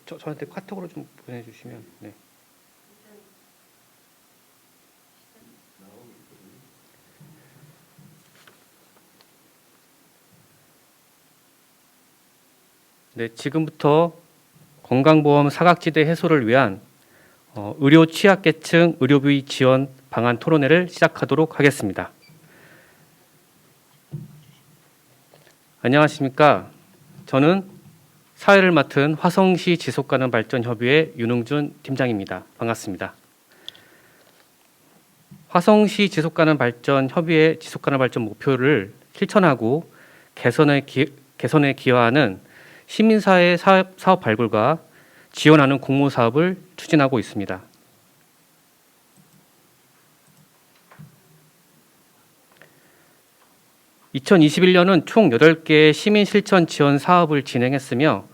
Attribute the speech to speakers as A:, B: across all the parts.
A: 저한테 카톡으로 좀 보내주시면. 네. 네, 지금부터 건강보험 사각지대 해소를 위한 의료 취약계층 의료비 지원 방안 토론회를 시작하도록 하겠습니다. 안녕하십니까. 저는 사회를 맡은 화성시 지속가능발전협의회 윤흥준 팀장입니다. 반갑습니다. 화성시 지속가능발전협의회 지속가능발전 목표를 실천하고 개선에 기여하는 시민사회 사업 발굴과 지원하는 공모사업을 추진하고 있습니다. (2021년은) 총 8개의 시민실천 지원 사업을 진행했으며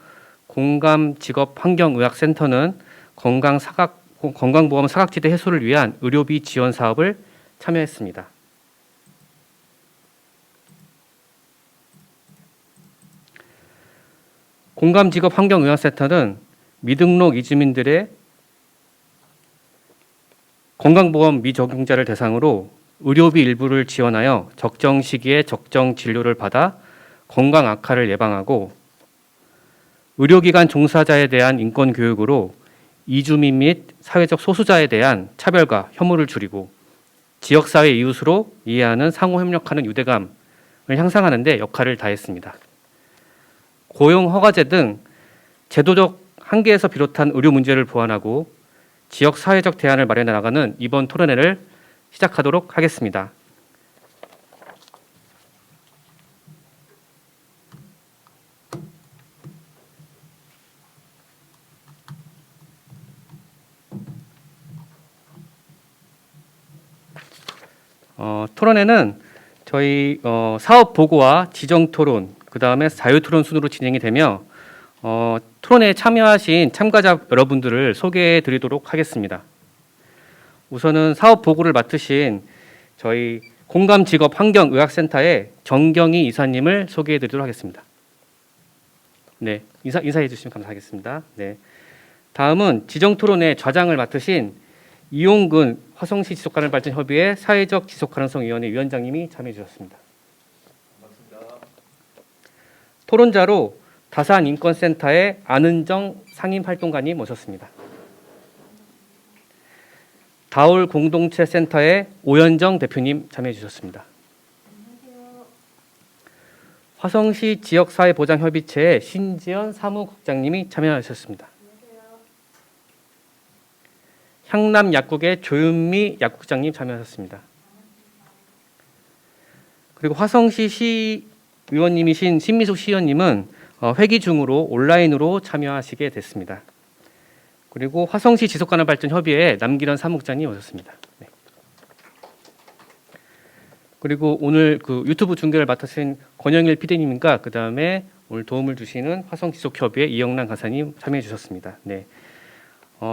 A: 공감직업환경의학센터는 건강보험 사각지대 해소를 위한 의료비 지원 사업을 참여했습니다. 공감직업환경의학센터는 미등록 이주민들의 건강보험 미적용자를 대상으로 의료비 일부를 지원하여 적정 시기에 적정 진료를 받아 건강 악화를 예방하고 의료기관 종사자에 대한 인권 교육으로 이주민 및 사회적 소수자에 대한 차별과 혐오를 줄이고 지역사회 이웃으로 이해하는 상호협력하는 유대감을 향상하는 데 역할을 다했습니다. 고용허가제 등 제도적 한계에서 비롯한 의료 문제를 보완하고 지역 사회적 대안을 마련해 나가는 이번 토론회를 시작하도록 하겠습니다. 토론회는 저희 사업 보고와 지정 토론, 그 다음에 자유 토론 순으로 진행이 되며 토론회에 참여하신 참가자 여러분들을 소개해 드리도록 하겠습니다. 우선은 사업 보고를 맡으신 저희 공감직업환경의학센터의 정경희 이사님을 소개해 드리도록 하겠습니다. 네, 인사해 주시면 감사하겠습니다. 네. 다음은 지정 토론회 좌장을 맡으신 이용근 화성시 지속가능발전협의회 사회적 지속가능성위원회 위원장님이 참여해 주셨습니다. 반갑습니다. 토론자로 다산인권센터의 안은정 상임활동가님 모셨습니다. 다올 공동체센터의 오현정 대표님 참여해 주셨습니다. 안녕하세요. 화성시 지역사회보장협의체의 신지연 사무국장님이 참여하셨습니다. 안녕하세요. 향남약국의 조윤미 약국장님 참여하셨습니다. 그리고 화성시 시의원님이신 신미숙 시의원님은 회기 중으로 온라인으로 참여하시게 됐습니다. 그리고 화성시 지속가능발전협의회에 남기련 사무국장님 오셨습니다. 네. 그리고 오늘 그 유튜브 중계를 맡으신 권영일 PD님과 그 다음에 오늘 도움을 주시는 화성지속협의회 이영란 간사님 참여해 주셨습니다. 네.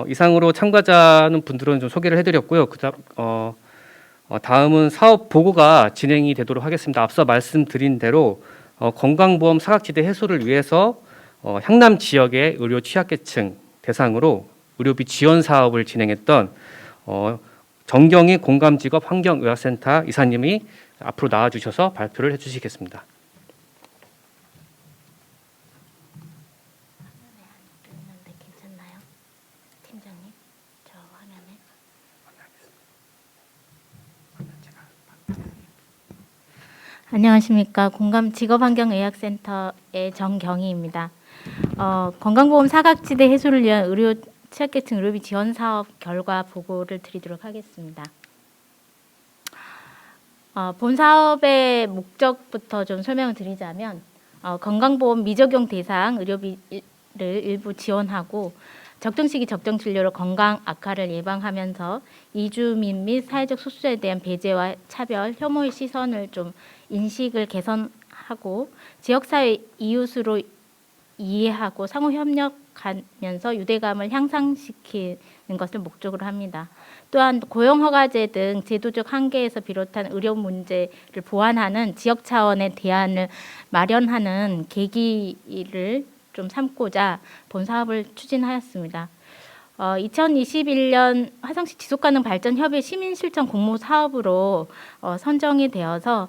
A: 이상으로 참가자는 분들은 좀 소개를 해드렸고요. 다음은 사업 보고가 진행이 되도록 하겠습니다. 앞서 말씀드린 대로 건강보험 사각지대 해소를 위해서 향남 지역의 의료 취약계층 대상으로 의료비 지원 사업을 진행했던 정경희 공감직업환경의학센터 이사님이 앞으로 나와주셔서 발표를 해주시겠습니다.
B: 괜찮나요, 팀장님? 저 화면에. 안녕하십니까. 공감직업환경의학센터의 정경희입니다. 건강보험 사각지대 해소를 위한 의료 취약계층 의료비 지원 사업 결과 보고를 드리도록 하겠습니다. 본 사업의 목적부터 좀 설명을 드리자면 건강보험 미적용 대상 의료비를 일부 지원하고 적정 시기 적정 진료로 건강 악화를 예방하면서 이주민 및 사회적 소수자에 대한 배제와 차별, 혐오의 시선을 좀 인식을 개선하고 지역사회 이웃으로 이해하고 상호 협력하면서 유대감을 향상시키는 것을 목적으로 합니다. 또한 고용허가제 등 제도적 한계에서 비롯한 의료 문제를 보완하는 지역 차원의 대안을 마련하는 계기를 좀 삼고자 본 사업을 추진하였습니다. 2021년 화성시 지속가능 발전 협의 시민 실천 공모 사업으로 선정이 되어서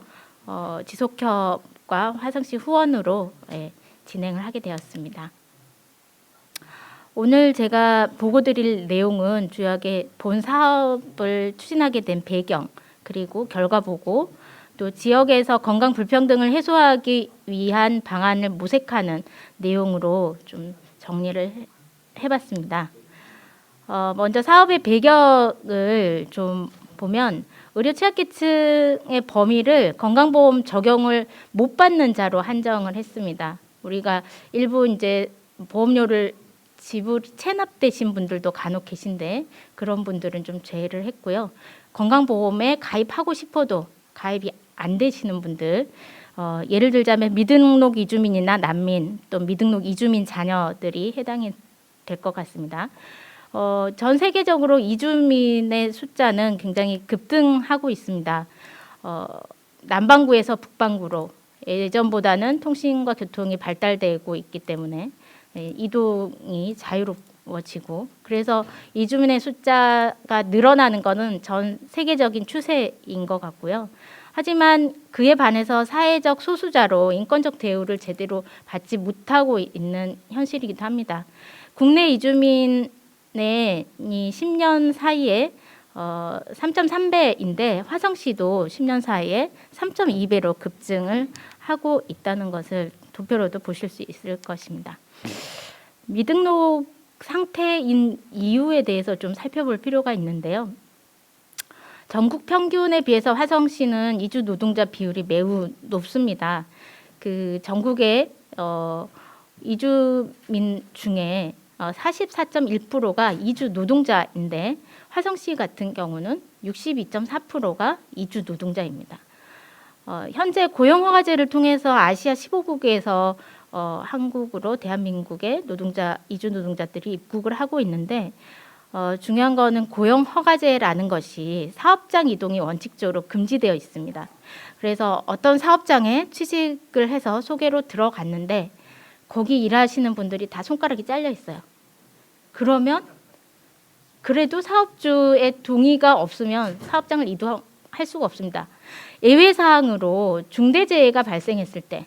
B: 지속협과 화성시 후원으로 진행을 하게 되었습니다. 오늘 제가 보고 드릴 내용은 주요하게 본 사업을 추진하게 된 배경, 그리고 결과 보고, 또 지역에서 건강 불평등을 해소하기 위한 방안을 모색하는 내용으로 좀 정리를 해봤습니다. 먼저 사업의 배경을 좀 보면 의료 취약계층의 범위를 건강보험 적용을 못 받는 자로 한정을 했습니다. 우리가 일부 이제 보험료를 체납되신 분들도 간혹 계신데 그런 분들은 좀 제외를 했고요. 건강보험에 가입하고 싶어도 가입이 안 되시는 분들, 예를 들자면 미등록 이주민이나 난민, 또 미등록 이주민 자녀들이 해당이 될 것 같습니다. 전 세계적으로 이주민의 숫자는 굉장히 급등하고 있습니다. 남반구에서 북반구로 예전보다는 통신과 교통이 발달되고 있기 때문에 이동이 자유로워지고, 그래서 이주민의 숫자가 늘어나는 것은 전 세계적인 추세인 것 같고요. 하지만 그에 반해서 사회적 소수자로 인권적 대우를 제대로 받지 못하고 있는 현실이기도 합니다. 국내 이주민의 이 10년 사이에 3.3배인데 화성시도 10년 사이에 3.2배로 급증을 하고 있다는 것을 도표로도 보실 수 있을 것입니다. 미등록 상태인 이유에 대해서 좀 살펴볼 필요가 있는데요. 전국 평균에 비해서 화성시는 이주 노동자 비율이 매우 높습니다. 그 전국의 이주민 중에 44.1%가 이주 노동자인데 화성시 같은 경우는 62.4%가 이주 노동자입니다. 현재 고용허가제를 통해서 아시아 15국에서 한국으로 대한민국의 이주 노동자들이 입국을 하고 있는데 중요한 거는 고용허가제라는 것이 사업장 이동이 원칙적으로 금지되어 있습니다. 그래서 어떤 사업장에 취직을 해서 소개로 들어갔는데 거기 일하시는 분들이 다 손가락이 잘려 있어요. 그러면 그래도 사업주의 동의가 없으면 사업장을 이동할 수가 없습니다. 예외사항으로 중대재해가 발생했을 때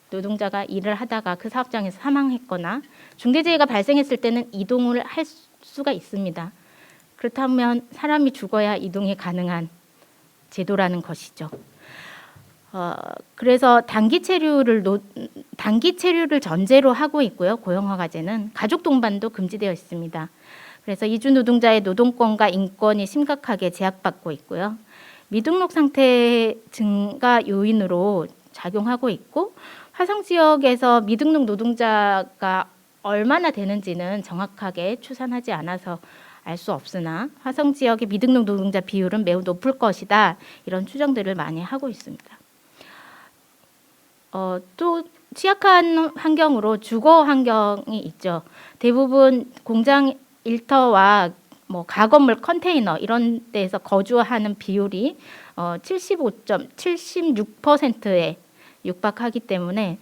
B: 노동자가 일을 하다가 그 사업장에서 사망했거나 중대재해가 발생했을 때는 이동을 할 수가 있습니다. 그렇다면 사람이 죽어야 이동이 가능한 제도라는 것이죠. 그래서 단기 체류를 전제로 하고 있고요. 고용허가제는 가족 동반도 금지되어 있습니다. 그래서 이주 노동자의 노동권과 인권이 심각하게 제약받고 있고요. 미등록 상태 증가 요인으로 작용하고 있고, 화성 지역에서 미등록 노동자가 얼마나 되는지는 정확하게 추산하지 않아서 알 수 없으나 화성 지역의 미등록 노동자 비율은 매우 높을 것이다, 이런 추정들을 많이 하고 있습니다. 또 취약한 환경으로 주거 환경이 있죠. 대부분 공장 일터와 가건물 컨테이너 이런 데에서 거주하는 비율이 75.76%에 육박하기 때문에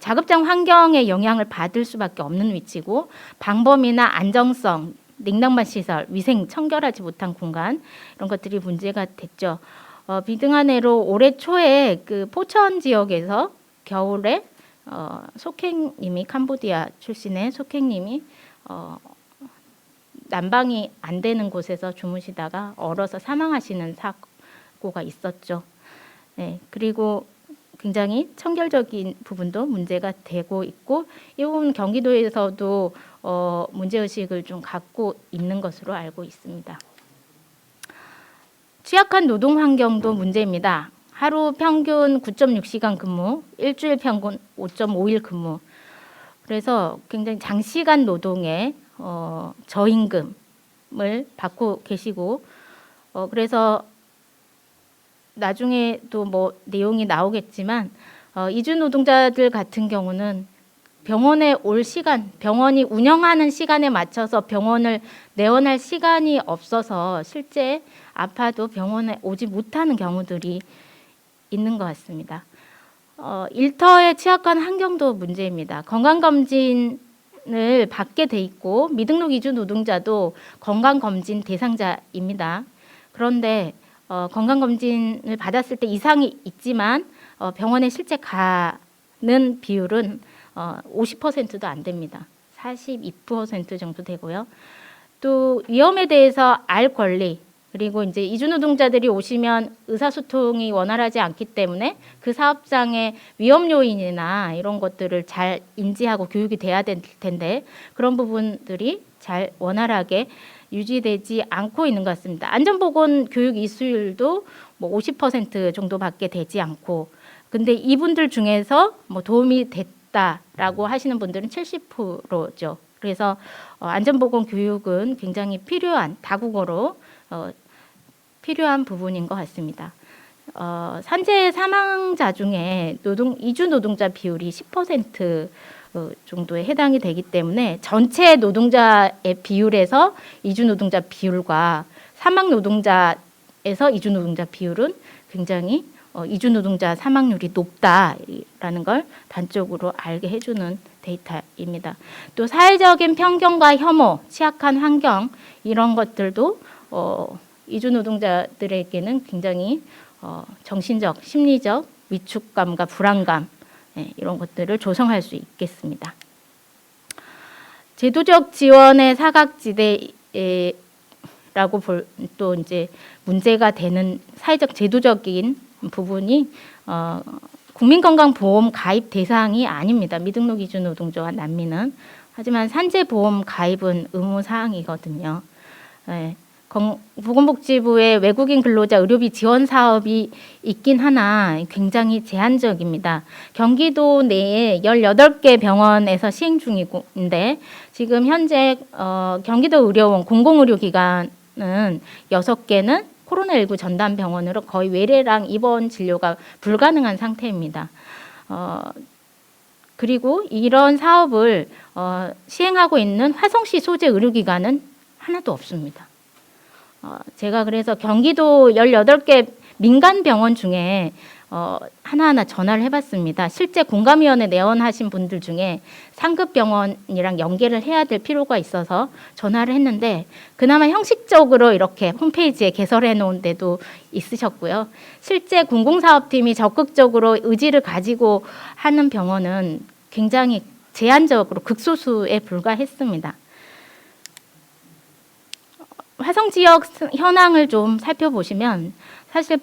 B: 작업장 환경의 영향을 받을 수밖에 없는 위치고, 방범이나 안정성, 냉난방 시설, 위생, 청결하지 못한 공간, 이런 것들이 문제가 됐죠. 비등한 예로 올해 초에 그 포천 지역에서 겨울에 속행님이, 캄보디아 출신의 속행님이 난방이 안 되는 곳에서 주무시다가 얼어서 사망하시는 사고가 있었죠. 네, 그리고 굉장히 청결적인 부분도 문제가 되고 있고, 이 부분 경기도에서도 문제의식을 좀 갖고 있는 것으로 알고 있습니다. 취약한 노동 환경도 문제입니다. 하루 평균 9.6시간 근무, 일주일 평균 5.5일 근무. 그래서 굉장히 장시간 노동에 저임금을 받고 계시고, 그래서 나중에도 내용이 나오겠지만 이주 노동자들 같은 경우는 병원에 올 시간, 병원이 운영하는 시간에 맞춰서 병원을 내원할 시간이 없어서 실제 아파도 병원에 오지 못하는 경우들이 있는 것 같습니다. 일터에 취약한 환경도 문제입니다. 건강검진을 받게 돼 있고 미등록 이주 노동자도 건강검진 대상자입니다. 그런데 건강검진을 받았을 때 이상이 있지만 병원에 실제 가는 비율은 50%도 안 됩니다. 42% 정도 되고요. 또 위험에 대해서 알 권리, 그리고 이제 이주 노동자들이 오시면 의사소통이 원활하지 않기 때문에 그 사업장의 위험 요인이나 이런 것들을 잘 인지하고 교육이 돼야 될 텐데 그런 부분들이 잘 원활하게 유지되지 않고 있는 것 같습니다. 안전보건 교육 이수율도 뭐 50% 정도밖에 되지 않고, 근데 이분들 중에서 뭐 도움이 됐다라고 하시는 분들은 70%죠. 그래서 안전보건 교육은 굉장히 필요한 다국어로 필요한 부분인 것 같습니다. 산재 사망자 중에 이주 노동자 비율이 10% 정도에 해당이 되기 때문에 전체 노동자의 비율에서 이주 노동자 비율과 사망 노동자에서 이주 노동자 비율은 굉장히 이주 노동자 사망률이 높다라는 걸 단적으로 알게 해주는 데이터입니다. 또 사회적인 편견과 혐오, 취약한 환경 이런 것들도 이주 노동자들에게는 굉장히 정신적, 심리적 위축감과 불안감 이런 것들을 조성할 수 있겠습니다. 제도적 지원의 사각지대라고 또 이제 문제가 되는 사회적 제도적인 부분이 국민건강보험 가입 대상이 아닙니다. 미등록 이주 노동자와 난민은. 하지만 산재보험 가입은 의무 사항이거든요. 보건복지부의 외국인 근로자 의료비 지원 사업이 있긴 하나 굉장히 제한적입니다. 경기도 내에 18개 병원에서 시행 중인데 지금 현재 경기도 의료원 공공의료기관은 6개는 코로나19 전담 병원으로 거의 외래랑 입원 진료가 불가능한 상태입니다. 그리고 이런 사업을 시행하고 있는 화성시 소재 의료기관은 하나도 없습니다. 제가 그래서 경기도 18개 민간 병원 중에 하나하나 전화를 해봤습니다. 실제 공감위원회 내원하신 분들 중에 상급 병원이랑 연계를 해야 될 필요가 있어서 전화를 했는데 그나마 형식적으로 이렇게 홈페이지에 개설해 놓은 데도 있으셨고요. 실제 공공사업팀이 적극적으로 의지를 가지고 하는 병원은 굉장히 제한적으로 극소수에 불과했습니다. 화성 지역 현황을 좀 살펴보시면 사실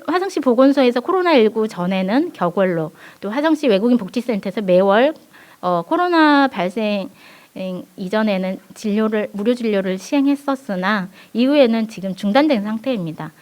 B: 화성시 보건소에서 코로나19 전에는 격월로 또 화성시 외국인 복지센터에서 매월 코로나 발생 이전에는 무료 진료를 시행했었으나 이후에는 지금 중단된 상태입니다.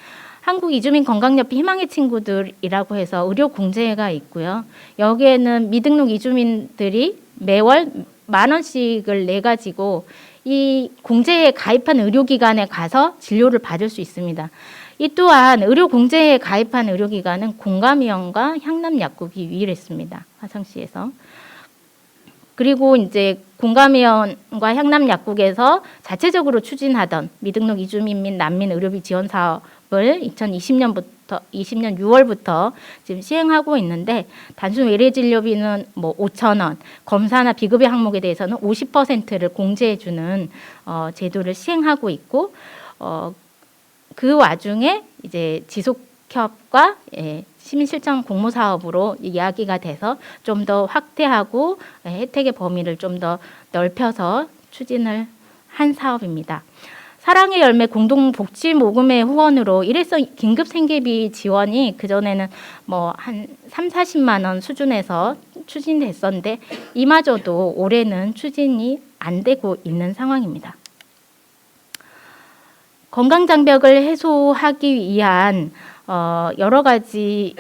B: 한국 이주민 건강협회 희망의 친구들이라고 해서 의료 공제가 있고요. 여기에는 미등록 이주민들이 매월 10,000원씩을 내 가지고 이 공제에 가입한 의료기관에 가서 진료를 받을 수 있습니다. 이 또한 의료 공제에 가입한 의료기관은 공감위원과 향남약국이 유일했습니다. 화성시에서. 그리고 이제 공감위원과 향남약국에서 자체적으로 추진하던 미등록 이주민 및 난민 의료비 지원 사업을 2020년 6월부터 지금 시행하고 있는데 단순 외래 진료비는 뭐 5,000원, 검사나 비급여 항목에 대해서는 50%를 공제해주는 제도를 시행하고 있고 그 와중에 이제 지속협과 시민실천 공모사업으로 이야기가 돼서 좀 더 확대하고 혜택의 범위를 좀 더 넓혀서 추진을 한 사업입니다. 사랑의 열매 공동복지모금회 후원으로 일회성 긴급생계비 지원이 그전에는 뭐 한 3,40만 원 수준에서 추진됐었는데 이마저도 올해는 추진이 안 되고 있는 상황입니다. 건강장벽을 해소하기 위한 여러 가지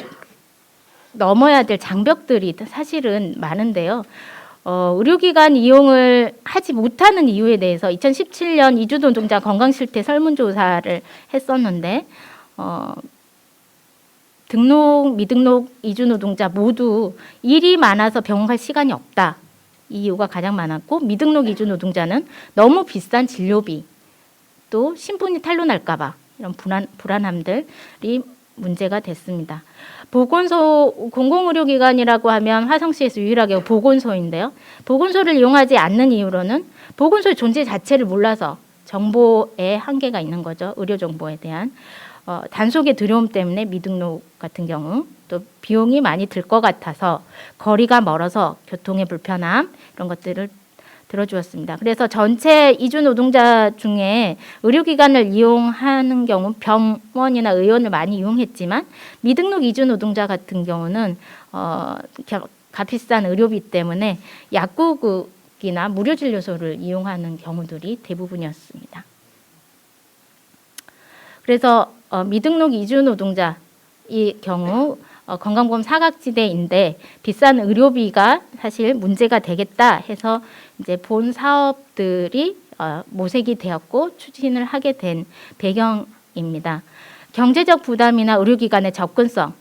B: 넘어야 될 장벽들이 사실은 많은데요. 의료기관 이용을 하지 못하는 이유에 대해서 2017년 이주 노동자 건강실태 설문조사를 했었는데 등록, 미등록 이주 노동자 모두 일이 많아서 병원 갈 시간이 없다. 이 이유가 가장 많았고 미등록 이주 노동자는 너무 비싼 진료비 또 신분이 탄로날까 봐 이런 불안함들이 문제가 됐습니다. 보건소, 공공의료기관이라고 하면 화성시에서 유일하게 보건소인데요. 보건소를 이용하지 않는 이유로는 보건소의 존재 자체를 몰라서 정보에 한계가 있는 거죠. 의료 정보에 대한. 단속의 두려움 때문에 미등록 같은 경우, 또 비용이 많이 들 것 같아서, 거리가 멀어서 교통의 불편함, 이런 것들을 들어주었습니다. 그래서 전체 이주 노동자 중에 의료기관을 이용하는 경우 병원이나 의원을 많이 이용했지만, 미등록 이주 노동자 같은 경우는 값비싼 의료비 때문에 약국이나 무료진료소를 이용하는 경우들이 대부분이었습니다. 그래서 미등록 이주 노동자 이 경우 건강보험 사각지대인데 비싼 의료비가 사실 문제가 되겠다 해서 이제 본 사업들이 모색이 되었고 추진을 하게 된 배경입니다. 경제적 부담이나 의료기관의 접근성,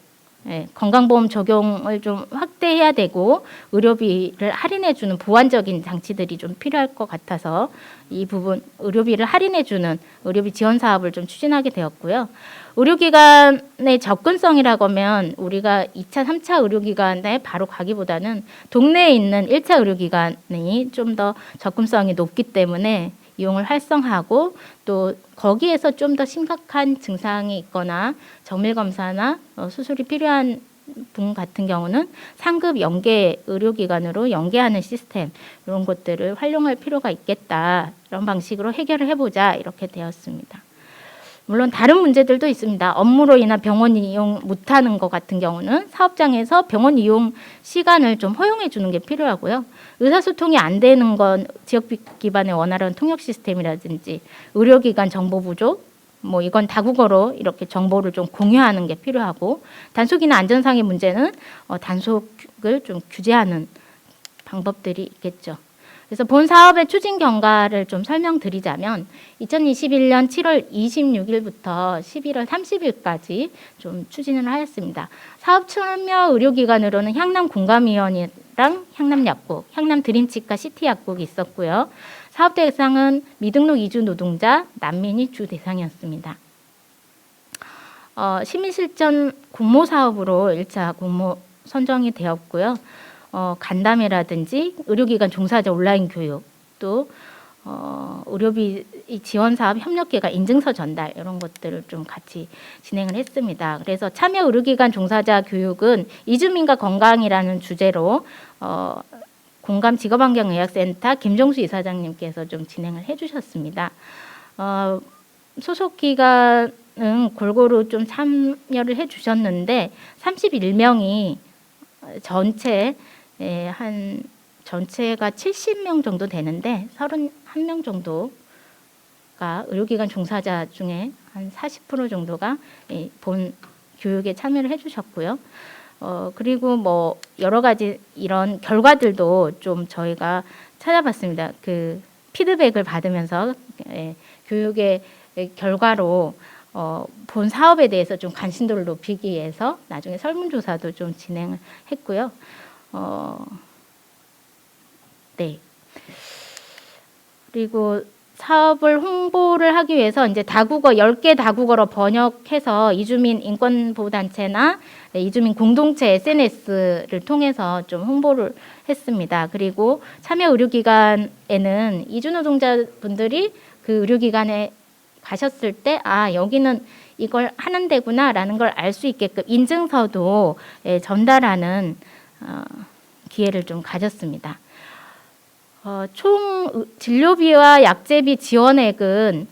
B: 건강보험 적용을 좀 확대해야 되고 의료비를 할인해주는 보완적인 장치들이 좀 필요할 것 같아서 이 부분 의료비를 할인해주는 의료비 지원 사업을 좀 추진하게 되었고요. 의료기관의 접근성이라고 하면 우리가 2차, 3차 의료기관에 바로 가기보다는 동네에 있는 1차 의료기관이 좀 더 접근성이 높기 때문에 이용을 활성화하고 또 거기에서 좀 더 심각한 증상이 있거나 정밀 검사나 수술이 필요한 분 같은 경우는 상급 연계 의료기관으로 연계하는 시스템 이런 것들을 활용할 필요가 있겠다. 이런 방식으로 해결을 해보자 이렇게 되었습니다. 물론 다른 문제들도 있습니다. 업무로 인한 병원 이용 못하는 것 같은 경우는 사업장에서 병원 이용 시간을 좀 허용해 주는 게 필요하고요. 의사소통이 안 되는 건 지역 기반의 원활한 통역 시스템이라든지 의료기관 정보 부족, 뭐 이건 다국어로 이렇게 정보를 좀 공유하는 게 필요하고 단속이나 안전상의 문제는 단속을 좀 규제하는 방법들이 있겠죠. 그래서 본 사업의 추진 경과를 좀 설명드리자면 2021년 7월 26일부터 11월 30일까지 좀 추진을 하였습니다. 사업 참여 의료기관으로는 향남공감위원회랑 향남약국, 향남드림치과 시티약국이 있었고요. 사업 대상은 미등록 이주 노동자, 난민이 주 대상이었습니다. 시민실전 공모 사업으로 1차 공모 선정이 되었고요. 간담회라든지 의료기관 종사자 온라인 교육, 또 의료비 지원 사업 협력계가 인증서 전달 이런 것들을 좀 같이 진행을 했습니다. 그래서 참여 의료기관 종사자 교육은 이주민과 건강이라는 주제로 공감 직업환경의학센터 김종수 이사장님께서 좀 진행을 해주셨습니다. 소속 기관은 골고루 좀 참여를 해주셨는데 31명이 전체가 70명 정도 되는데 31명 정도가 의료기관 종사자 중에 한 40% 정도가 본 교육에 참여를 해주셨고요. 그리고 뭐 여러 가지 이런 결과들도 좀 저희가 찾아봤습니다. 그 피드백을 받으면서 교육의 결과로 본 사업에 대해서 좀 관심도를 높이기 위해서 나중에 설문조사도 좀 진행을 했고요. 네. 그리고 사업을 홍보를 하기 위해서 이제 다국어 10개 다국어로 번역해서 이주민 인권보호단체나 이주민 공동체 SNS를 통해서 좀 홍보를 했습니다. 그리고 참여 의료기관에는 이주노동자분들이 그 의료기관에 가셨을 때 여기는 이걸 하는 데구나라는 걸 알 수 있게끔 인증서도 전달하는 기회를 좀 가졌습니다. 총 진료비와 약제비 지원액은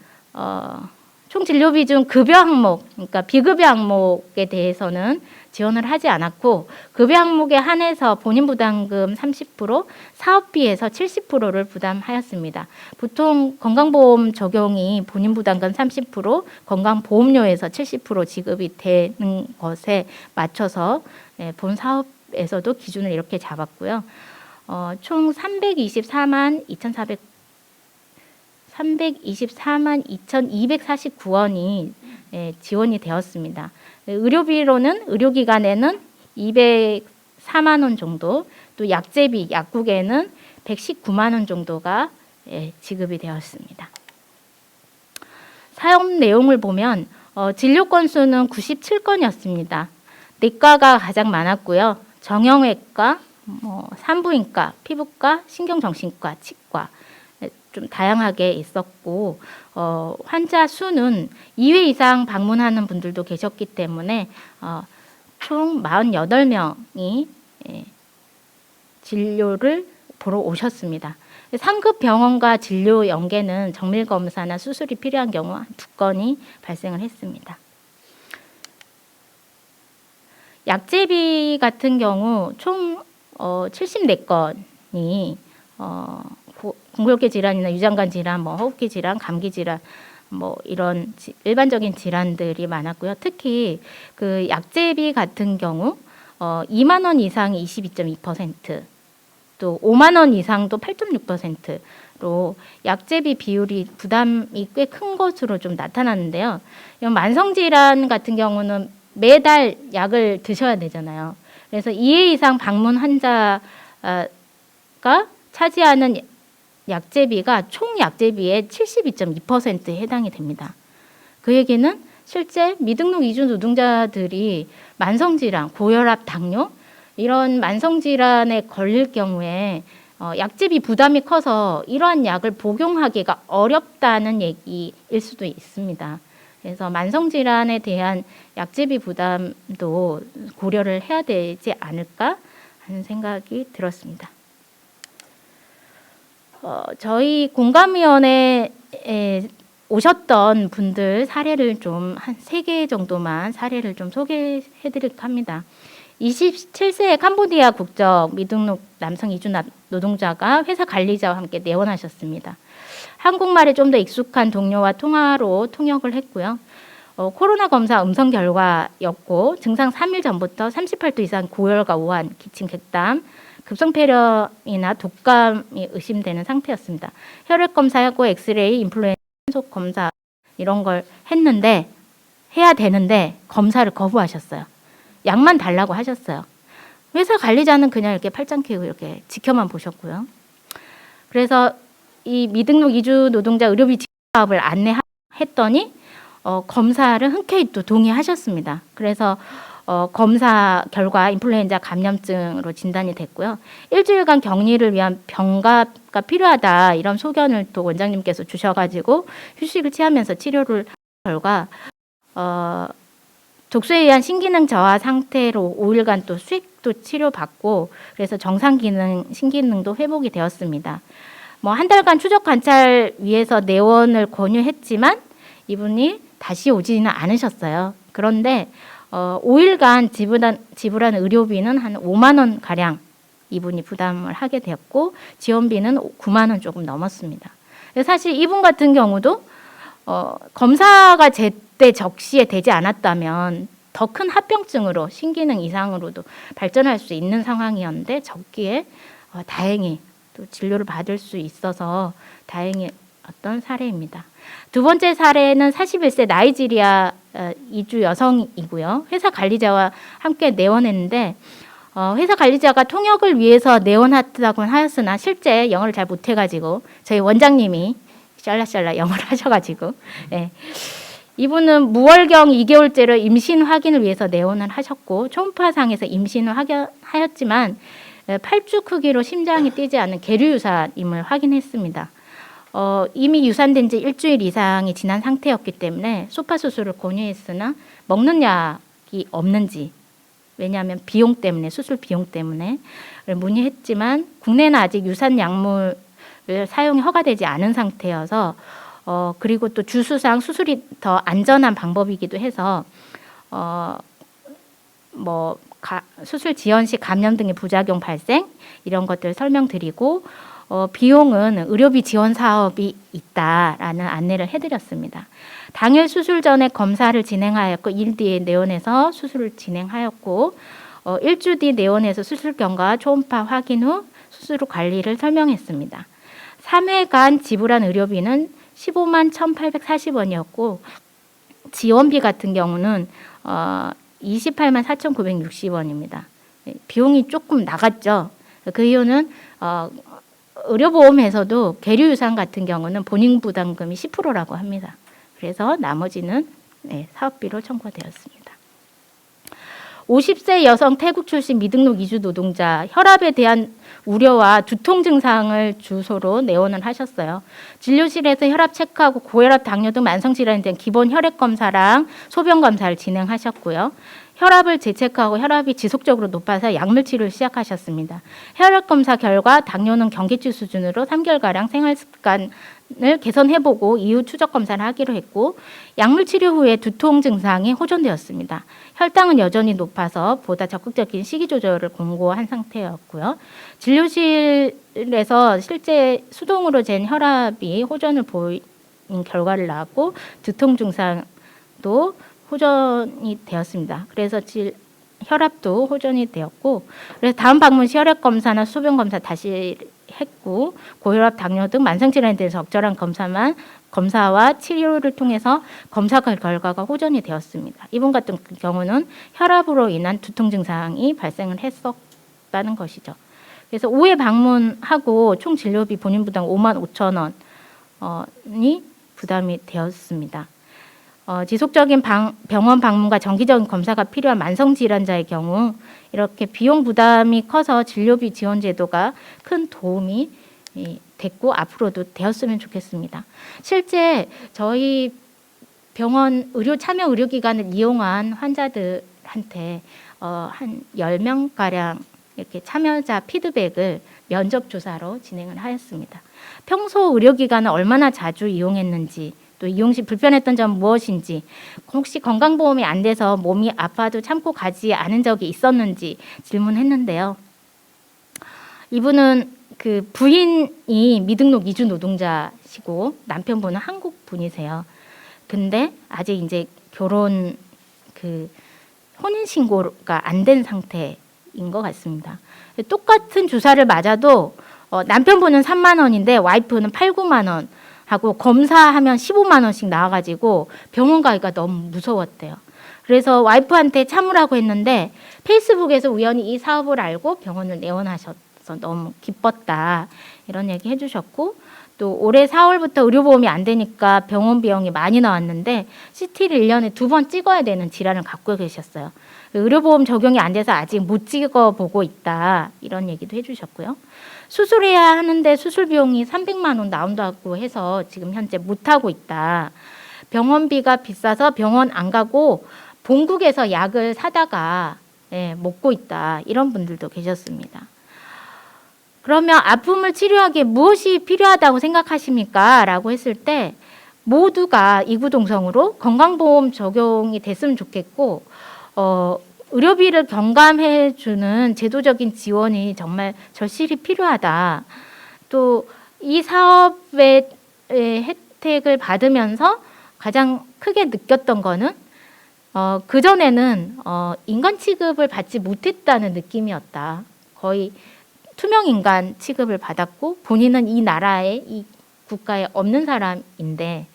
B: 총 진료비 중 급여 항목, 그러니까 비급여 항목에 대해서는 지원을 하지 않았고 급여 항목에 한해서 본인 부담금 30%, 사업비에서 70%를 부담하였습니다. 보통 건강보험 적용이 본인 부담금 30%, 건강보험료에서 70% 지급이 되는 것에 맞춰서 본 사업에서도 기준을 이렇게 잡았고요. 총 324만 2,249원이 지원이 되었습니다. 의료비로는 의료기관에는 204만 원 정도, 또 약제비, 약국에는 119만 원 정도가 지급이 되었습니다. 사업 내용을 보면 진료 건수는 97건이었습니다. 내과가 가장 많았고요. 정형외과, 산부인과, 피부과, 신경정신과, 치과 좀 다양하게 있었고 환자 수는 2회 이상 방문하는 분들도 계셨기 때문에 총 48명이 진료를 보러 오셨습니다. 상급 병원과 진료 연계는 정밀 검사나 수술이 필요한 경우 한 2건이 발생을 했습니다. 약제비 같은 경우 총 74건이 공골계 질환이나 유장관 질환, 호흡기 질환, 감기 질환, 이런 일반적인 질환들이 많았고요. 특히 그 약제비 같은 경우 2만 원 이상이 22.2%, 또 5만 원 이상도 8.6%로 약제비 비율이 부담이 꽤 큰 것으로 좀 나타나는데요. 이런 만성 질환 같은 경우는 매달 약을 드셔야 되잖아요. 그래서 2회 이상 방문 환자가 차지하는 약제비가 총 약제비의 72.2%에 해당이 됩니다. 그 얘기는 실제 미등록 이주 노동자들이 만성질환, 고혈압, 당뇨 이런 만성질환에 걸릴 경우에 약제비 부담이 커서 이러한 약을 복용하기가 어렵다는 얘기일 수도 있습니다. 그래서 만성질환에 대한 약제비 부담도 고려를 해야 되지 않을까 하는 생각이 들었습니다. 저희 공감위원회에 오셨던 분들 사례를 좀 한 3개 정도만 사례를 좀 소개해 드릴까 합니다. 27세의 캄보디아 국적 미등록 남성 이주 노동자가 회사 관리자와 함께 내원하셨습니다. 한국말에 좀 더 익숙한 동료와 통화로 통역을 했고요. 코로나 검사 음성 결과였고 증상 3일 전부터 38도 이상 고열과 오한, 기침, 객담, 급성폐렴이나 독감이 의심되는 상태였습니다. 혈액 검사하고 엑스레이, 인플루엔자 속 검사 이런 걸 해야 되는데 검사를 거부하셨어요. 약만 달라고 하셨어요. 회사 관리자는 그냥 이렇게 팔짱 끼고 이렇게 지켜만 보셨고요. 그래서 이 미등록 이주 노동자 의료비 지원 사업을 안내했더니 검사를 흔쾌히 또 동의하셨습니다. 그래서 검사 결과 인플루엔자 감염증으로 진단이 됐고요. 일주일간 격리를 위한 병가가 필요하다 이런 소견을 또 원장님께서 주셔가지고 휴식을 취하면서 치료를 한 결과 독소에 의한 신기능 저하 상태로 5일간 또 수액도 치료받고 그래서 정상 기능, 신기능도 회복이 되었습니다. 한 달간 추적 관찰 위해서 내원을 권유했지만 이분이 다시 오지는 않으셨어요. 그런데 5일간 지불한 의료비는 한 5만 원 가량 이분이 부담을 하게 되었고 지원비는 9만 원 조금 넘었습니다. 사실 이분 같은 경우도 검사가 제때 적시에 되지 않았다면 더 큰 합병증으로 신기능 이상으로도 발전할 수 있는 상황이었는데 적기에 다행히 또 진료를 받을 수 있어서 다행이었던 사례입니다. 두 번째 사례는 41세 나이지리아 이주 여성이고요. 회사 관리자와 함께 내원했는데 회사 관리자가 통역을 위해서 내원했다고는 하였으나 실제 영어를 잘 못해가지고 저희 원장님이 샬라샬라 영어를 하셔가지고 이분은 무월경 2개월째로 임신 확인을 위해서 내원을 하셨고 초음파상에서 임신을 하였지만 8주 크기로 심장이 뛰지 않는 계류 유산임을 확인했습니다. 이미 유산된 지 일주일 이상이 지난 상태였기 때문에 소파 수술을 권유했으나 먹는 약이 없는지 왜냐하면 비용 때문에 수술 비용 때문에 문의했지만 국내는 아직 유산 약물을 사용이 허가되지 않은 상태여서 그리고 또 주수상 수술이 더 안전한 방법이기도 해서 수술 지연 시 감염 등의 부작용 발생 이런 것들 설명드리고 비용은 의료비 지원 사업이 있다라는 안내를 해드렸습니다. 당일 수술 전에 검사를 진행하였고 1일 뒤에 내원해서 수술을 진행하였고 일주 뒤 내원해서 수술경과 초음파 확인 후 수술 후 관리를 설명했습니다. 3회간 지불한 의료비는 15만 1,840원이었고 지원비 같은 경우는 28만 4,960원입니다. 비용이 조금 나갔죠. 그 이유는 의료보험에서도 계류유산 같은 경우는 본인 부담금이 10%라고 합니다. 그래서 나머지는 사업비로 청구되었습니다. 50세 여성 태국 출신 미등록 이주 노동자, 혈압에 대한 우려와 두통 증상을 주소로 내원을 하셨어요. 진료실에서 혈압 체크하고 고혈압, 당뇨 등 만성질환에 대한 기본 혈액 검사랑 소변 검사를 진행하셨고요. 혈압을 재체크하고 혈압이 지속적으로 높아서 약물 치료를 시작하셨습니다. 혈액 검사 결과 당뇨는 경계치 수준으로 3개월가량 생활 습관을 개선해보고 이후 추적 검사를 하기로 했고, 약물 치료 후에 두통 증상이 호전되었습니다. 혈당은 여전히 높아서 보다 적극적인 식이 조절을 권고한 상태였고요. 진료실에서 실제 수동으로 잰 혈압이 호전을 보인 결과를 나왔고, 두통 증상도 호전이 되었습니다. 그래서 혈압도 호전이 되었고, 그래서 다음 방문 시 혈액 검사나 소변 검사 다시 했고, 고혈압, 당뇨 등 만성 질환에 대해서 적절한 검사와 치료를 통해서 검사 결과가 호전이 되었습니다. 이번 같은 경우는 혈압으로 인한 두통 증상이 발생을 했었다는 것이죠. 그래서 5회 방문하고 총 진료비 본인 부담 55,000원이 부담이 되었습니다. 지속적인 병원 방문과 정기적인 검사가 필요한 만성 질환자의 경우 이렇게 비용 부담이 커서 진료비 지원 제도가 큰 도움이 됐고 앞으로도 되었으면 좋겠습니다. 실제 저희 병원 참여 의료기관을 이용한 환자들한테 한 10명가량 이렇게 참여자 피드백을 면접 조사로 진행을 하였습니다. 평소 의료기관을 얼마나 자주 이용했는지, 또 이용 시 불편했던 점 무엇인지, 혹시 건강보험이 안 돼서 몸이 아파도 참고 가지 않은 적이 있었는지 질문했는데요. 이분은 그 부인이 미등록 이주 노동자시고 남편분은 한국 분이세요. 근데 아직 이제 결혼 혼인 신고가 안 된 상태인 것 같습니다. 똑같은 주사를 맞아도 남편분은 3만 원인데 와이프는 8, 9만 원 하고 검사하면 15만 원씩 나와가지고 병원 가기가 너무 무서웠대요. 그래서 와이프한테 참으라고 했는데 페이스북에서 우연히 이 사업을 알고 병원을 내원하셔서 너무 기뻤다, 이런 얘기 해주셨고, 또 올해 4월부터 의료보험이 안 되니까 병원 비용이 많이 나왔는데 CT를 1년에 2번 찍어야 되는 질환을 갖고 계셨어요. 의료보험 적용이 안 돼서 아직 못 찍어보고 있다, 이런 얘기도 해주셨고요. 수술해야 하는데 수술 비용이 300만 원 나온다고 해서 지금 현재 못하고 있다. 병원비가 비싸서 병원 안 가고 본국에서 약을 사다가 먹고 있다, 이런 분들도 계셨습니다. 그러면 아픔을 치료하기에 무엇이 필요하다고 생각하십니까? 라고 했을 때 모두가 이구동성으로 건강보험 적용이 됐으면 좋겠고, 의료비를 경감해주는 제도적인 지원이 정말 절실히 필요하다. 또 이 사업의 혜택을 받으면서 가장 크게 느꼈던 거는 그전에는 인간 취급을 받지 못했다는 느낌이었다. 거의 투명 인간 취급을 받았고 본인은 이 나라에, 이 국가에 없는 사람인데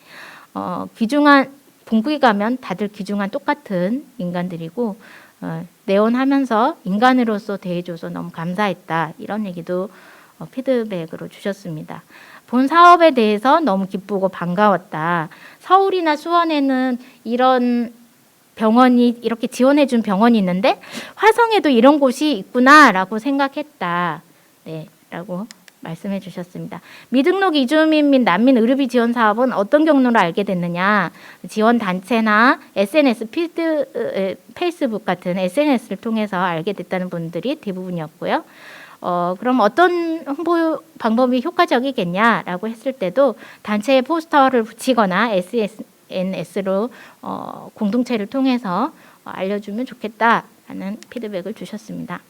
B: 귀중한, 본국에 가면 다들 귀중한 똑같은 인간들이고 내원하면서 인간으로서 대해줘서 너무 감사했다, 이런 얘기도 피드백으로 주셨습니다. 본 사업에 대해서 너무 기쁘고 반가웠다. 서울이나 수원에는 이런 병원이, 이렇게 지원해준 병원이 있는데 화성에도 이런 곳이 있구나라고 생각했다, 라고 말씀해 주셨습니다. 미등록 이주민 및 난민 의료비 지원 사업은 어떤 경로로 알게 됐느냐? 지원 단체나 SNS, 페이스북 같은 SNS를 통해서 알게 됐다는 분들이 대부분이었고요. 그럼 어떤 홍보 방법이 효과적이겠냐라고 했을 때도 단체에 포스터를 붙이거나 SNS로 공동체를 통해서 알려주면 좋겠다라는 피드백을 주셨습니다.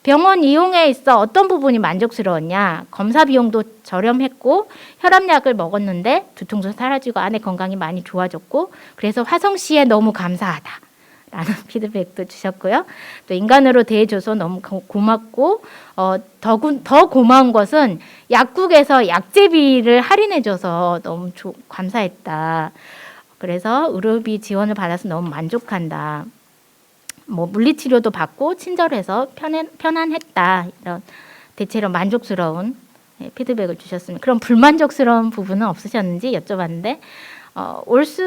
B: 병원 이용에 있어 어떤 부분이 만족스러웠냐? 검사 비용도 저렴했고 혈압약을 먹었는데 두통도 사라지고 아내 건강이 많이 좋아졌고 그래서 화성시에 너무 감사하다라는 피드백도 주셨고요. 또 인간으로 대해줘서 너무 고맙고 더 고마운 것은 약국에서 약제비를 할인해줘서 너무 감사했다. 그래서 의료비 지원을 받아서 너무 만족한다. 물리치료도 받고 친절해서 편안했다, 이런 대체로 만족스러운 피드백을 주셨습니다. 그럼 불만족스러운 부분은 없으셨는지 여쭤봤는데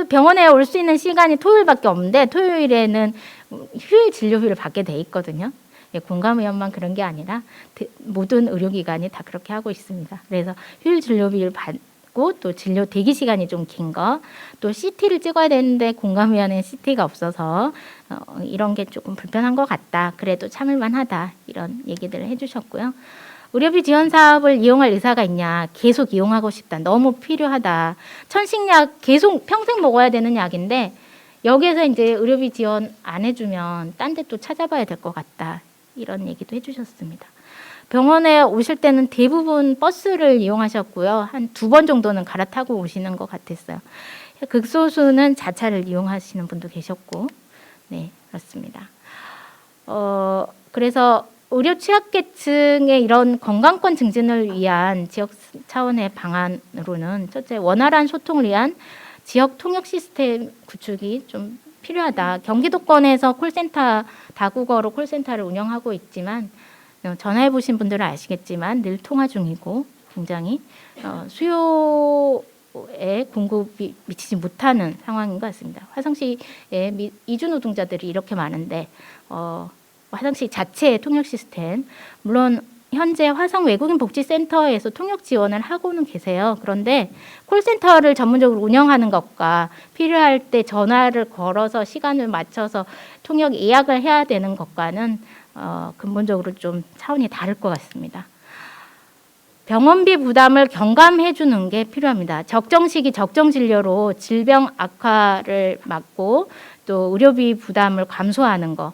B: 병원에 올 수 있는 시간이 토요일밖에 없는데 토요일에는 휴일 진료비를 받게 돼 있거든요. 예, 공감의원만 그런 게 아니라 모든 의료기관이 다 그렇게 하고 있습니다. 그래서 휴일 진료비를 받고 또 진료 대기 시간이 좀 긴 거, 또 CT를 찍어야 되는데 공감의원에 CT가 없어서 이런 게 조금 불편한 것 같다. 그래도 참을만하다. 이런 얘기들을 해주셨고요. 의료비 지원 사업을 이용할 의사가 있냐? 계속 이용하고 싶다. 너무 필요하다. 천식약 계속 평생 먹어야 되는 약인데 여기에서 이제 의료비 지원 안 해주면 딴 데 또 찾아봐야 될 것 같다. 이런 얘기도 해주셨습니다. 병원에 오실 때는 대부분 버스를 이용하셨고요. 한 2번 정도는 갈아타고 오시는 것 같았어요. 극소수는 자차를 이용하시는 분도 계셨고, 네, 그렇습니다. 그래서 의료 취약계층의 이런 건강권 증진을 위한 지역 차원의 방안으로는 첫째, 원활한 소통을 위한 지역 통역 시스템 구축이 좀 필요하다. 경기도권에서 콜센터, 다국어로 콜센터를 운영하고 있지만 전화해 보신 분들은 아시겠지만 늘 통화 중이고 굉장히 수요에 공급이 미치지 못하는 상황인 것 같습니다. 화성시에 이주 노동자들이 이렇게 많은데 화성시 자체의 통역 시스템, 물론 현재 화성 외국인 복지센터에서 통역 지원을 하고는 계세요. 그런데 콜센터를 전문적으로 운영하는 것과 필요할 때 전화를 걸어서 시간을 맞춰서 통역 예약을 해야 되는 것과는 근본적으로 좀 차원이 다를 것 같습니다. 병원비 부담을 경감해 주는 게 필요합니다. 적정 시기 적정 진료로 질병 악화를 막고 또 의료비 부담을 감소하는 거.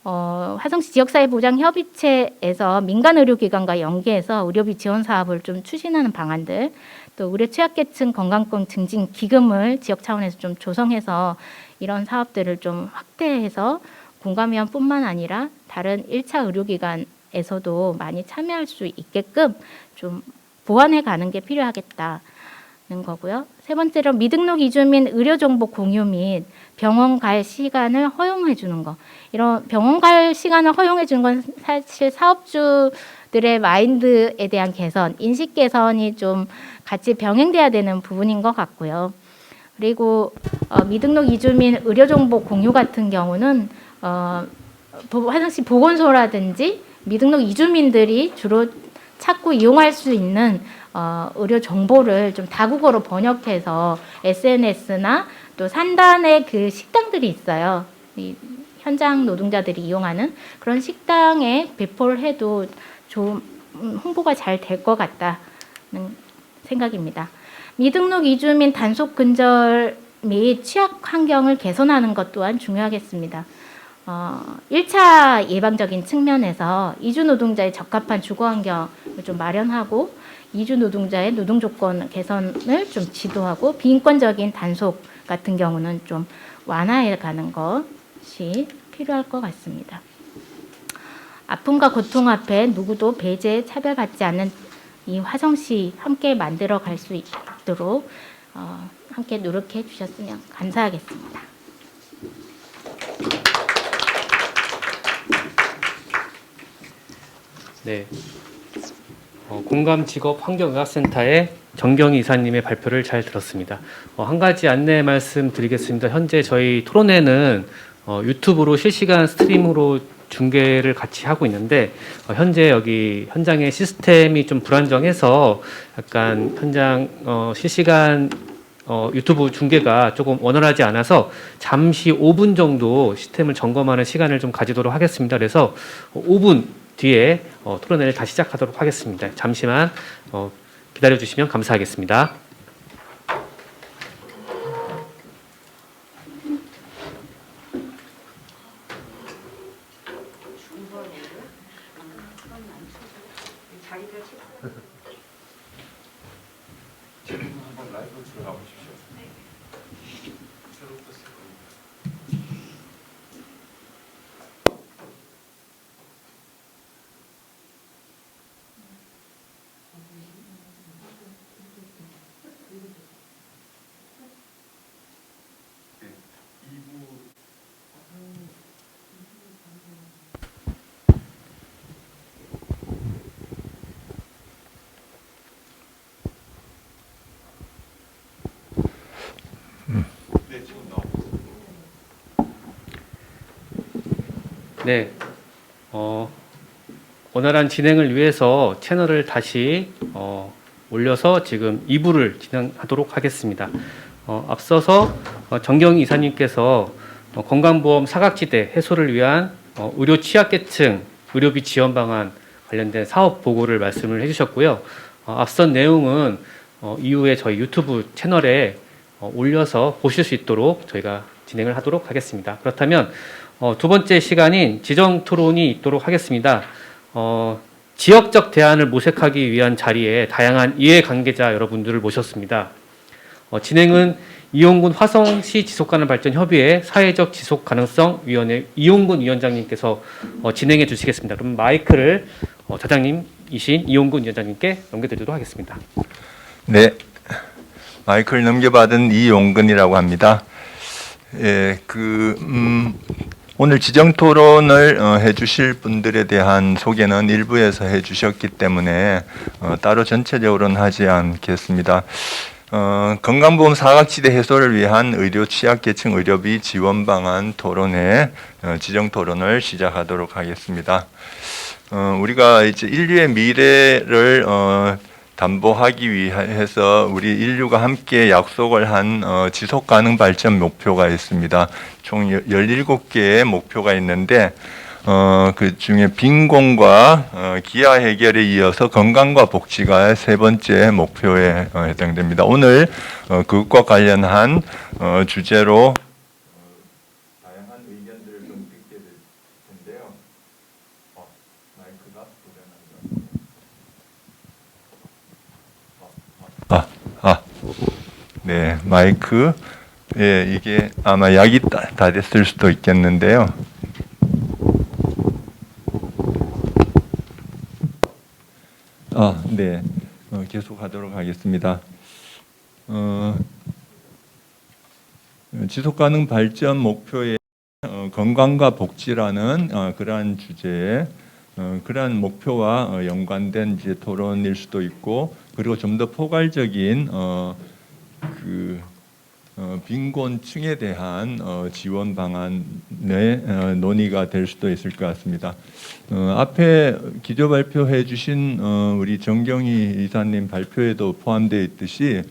B: 화성시 지역사회보장협의체에서 민간의료기관과 연계해서 의료비 지원 사업을 좀 추진하는 방안들, 또 의료 취약계층 건강권 증진 기금을 지역 차원에서 좀 조성해서 이런 사업들을 좀 확대해서 공감위원뿐만 아니라 다른 1차 의료기관에서도 많이 참여할 수 있게끔 좀 보완해 가는 게 필요하겠다는 거고요. 세 번째로 미등록 이주민 의료정보 공유 및 병원 갈 시간을 허용해 주는 거. 이런 병원 갈 시간을 허용해 주는 건 사실 사업주들의 마인드에 대한 개선, 인식 개선이 좀 같이 병행돼야 되는 부분인 것 같고요. 그리고 미등록 이주민 의료정보 공유 같은 경우는 화성시 보건소라든지 미등록 이주민들이 주로 찾고 이용할 수 있는 의료 정보를 좀 다국어로 번역해서 SNS나 또 산단의 그 식당들이 있어요. 이 현장 노동자들이 이용하는 그런 식당에 배포를 해도 좀 홍보가 잘 될 것 같다는 생각입니다. 미등록 이주민 단속 근절 및 취약 환경을 개선하는 것 또한 중요하겠습니다. 1차 예방적인 측면에서 이주 노동자의 적합한 주거 환경을 좀 마련하고 이주 노동자의 노동 조건 개선을 좀 지도하고 비인권적인 단속 같은 경우는 좀 완화해 가는 것이 필요할 것 같습니다. 아픔과 고통 앞에 누구도 배제, 차별받지 않는 이 화성시 함께 만들어 갈 수 있도록 함께 노력해 주셨으면 감사하겠습니다.
A: 네, 공감직업환경의학센터의 정경희 이사님의 발표를 잘 들었습니다. 한 가지 안내 말씀드리겠습니다. 현재 저희 토론회는 유튜브로 실시간 스트림으로 중계를 같이 하고 있는데 현재 여기 현장의 시스템이 좀 불안정해서 약간 현장 실시간 유튜브 중계가 조금 원활하지 않아서 잠시 5분 정도 시스템을 점검하는 시간을 좀 가지도록 하겠습니다. 그래서 5분 뒤에 토론회를 다시 시작하도록 하겠습니다. 잠시만 기다려 주시면 감사하겠습니다. 네, 원활한 진행을 위해서 채널을 다시 올려서 지금 2부를 진행하도록 하겠습니다. 앞서서 정경희 이사님께서 건강보험 사각지대 해소를 위한 의료 취약계층 의료비 지원 방안 관련된 사업 보고를 말씀을 해주셨고요. 앞선 내용은 이후에 저희 유튜브 채널에 올려서 보실 수 있도록 저희가 진행을 하도록 하겠습니다. 그렇다면 두 번째 시간인 지정 토론이 있도록 하겠습니다. 지역적 대안을 모색하기 위한 자리에 다양한 이해관계자 여러분들을 모셨습니다. 진행은 이용군 화성시 지속가능발전협의회 사회적 지속가능성위원회 이용군 위원장님께서 진행해 주시겠습니다. 그럼 마이크를 자장님이신 이용군 위원장님께 넘겨드리도록 하겠습니다.
C: 네, 마이크를 넘겨받은 이용근이라고 합니다. 예, 오늘 지정 토론을 해주실 분들에 대한 소개는 일부에서 해주셨기 때문에 따로 전체적으로는 하지 않겠습니다. 건강보험 사각지대 해소를 위한 의료 취약계층 의료비 지원 방안 토론회 지정 토론을 시작하도록 하겠습니다. 우리가 이제 인류의 미래를 담보하기 위해서 우리 인류가 함께 약속을 한 지속가능 발전 목표가 있습니다. 총 17개의 목표가 있는데 그 중에 빈곤과 기아 해결에 이어서 건강과 복지가 세 번째 목표에 해당됩니다. 오늘 그것과 관련한 주제로 다양한 의견들을 좀 듣게 될 텐데요. 마이크가 네, 마이크. 예, 이게 아마 약이 다 됐을 수도 있겠는데요. 네, 계속하도록 하겠습니다. 지속가능 발전 목표의 건강과 복지라는 그러한 주제에 그러한 목표와 연관된 이제 토론일 수도 있고, 그리고 좀 더 포괄적인 빈곤층에 대한 지원 방안의 논의가 될 수도 있을 것 같습니다. 앞에 기조 발표해 주신 우리 정경희 이사님 발표에도 포함되어 있듯이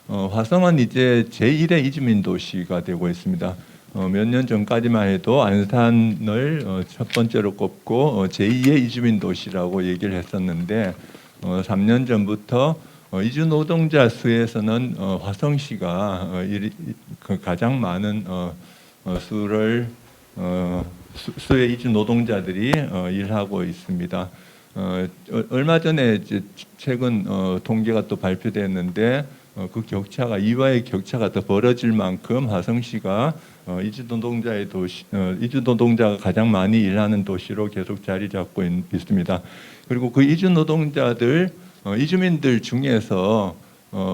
C: 화성은 이제 제1의 이주민 도시가 되고 있습니다. 몇 년 전까지만 해도 안산을 첫 번째로 꼽고 제2의 이주민 도시라고 얘기를 했었는데 3년 전부터 이주 노동자 수에서는 화성시가 가장 많은 수의 이주 노동자들이 일하고 있습니다. 얼마 전에 이제 최근 통계가 또 발표됐는데 그 격차가 이와의 격차가 더 벌어질 만큼 화성시가 이주 노동자가 가장 많이 일하는 도시로 계속 자리 잡고 있습니다. 그리고 그 이주 노동자들 이주민들 중에서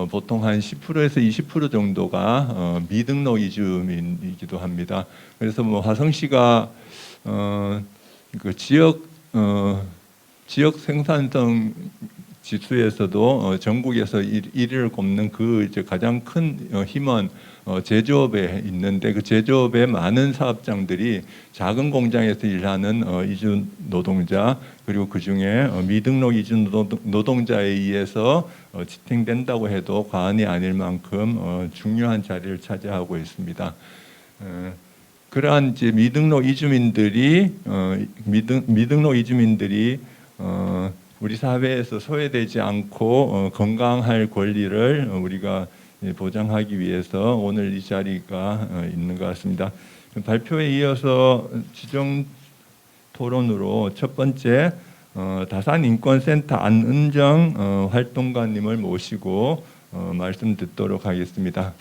C: 보통 한 10%에서 20% 정도가 미등록 이주민이기도 합니다. 그래서 뭐 화성시가 그 지역 생산성 지수에서도 전국에서 1위를 꼽는 그 이제 가장 큰 힘은 제조업에 있는데, 그 제조업의 많은 사업장들이 작은 공장에서 일하는 이주 노동자, 그리고 그 중에 미등록 이주 노동자에 의해서 지탱된다고 해도 과언이 아닐 만큼 중요한 자리를 차지하고 있습니다. 그러한 이제 미등록 이주민들이 우리 사회에서 소외되지 않고 건강할 권리를 우리가 보장하기 위해서 오늘 이 자리가 있는 것 같습니다. 발표에 이어서 지정 토론으로 첫 번째 다산인권센터 안은정 활동가님을 모시고 말씀 듣도록 하겠습니다.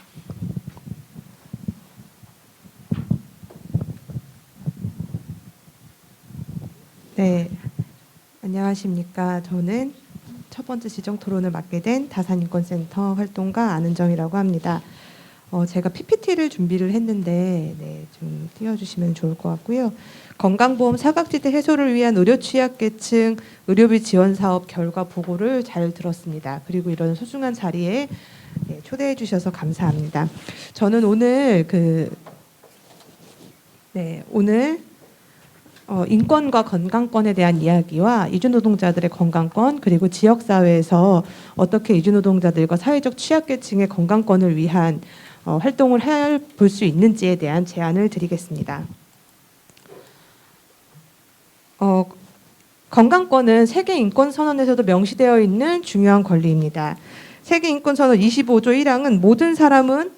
D: 네, 안녕하십니까. 저는 첫 번째 지정 토론을 맡게 된 다산인권센터 활동가 안은정이라고 합니다. 제가 PPT를 준비를 했는데 좀 띄워주시면 좋을 것 같고요. 건강보험 사각지대 해소를 위한 의료 취약계층 의료비 지원 사업 결과 보고를 잘 들었습니다. 그리고 이런 소중한 자리에 초대해 주셔서 감사합니다. 저는 오늘 인권과 건강권에 대한 이야기와 이주노동자들의 건강권 그리고 지역사회에서 어떻게 이주노동자들과 사회적 취약계층의 건강권을 위한 활동을 볼 수 있는지에 대한 제안을 드리겠습니다. 건강권은 세계인권선언에서도 명시되어 있는 중요한 권리입니다. 세계인권선언 25조 1항은 모든 사람은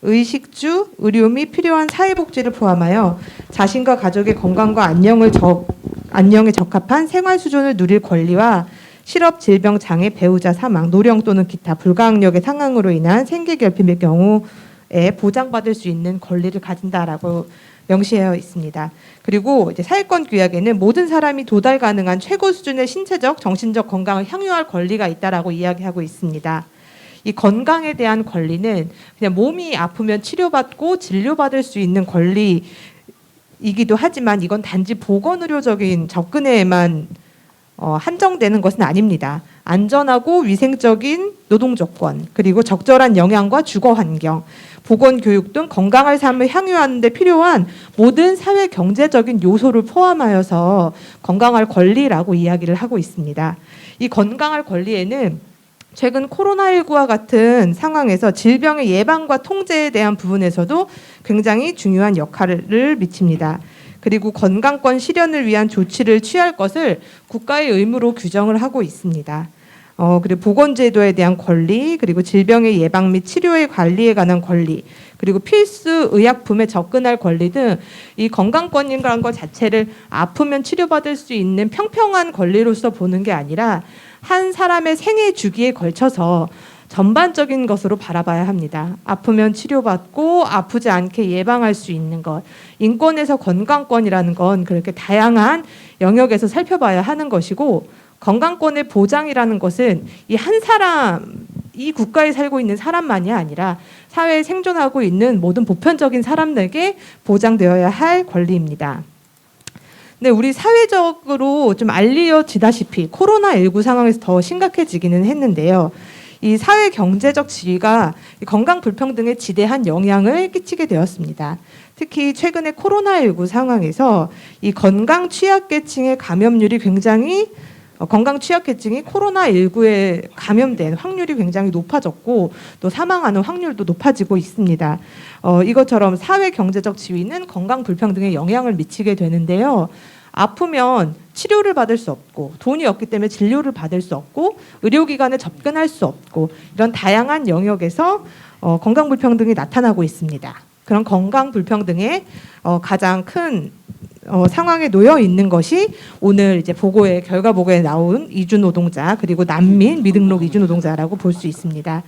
D: 의식주, 의료 및 필요한 사회복지를 포함하여 자신과 가족의 건강과 안녕에 적합한 생활 수준을 누릴 권리와 실업, 질병, 장애, 배우자 사망, 노령 또는 기타 불가항력의 상황으로 인한 생계결핍의 경우에 보장받을 수 있는 권리를 가진다라고 명시되어 있습니다. 그리고 이제 사회권 규약에는 모든 사람이 도달 가능한 최고 수준의 신체적, 정신적 건강을 향유할 권리가 있다라고 이야기하고 있습니다. 이 건강에 대한 권리는 그냥 몸이 아프면 치료받고 진료받을 수 있는 권리이기도 하지만 이건 단지 보건의료적인 접근에만 한정되는 것은 아닙니다. 안전하고 위생적인 노동 조건, 그리고 적절한 영양과 주거 환경, 보건 교육 등 건강한 삶을 향유하는 데 필요한 모든 사회 경제적인 요소를 포함하여서 건강할 권리라고 이야기를 하고 있습니다. 이 건강할 권리에는 최근 코로나19와 같은 상황에서 질병의 예방과 통제에 대한 부분에서도 굉장히 중요한 역할을 미칩니다. 그리고 건강권 실현을 위한 조치를 취할 것을 국가의 의무로 규정을 하고 있습니다. 그리고 보건제도에 대한 권리, 그리고 질병의 예방 및 치료의 관리에 관한 권리, 그리고 필수 의약품에 접근할 권리 등 이 건강권이라는 것 자체를 아프면 치료받을 수 있는 평평한 권리로서 보는 게 아니라 한 사람의 생애 주기에 걸쳐서 전반적인 것으로 바라봐야 합니다. 아프면 치료받고 아프지 않게 예방할 수 있는 것. 인권에서 건강권이라는 건 그렇게 다양한 영역에서 살펴봐야 하는 것이고, 건강권의 보장이라는 것은 이 한 사람, 이 국가에 살고 있는 사람만이 아니라 사회에 생존하고 있는 모든 보편적인 사람들에게 보장되어야 할 권리입니다. 네, 우리 사회적으로 좀 알려지다시피 코로나19 상황에서 더 심각해지기는 했는데요. 이 사회 경제적 지위가 건강 불평등에 지대한 영향을 끼치게 되었습니다. 특히 최근에 코로나19 상황에서 이 건강 취약계층의 감염률이 굉장히 건강 취약계층이 코로나19에 감염된 확률이 굉장히 높아졌고 또 사망하는 확률도 높아지고 있습니다. 이것처럼 사회 경제적 지위는 건강 불평등에 영향을 미치게 되는데요. 아프면 치료를 받을 수 없고 돈이 없기 때문에 진료를 받을 수 없고 의료기관에 접근할 수 없고 이런 다양한 영역에서 건강 불평등이 나타나고 있습니다. 그런 건강 불평등의 가장 큰 상황에 놓여 있는 것이 오늘 이제 결과 보고에 나온 이주 노동자 그리고 난민 미등록 이주 노동자라고 볼 수 있습니다.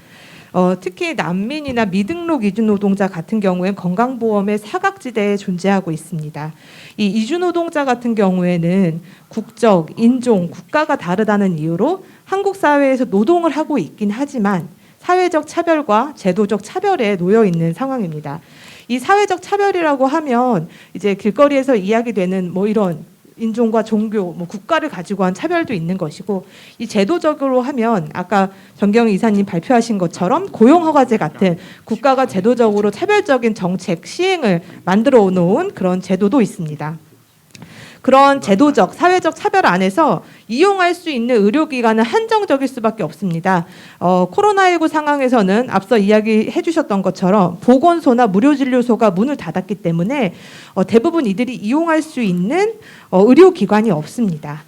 D: 특히 난민이나 미등록 이주 노동자 같은 경우엔 건강보험의 사각지대에 존재하고 있습니다. 이 이주 노동자 같은 경우에는 국적, 인종, 국가가 다르다는 이유로 한국 사회에서 노동을 하고 있긴 하지만 사회적 차별과 제도적 차별에 놓여 있는 상황입니다. 이 사회적 차별이라고 하면 이제 길거리에서 이야기되는 뭐 이런 인종과 종교, 뭐 국가를 가지고 한 차별도 있는 것이고, 이 제도적으로 하면 아까 정경희 이사님 발표하신 것처럼 고용허가제 같은 국가가 제도적으로 차별적인 정책 시행을 만들어 놓은 그런 제도도 있습니다. 그런 제도적, 사회적 차별 안에서 이용할 수 있는 의료기관은 한정적일 수밖에 없습니다. 코로나19 상황에서는 앞서 이야기해 주셨던 것처럼 보건소나 무료진료소가 문을 닫았기 때문에 대부분 이들이 이용할 수 있는 의료기관이 없습니다.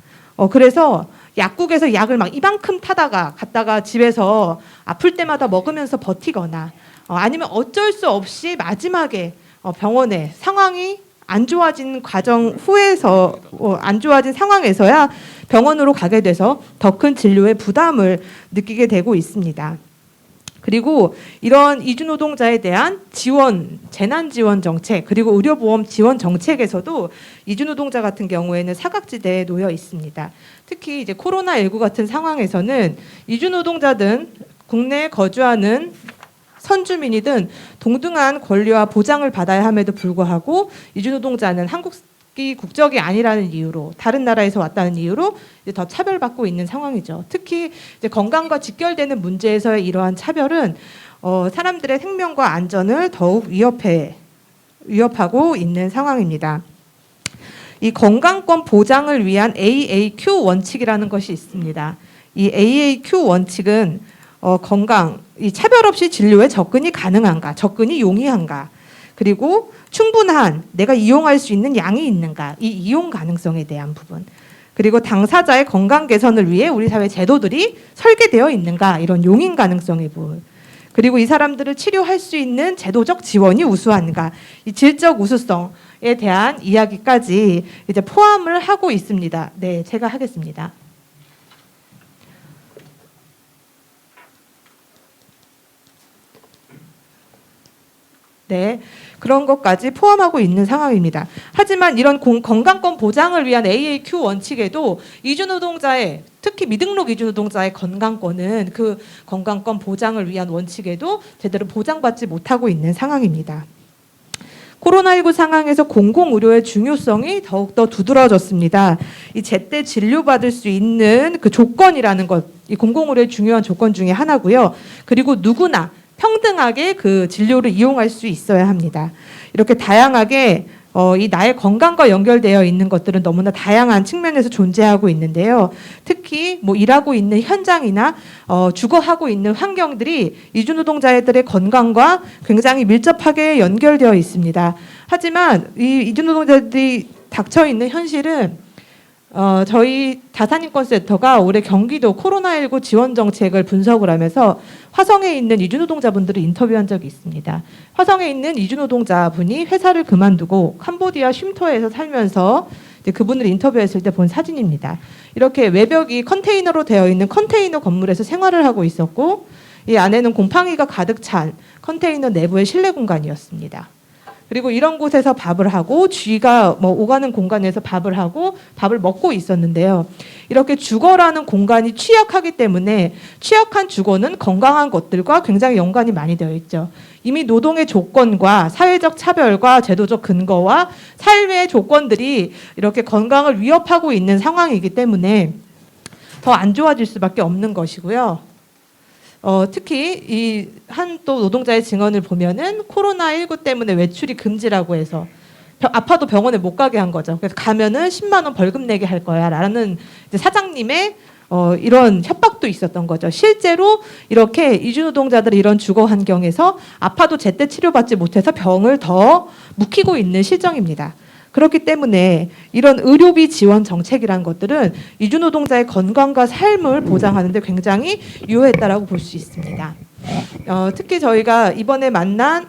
D: 그래서 약국에서 약을 막 이만큼 갔다가 집에서 아플 때마다 먹으면서 버티거나 아니면 어쩔 수 없이 마지막에 병원에 상황이 안 좋아진 과정 후에서 안 좋아진 상황에서야 병원으로 가게 돼서 더 큰 진료의 부담을 느끼게 되고 있습니다. 그리고 이런 이주 노동자에 대한 지원, 재난 지원 정책, 그리고 의료보험 지원 정책에서도 이주 노동자 같은 경우에는 사각지대에 놓여 있습니다. 특히 이제 코로나19 같은 상황에서는 이주 노동자든 국내에 거주하는 선주민이든 동등한 권리와 보장을 받아야 함에도 불구하고 이주 노동자는 한국이 국적이 아니라는 이유로 다른 나라에서 왔다는 이유로 이제 더 차별받고 있는 상황이죠. 특히 이제 건강과 직결되는 문제에서의 이러한 차별은 사람들의 생명과 안전을 더욱 위협하고 있는 상황입니다. 이 건강권 보장을 위한 AAQ 원칙이라는 것이 있습니다. 이 AAQ 원칙은 건강, 이 차별 없이 진료에 접근이 가능한가, 접근이 용이한가, 그리고 충분한 내가 이용할 수 있는 양이 있는가, 이 이용 가능성에 대한 부분, 그리고 당사자의 건강 개선을 위해 우리 사회 제도들이 설계되어 있는가, 이런 용인 가능성의 부분, 그리고 이 사람들을 치료할 수 있는 제도적 지원이 우수한가, 이 질적 우수성에 대한 이야기까지 이제 포함을 하고 있습니다. 네, 제가 하겠습니다. 네, 그런 것까지 포함하고 있는 상황입니다. 하지만 이런 건강권 보장을 위한 AAQ 원칙에도 이주노동자의, 특히 미등록 이주노동자의 건강권은 그 건강권 보장을 위한 원칙에도 제대로 보장받지 못하고 있는 상황입니다. 코로나19 상황에서 공공의료의 중요성이 더욱더 두드러졌습니다. 이 제때 진료받을 수 있는 그 조건이라는 것, 이 공공의료의 중요한 조건 중에 하나고요. 그리고 누구나 평등하게 그 진료를 이용할 수 있어야 합니다. 이렇게 다양하게 이 나의 건강과 연결되어 있는 것들은 너무나 다양한 측면에서 존재하고 있는데요. 특히 뭐 일하고 있는 현장이나 주거하고 있는 환경들이 이주노동자들의 건강과 굉장히 밀접하게 연결되어 있습니다. 하지만 이 이주노동자들이 닥쳐 있는 현실은 저희 다산인권센터가 올해 경기도 코로나19 지원 정책을 분석을 하면서 화성에 있는 이주노동자분들을 인터뷰한 적이 있습니다. 화성에 있는 이주노동자분이 회사를 그만두고 캄보디아 쉼터에서 살면서 이제 그분을 인터뷰했을 때 본 사진입니다. 이렇게 외벽이 컨테이너로 되어 있는 컨테이너 건물에서 생활을 하고 있었고, 이 안에는 곰팡이가 가득 찬 컨테이너 내부의 실내 공간이었습니다. 그리고 이런 곳에서 밥을 하고 쥐가 뭐 오가는 공간에서 밥을 하고 밥을 먹고 있었는데요. 이렇게 주거라는 공간이 취약하기 때문에 취약한 주거는 건강한 것들과 굉장히 연관이 많이 되어 있죠. 이미 노동의 조건과 사회적 차별과 제도적 근거와 삶의 조건들이 이렇게 건강을 위협하고 있는 상황이기 때문에 더 안 좋아질 수밖에 없는 것이고요. 특히 이 한 또 노동자의 증언을 보면은 코로나19 때문에 외출이 금지라고 해서 아파도 병원에 못 가게 한 거죠. 그래서 가면은 10만 원 벌금 내게 할 거야라는 이제 사장님의 이런 협박도 있었던 거죠. 실제로 이렇게 이주노동자들이 이런 주거 환경에서 아파도 제때 치료받지 못해서 병을 더 묵히고 있는 실정입니다. 그렇기 때문에 이런 의료비 지원 정책이라는 것들은 이주노동자의 건강과 삶을 보장하는 데 굉장히 유효했다라고 볼 수 있습니다. 특히 저희가 이번에 만난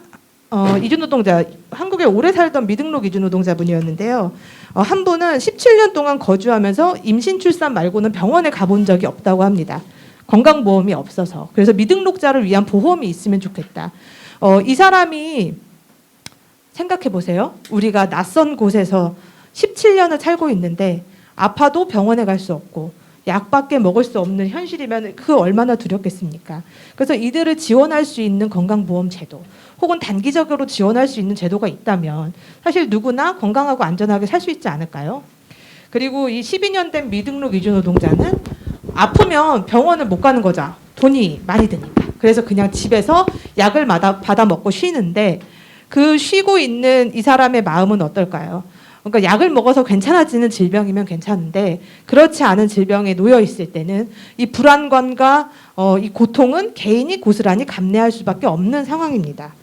D: 이주노동자, 한국에 오래 살던 미등록 이주노동자분이었는데요. 한 분은 17년 동안 거주하면서 임신 출산 말고는 병원에 가본 적이 없다고 합니다. 건강보험이 없어서. 그래서 미등록자를 위한 보험이 있으면 좋겠다. 이 사람이 생각해 보세요. 우리가 낯선 곳에서 17년을 살고 있는데 아파도 병원에 갈 수 없고 약밖에 먹을 수 없는 현실이면 그 얼마나 두렵겠습니까? 그래서 이들을 지원할 수 있는 건강보험 제도 혹은 단기적으로 지원할 수 있는 제도가 있다면 사실 누구나 건강하고 안전하게 살 수 있지 않을까요? 그리고 이 12년 된 미등록 이주노동자는 아프면 병원을 못 가는 거죠. 돈이 많이 드니까. 그래서 그냥 집에서 약을 받아 먹고 쉬는데 그 쉬고 있는 이 사람의 마음은 어떨까요? 그러니까 약을 먹어서 괜찮아지는 질병이면 괜찮은데 그렇지 않은 질병에 놓여 있을 때는 이 불안감과 이 고통은 개인이 고스란히 감내할 수밖에 없는 상황입니다.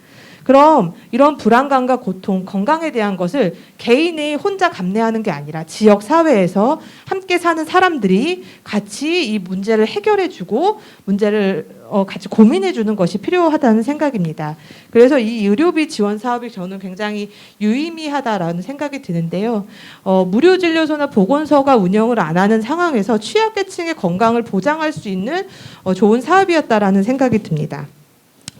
D: 그럼 이런 불안감과 고통, 건강에 대한 것을 개인이 혼자 감내하는 게 아니라 지역 사회에서 함께 사는 사람들이 같이 이 문제를 해결해주고 문제를 같이 고민해주는 것이 필요하다는 생각입니다. 그래서 이 의료비 지원 사업이 저는 굉장히 유의미하다라는 생각이 드는데요. 무료진료소나 보건소가 운영을 안 하는 상황에서 취약계층의 건강을 보장할 수 있는 좋은 사업이었다라는 생각이 듭니다.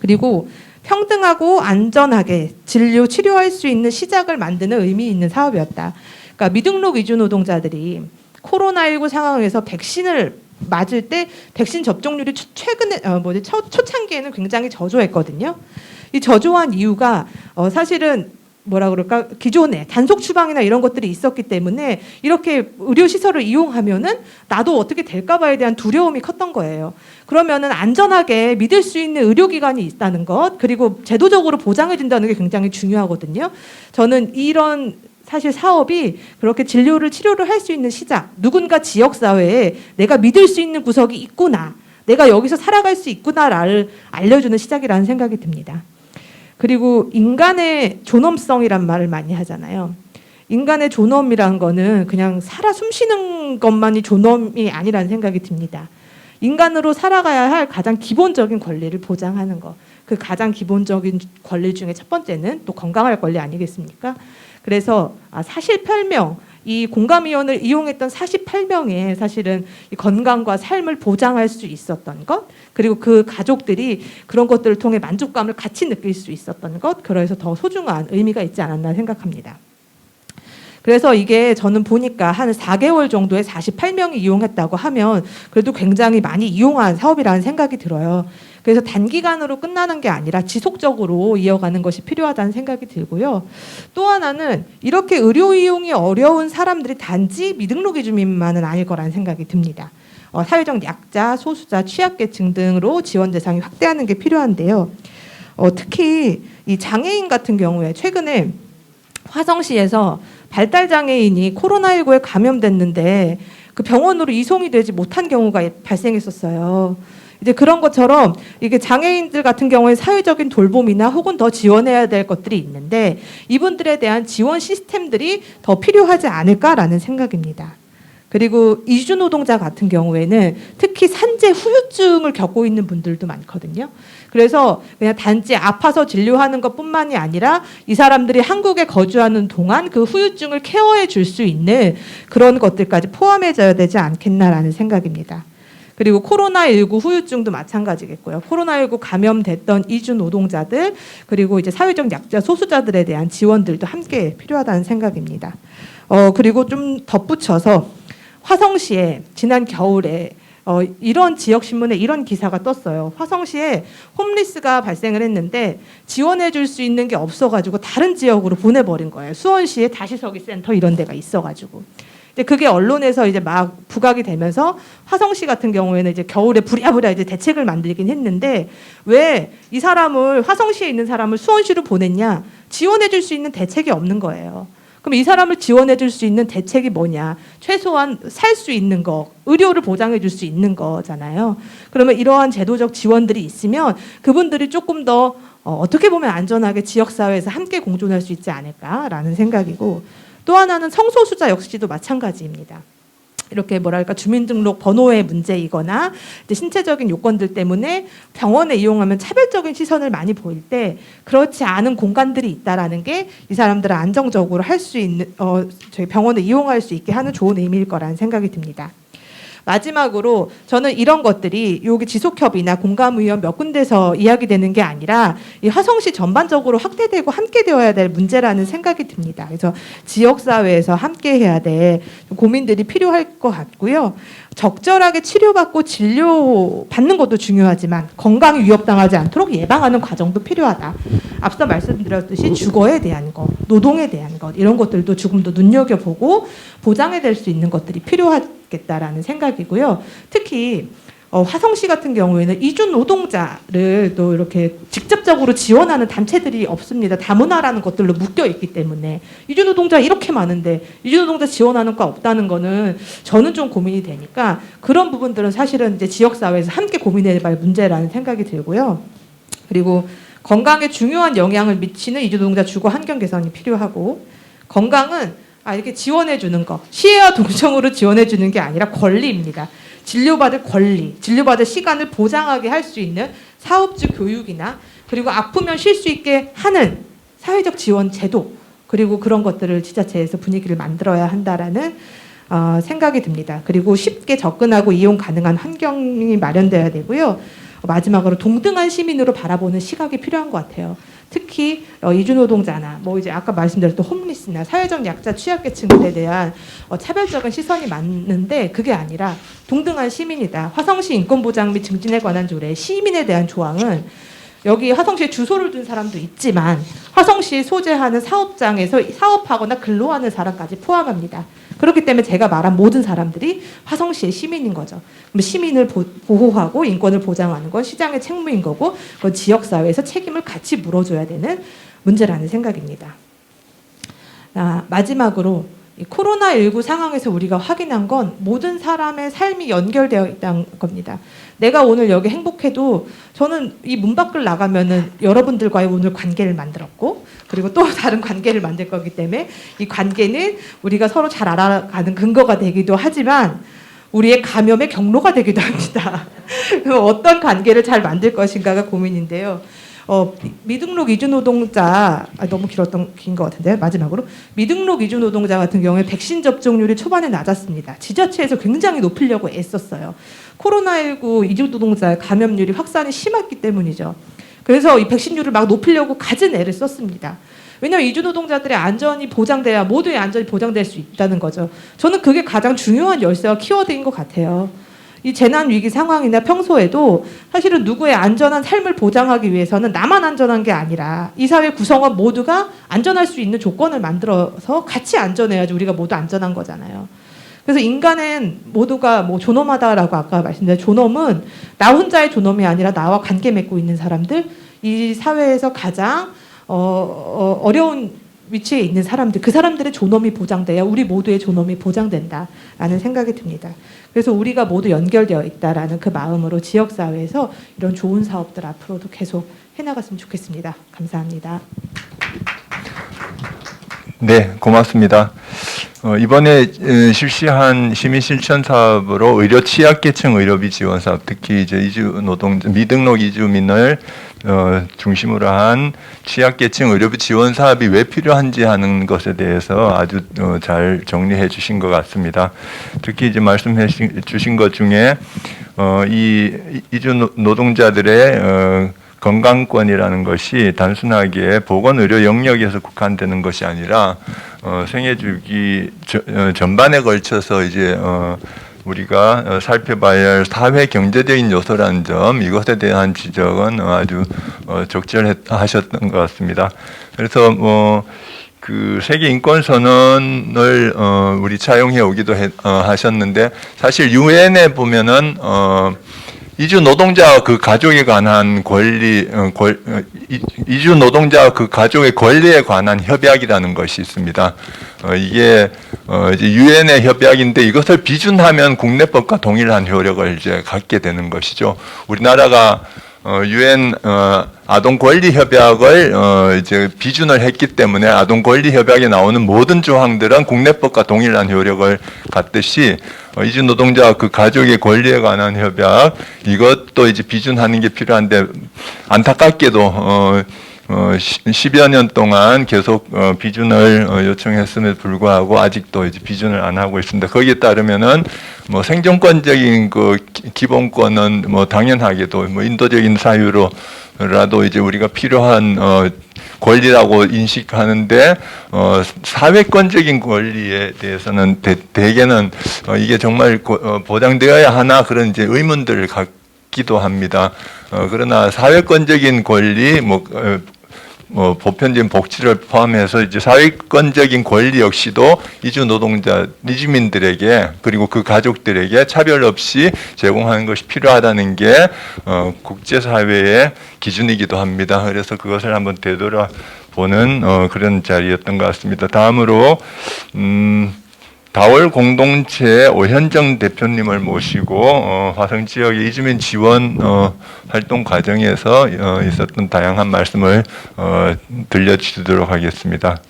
D: 그리고 평등하고 안전하게 진료, 치료할 수 있는 시작을 만드는 의미 있는 사업이었다. 그러니까 미등록 이주 노동자들이 코로나19 상황에서 백신을 맞을 때 백신 접종률이 최근에 초창기에는 굉장히 저조했거든요. 이 저조한 이유가 사실은 뭐라 그럴까 기존에 단속 추방이나 이런 것들이 있었기 때문에 이렇게 의료 시설을 이용하면은 나도 어떻게 될까봐에 대한 두려움이 컸던 거예요. 그러면은 안전하게 믿을 수 있는 의료기관이 있다는 것 그리고 제도적으로 보장해 준다는 게 굉장히 중요하거든요. 저는 이런 사실 사업이 그렇게 진료를 치료를 할 수 있는 시작, 누군가 지역 사회에 내가 믿을 수 있는 구석이 있구나, 내가 여기서 살아갈 수 있구나를 알려주는 시작이라는 생각이 듭니다. 그리고 인간의 존엄성이란 말을 많이 하잖아요. 인간의 존엄이란 거는 그냥 살아 숨쉬는 것만이 존엄이 아니라는 생각이 듭니다. 인간으로 살아가야 할 가장 기본적인 권리를 보장하는 것. 그 가장 기본적인 권리 중에 첫 번째는 또 건강할 권리 아니겠습니까? 그래서 사실팔명, 이 공감의원을 이용했던 48명의 사실은 이 건강과 삶을 보장할 수 있었던 것, 그리고 그 가족들이 그런 것들을 통해 만족감을 같이 느낄 수 있었던 것, 그래서 더 소중한 의미가 있지 않았나 생각합니다. 그래서 이게 저는 보니까 한 4개월 정도에 48명이 이용했다고 하면 그래도 굉장히 많이 이용한 사업이라는 생각이 들어요. 그래서 단기간으로 끝나는 게 아니라 지속적으로 이어가는 것이 필요하다는 생각이 들고요. 또 하나는 이렇게 의료 이용이 어려운 사람들이 단지 미등록이 주민만은 아닐 거라는 생각이 듭니다. 사회적 약자, 소수자, 취약계층 등으로 지원 대상이 확대하는 게 필요한데요. 특히 이 장애인 같은 경우에 최근에 화성시에서 발달장애인이 코로나19에 감염됐는데 그 병원으로 이송이 되지 못한 경우가 발생했었어요. 이제 그런 것처럼 이게 장애인들 같은 경우에 사회적인 돌봄이나 혹은 더 지원해야 될 것들이 있는데 이분들에 대한 지원 시스템들이 더 필요하지 않을까라는 생각입니다. 그리고 이주 노동자 같은 경우에는 특히 산재 후유증을 겪고 있는 분들도 많거든요. 그래서 그냥 단지 아파서 진료하는 것뿐만이 아니라 이 사람들이 한국에 거주하는 동안 그 후유증을 케어해 줄 수 있는 그런 것들까지 포함해져야 되지 않겠나라는 생각입니다. 그리고 코로나19 후유증도 마찬가지겠고요. 코로나19 감염됐던 이주 노동자들, 그리고 이제 사회적 약자 소수자들에 대한 지원들도 함께 필요하다는 생각입니다. 그리고 좀 덧붙여서 화성시에 지난 겨울에 이런 지역신문에 이런 기사가 떴어요. 화성시에 홈리스가 발생을 했는데 지원해 줄 수 있는 게 없어가지고 다른 지역으로 보내버린 거예요. 수원시에 다시서기 센터 이런 데가 있어가지고. 이제 그게 언론에서 이제 막 부각이 되면서 화성시 같은 경우에는 이제 겨울에 부랴부랴 이제 대책을 만들긴 했는데 왜 이 사람을 화성시에 있는 사람을 수원시로 보냈냐? 지원해 줄 수 있는 대책이 없는 거예요. 그럼 이 사람을 지원해 줄 수 있는 대책이 뭐냐? 최소한 살 수 있는 거, 의료를 보장해 줄 수 있는 거잖아요. 그러면 이러한 제도적 지원들이 있으면 그분들이 조금 더 어떻게 보면 안전하게 지역사회에서 함께 공존할 수 있지 않을까라는 생각이고, 또 하나는 성소수자 역시도 마찬가지입니다. 이렇게 뭐랄까 주민등록 번호의 문제이거나 이제 신체적인 요건들 때문에 병원에 이용하면 차별적인 시선을 많이 보일 때 그렇지 않은 공간들이 있다라는 게 이 사람들을 안정적으로 할 수 있는 저희 병원을 이용할 수 있게 하는 좋은 의미일 거라는 생각이 듭니다. 마지막으로 저는 이런 것들이 여기 지속협의나 공감의원 몇 군데서 이야기되는 게 아니라 이 화성시 전반적으로 확대되고 함께 되어야 될 문제라는 생각이 듭니다. 그래서 지역사회에서 함께 해야 될 고민들이 필요할 것 같고요. 적절하게 치료받고 진료받는 것도 중요하지만 건강이 위협당하지 않도록 예방하는 과정도 필요하다. 앞서 말씀드렸듯이 주거에 대한 것, 노동에 대한 것 이런 것들도 조금 더 눈여겨보고 보장해 될 수 있는 것들이 필요하겠다라는 생각이고요. 특히 화성시 같은 경우에는 이주 노동자를 또 이렇게 직접적으로 지원하는 단체들이 없습니다. 다문화라는 것들로 묶여 있기 때문에 이주 노동자 이렇게 많은데 이주 노동자 지원하는 거 없다는 거는 저는 좀 고민이 되니까 그런 부분들은 사실은 이제 지역 사회에서 함께 고민해볼 문제라는 생각이 들고요. 그리고 건강에 중요한 영향을 미치는 이주 노동자 주거 환경 개선이 필요하고, 건강은 이렇게 지원해 주는 거, 시혜와 동정으로 지원해 주는 게 아니라 권리입니다. 진료받을 권리, 진료받을 시간을 보장하게 할 수 있는 사업주 교육이나 그리고 아프면 쉴 수 있게 하는 사회적 지원 제도, 그리고 그런 것들을 지자체에서 분위기를 만들어야 한다라는 생각이 듭니다. 그리고 쉽게 접근하고 이용 가능한 환경이 마련돼야 되고요. 마지막으로 동등한 시민으로 바라보는 시각이 필요한 것 같아요. 특히 이주노동자나 뭐 이제 아까 말씀드렸던 홈리스나 사회적 약자 취약계층들에 대한 차별적인 시선이 많은데 그게 아니라 동등한 시민이다. 화성시 인권보장 및 증진에 관한 조례 시민에 대한 조항은 여기 화성시에 주소를 둔 사람도 있지만 화성시 소재하는 사업장에서 사업하거나 근로하는 사람까지 포함합니다. 그렇기 때문에 제가 말한 모든 사람들이 화성시의 시민인 거죠. 그럼 시민을 보호하고 인권을 보장하는 건 시장의 책무인 거고 그건 지역사회에서 책임을 같이 물어줘야 되는 문제라는 생각입니다. 마지막으로 이 코로나19 상황에서 우리가 확인한 건 모든 사람의 삶이 연결되어 있다는 겁니다. 내가 오늘 여기 행복해도 저는 이 문 밖을 나가면은 여러분들과의 오늘 관계를 만들었고, 그리고 또 다른 관계를 만들 거기 때문에 이 관계는 우리가 서로 잘 알아가는 근거가 되기도 하지만 우리의 감염의 경로가 되기도 합니다. 어떤 관계를 잘 만들 것인가가 고민인데요. 미등록 이주 노동자, 너무 긴 것 같은데요. 마지막으로 미등록 이주 노동자 같은 경우에 백신 접종률이 초반에 낮았습니다. 지자체에서 굉장히 높이려고 애썼어요. 코로나19 이주 노동자의 감염률이 확산이 심했기 때문이죠. 그래서 이 백신율을 막 높이려고 갖은 애를 썼습니다. 왜냐하면 이주 노동자들의 안전이 보장돼야 모두의 안전이 보장될 수 있다는 거죠. 저는 그게 가장 중요한 열쇠와 키워드인 것 같아요. 이 재난 위기 상황이나 평소에도 사실은 누구의 안전한 삶을 보장하기 위해서는 나만 안전한 게 아니라 이 사회 구성원 모두가 안전할 수 있는 조건을 만들어서 같이 안전해야지 우리가 모두 안전한 거잖아요. 그래서 인간은 모두가 뭐 존엄하다라고 아까 말씀드린 존엄은 나 혼자의 존엄이 아니라 나와 관계 맺고 있는 사람들, 이 사회에서 가장 어려운 위치에 있는 사람들, 그 사람들의 존엄이 보장돼야 우리 모두의 존엄이 보장된다라는 생각이 듭니다. 그래서 우리가 모두 연결되어 있다라는 그 마음으로 지역사회에서 이런 좋은 사업들 앞으로도 계속 해나갔으면 좋겠습니다. 감사합니다.
C: 네, 고맙습니다. 이번에 실시한 시민 실천 사업으로 의료 취약계층 의료비 지원 사업, 특히 이제 이주 노동 미등록 이주민을 중심으로 한 취약계층 의료비 지원 사업이 왜 필요한지 하는 것에 대해서 아주 잘 정리해 주신 것 같습니다. 특히 이제 말씀해 주신 것 중에 이 이주 노동자들의 건강권이라는 것이 단순하게 보건의료 영역에서 국한되는 것이 아니라 생애주기 전반에 걸쳐서 이제 우리가 살펴봐야 할 사회 경제적인 요소라는 점, 이것에 대한 지적은 아주 적절하셨던 것 같습니다. 그래서 그 세계 인권 선언을 우리 차용해 오기도 하셨는데, 사실 유엔에 보면은 이주 노동자와 그 가족에 관한 권리, 이주 노동자와 그 가족의 권리에 관한 협약이라는 것이 있습니다. 이게 이제 유엔의 협약인데 이것을 비준하면 국내법과 동일한 효력을 이제 갖게 되는 것이죠. 우리나라가 유엔 아동 권리 협약을 이제 비준을 했기 때문에 아동 권리 협약에 나오는 모든 조항들은 국내법과 동일한 효력을 갖듯이 이주 노동자와 그 가족의 권리에 관한 협약, 이것도 이제 비준하는 게 필요한데 안타깝게도 10여 년 동안 계속 비준을 요청했음에도 불구하고 아직도 이제 비준을 안 하고 있습니다. 거기에 따르면은 뭐 생존권적인 그 기본권은 뭐 당연하게도 뭐 인도적인 사유로라도 이제 우리가 필요한 권리라고 인식하는데 사회권적인 권리에 대해서는 대개는 이게 정말 보장되어야 하나 그런 이제 의문들을 갖기도 합니다. 그러나 사회권적인 권리, 보편적인 복지를 포함해서 이제 사회권적인 권리 역시도 이주 노동자, 이주민들에게 그리고 그 가족들에게 차별 없이 제공하는 것이 필요하다는 게 국제사회의 기준이기도 합니다. 그래서 그것을 한번 되돌아보는 그런 자리였던 것 같습니다. 다음으로 다월 공동체 오현정 대표님을 모시고 화성 지역의 이주민 지원 활동 과정에서 있었던 다양한 말씀을 들려주시도록 하겠습니다.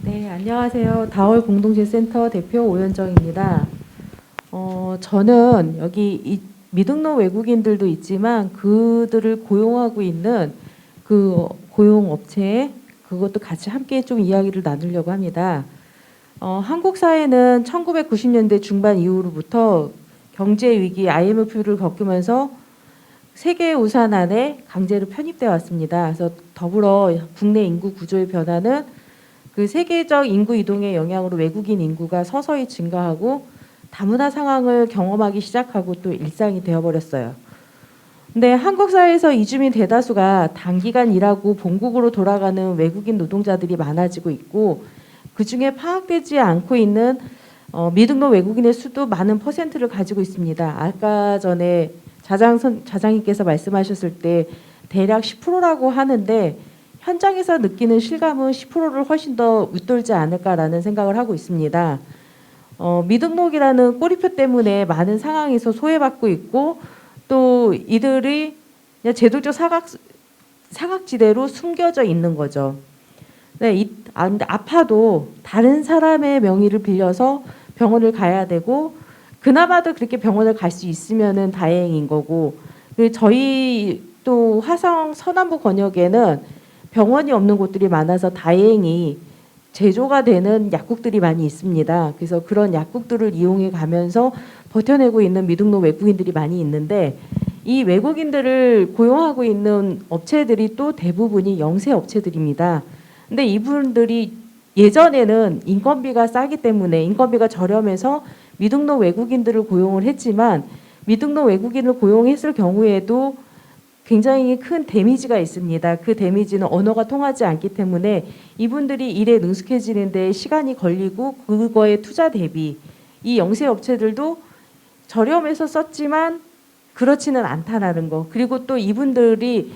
E: 네, 안녕하세요. 다월 공동체 센터 대표 오현정입니다. 저는 여기 미등록 외국인들도 있지만 그들을 고용하고 있는 그 고용업체, 그것도 같이 함께 좀 이야기를 나누려고 합니다. 한국 사회는 1990년대 중반 이후로부터 경제 위기 IMF를 겪으면서 세계 우산 안에 강제로 편입되어 왔습니다. 그래서 더불어 국내 인구 구조의 변화는 그 세계적 인구 이동의 영향으로 외국인 인구가 서서히 증가하고 다문화 상황을 경험하기 시작하고 또 일상이 되어버렸어요. 근데 한국 사회에서 이주민 대다수가 단기간 일하고 본국으로 돌아가는 외국인 노동자들이 많아지고 있고, 그중에 파악되지 않고 있는 미등록 외국인의 수도 많은 퍼센트를 가지고 있습니다. 아까 전에 자장님께서 말씀하셨을 때 대략 10%라고 하는데 현장에서 느끼는 실감은 10%를 훨씬 더 웃돌지 않을까라는 생각을 하고 있습니다. 미등록이라는 꼬리표 때문에 많은 상황에서 소외받고 있고 또 이들이 그냥 제도적 사각지대로 숨겨져 있는 거죠. 네, 근데 아파도 다른 사람의 명의를 빌려서 병원을 가야 되고 그나마도 그렇게 병원을 갈 수 있으면은 다행인 거고 저희 또 화성 서남부 권역에는 병원이 없는 곳들이 많아서 다행히 제조가 되는 약국들이 많이 있습니다. 그래서 그런 약국들을 이용해 가면서 버텨내고 있는 미등록 외국인들이 많이 있는데 이 외국인들을 고용하고 있는 업체들이 또 대부분이 영세 업체들입니다. 근데 이분들이 예전에는 인건비가 싸기 때문에 인건비가 저렴해서 미등록 외국인들을 고용을 했지만 미등록 외국인을 고용했을 경우에도 굉장히 큰 데미지가 있습니다. 그 데미지는 언어가 통하지 않기 때문에 이분들이 일에 능숙해지는 데 시간이 걸리고 그거에 투자 대비 이 영세 업체들도 저렴해서 썼지만 그렇지는 않다라는 거. 그리고 또 이분들이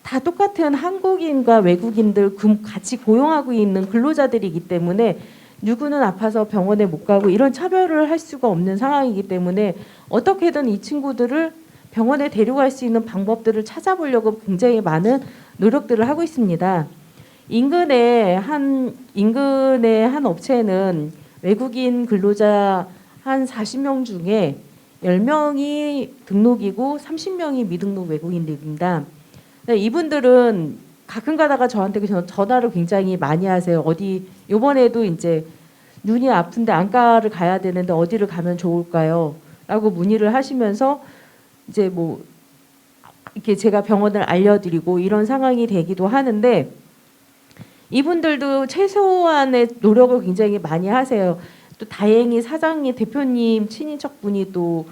E: 다 똑같은 한국인과 외국인들 같이 고용하고 있는 근로자들이기 때문에 누구는 아파서 병원에 못 가고 이런 차별을 할 수가 없는 상황이기 때문에 어떻게든 이 친구들을 병원에 데려갈 수 있는 방법들을 찾아보려고 굉장히 많은 노력들을 하고 있습니다. 인근의 한 업체는 외국인 근로자 한 40명 중에 10명이 등록이고 30명이 미등록 외국인들입니다. 이분들은 가끔 가다가 저한테 전화를 굉장히 많이 하세요. 요번에도 이제 눈이 아픈데 안과를 가야 되는데 어디를 가면 좋을까요? 라고 문의를 하시면서 이제 뭐 이렇게 제가 병원을 알려드리고 이런 상황이 되기도 하는데 이분들도 최소한의 노력을 굉장히 많이 하세요. 또 다행히 사장님, 대표님 친인척분이 또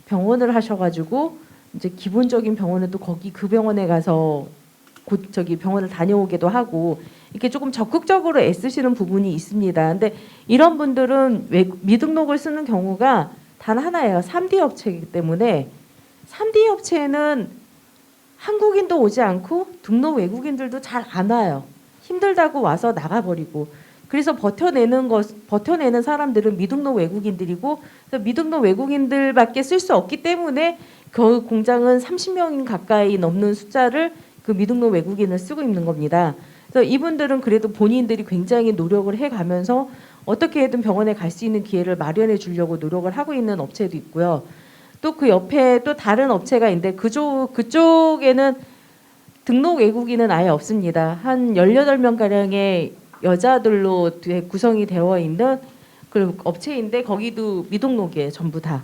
E: 병원을 하셔가지고 이제 기본적인 병원은 또 거기 그 병원에 가서 병원을 다녀오기도 하고 이렇게 조금 적극적으로 애쓰시는 부분이 있습니다. 근데 이런 분들은 미등록을 쓰는 경우가 단 하나예요. 3D 업체이기 때문에 3D 업체에는 한국인도 오지 않고 등록 외국인들도 잘 안 와요. 힘들다고 와서 나가버리고 그래서 버텨내는 사람들은 미등록 외국인들이고 미등록 외국인들밖에 쓸 수 없기 때문에 그 공장은 30명 가까이 넘는 숫자를 그 미등록 외국인을 쓰고 있는 겁니다. 그래서 이분들은 그래도 본인들이 굉장히 노력을 해가면서 어떻게든 병원에 갈 수 있는 기회를 마련해 주려고 노력을 하고 있는 업체도 있고요. 또 그 옆에 또 다른 업체가 있는데 그쪽에는 등록 외국인은 아예 없습니다. 한 18명가량의 여자들로 구성이 되어 있는 그 업체인데 거기도 미등록이에요. 전부 다.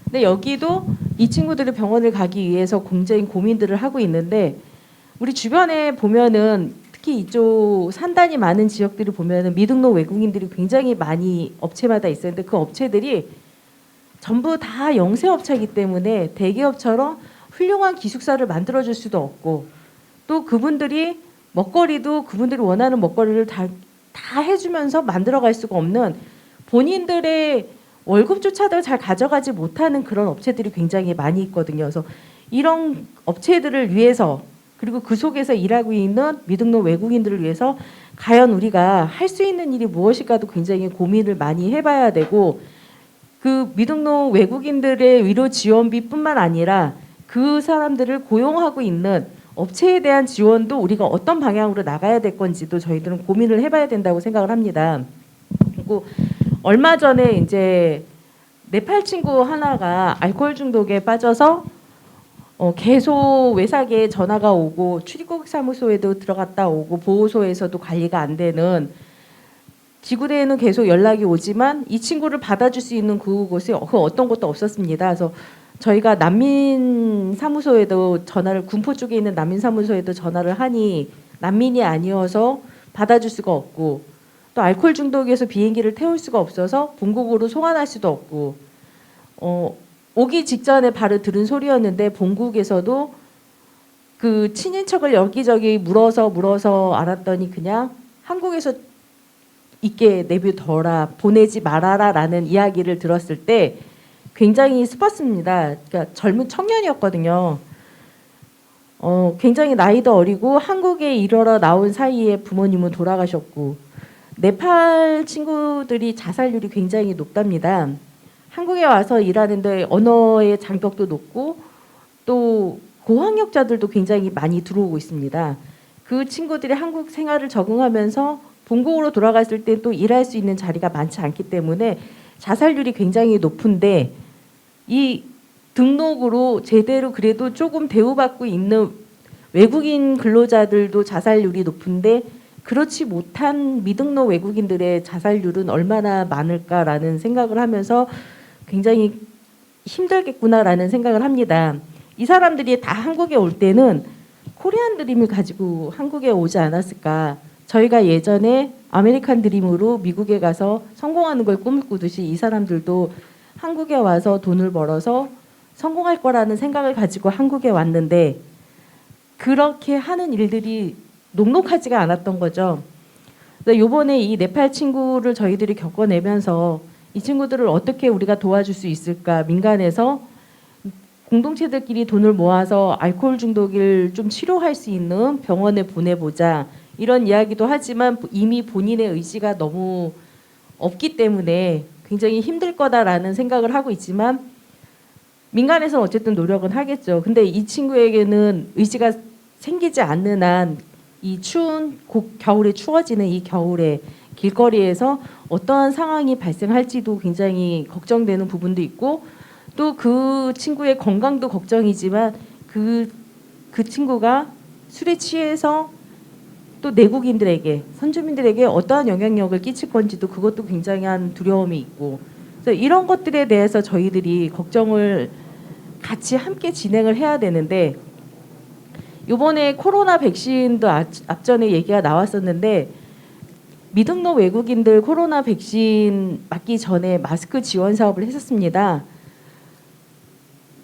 E: 근데 여기도 이 친구들이 병원을 가기 위해서 굉장히 고민들을 하고 있는데 우리 주변에 보면은 특히 이쪽 산단이 많은 지역들을 보면은 미등록 외국인들이 굉장히 많이 업체마다 있었는데 그 업체들이 전부 다 영세업체이기 때문에 대기업처럼 훌륭한 기숙사를 만들어줄 수도 없고 또 그분들이 먹거리도 그분들이 원하는 먹거리를 다 해주면서 만들어갈 수가 없는 본인들의 월급조차도 잘 가져가지 못하는 그런 업체들이 굉장히 많이 있거든요. 그래서 이런 업체들을 위해서 그리고 그 속에서 일하고 있는 미등록 외국인들을 위해서 과연 우리가 할 수 있는 일이 무엇일까도 굉장히 고민을 많이 해봐야 되고 그 미등록 외국인들의 의료 지원비뿐만 아니라 그 사람들을 고용하고 있는 업체에 대한 지원도 우리가 어떤 방향으로 나가야 될 건지도 저희들은 고민을 해봐야 된다고 생각을 합니다. 그리고 얼마 전에 이제 네팔 친구 하나가 알코올 중독에 빠져서 계속 외삭에 전화가 오고 출입국 사무소에도 들어갔다 오고 보호소에서도 관리가 안 되는 지구대에는 계속 연락이 오지만 이 친구를 받아줄 수 있는 그곳이 어떤 곳도 없었습니다. 그래서 저희가 난민 사무소에도 군포 쪽에 있는 난민 사무소에도 전화를 하니 난민이 아니어서 받아줄 수가 없고 또 알코올 중독에서 비행기를 태울 수가 없어서 본국으로 송환할 수도 없고 오기 직전에 바로 들은 소리였는데 본국에서도 그 친인척을 여기저기 물어서 알았더니 그냥 한국에서 있게 내비둬라 보내지 말아라라는 이야기를 들었을 때 굉장히 슬펐습니다. 그러니까 젊은 청년이었거든요. 굉장히 나이도 어리고 한국에 이르러 나온 사이에 부모님은 돌아가셨고 네팔 친구들이 자살률이 굉장히 높답니다. 한국에 와서 일하는데 언어의 장벽도 높고 또 고학력자들도 굉장히 많이 들어오고 있습니다. 그 친구들이 한국 생활을 적응하면서 본국으로 돌아갔을 때 또 일할 수 있는 자리가 많지 않기 때문에 자살률이 굉장히 높은데 이 등록으로 제대로 그래도 조금 대우받고 있는 외국인 근로자들도 자살률이 높은데 그렇지 못한 미등록 외국인들의 자살률은 얼마나 많을까라는 생각을 하면서 굉장히 힘들겠구나라는 생각을 합니다. 이 사람들이 다 한국에 올 때는 코리안 드림을 가지고 한국에 오지 않았을까. 저희가 예전에 아메리칸 드림으로 미국에 가서 성공하는 걸 꿈을 꾸듯이 이 사람들도 한국에 와서 돈을 벌어서 성공할 거라는 생각을 가지고 한국에 왔는데 그렇게 하는 일들이 녹록하지가 않았던 거죠. 이번에 이 네팔 친구를 저희들이 겪어내면서 이 친구들을 어떻게 우리가 도와줄 수 있을까, 민간에서 공동체들끼리 돈을 모아서 알코올 중독을 좀 치료할 수 있는 병원에 보내보자 이런 이야기도 하지만 이미 본인의 의지가 너무 없기 때문에 굉장히 힘들 거다라는 생각을 하고 있지만 민간에서는 어쨌든 노력은 하겠죠. 근데 이 친구에게는 의지가 생기지 않는 한 이 추운 겨울에 추워지는 이 겨울에 길거리에서 어떠한 상황이 발생할지도 굉장히 걱정되는 부분도 있고 또 그 친구의 건강도 걱정이지만 그 친구가 술에 취해서 또 내국인들에게 선주민들에게 어떠한 영향력을 끼칠 건지도 그것도 굉장한 두려움이 있고 그래서 이런 것들에 대해서 저희들이 걱정을 같이 함께 진행을 해야 되는데 이번에 코로나 백신도 앞전에 얘기가 나왔었는데 미등록 외국인들 코로나 백신 맞기 전에 마스크 지원 사업을 했었습니다.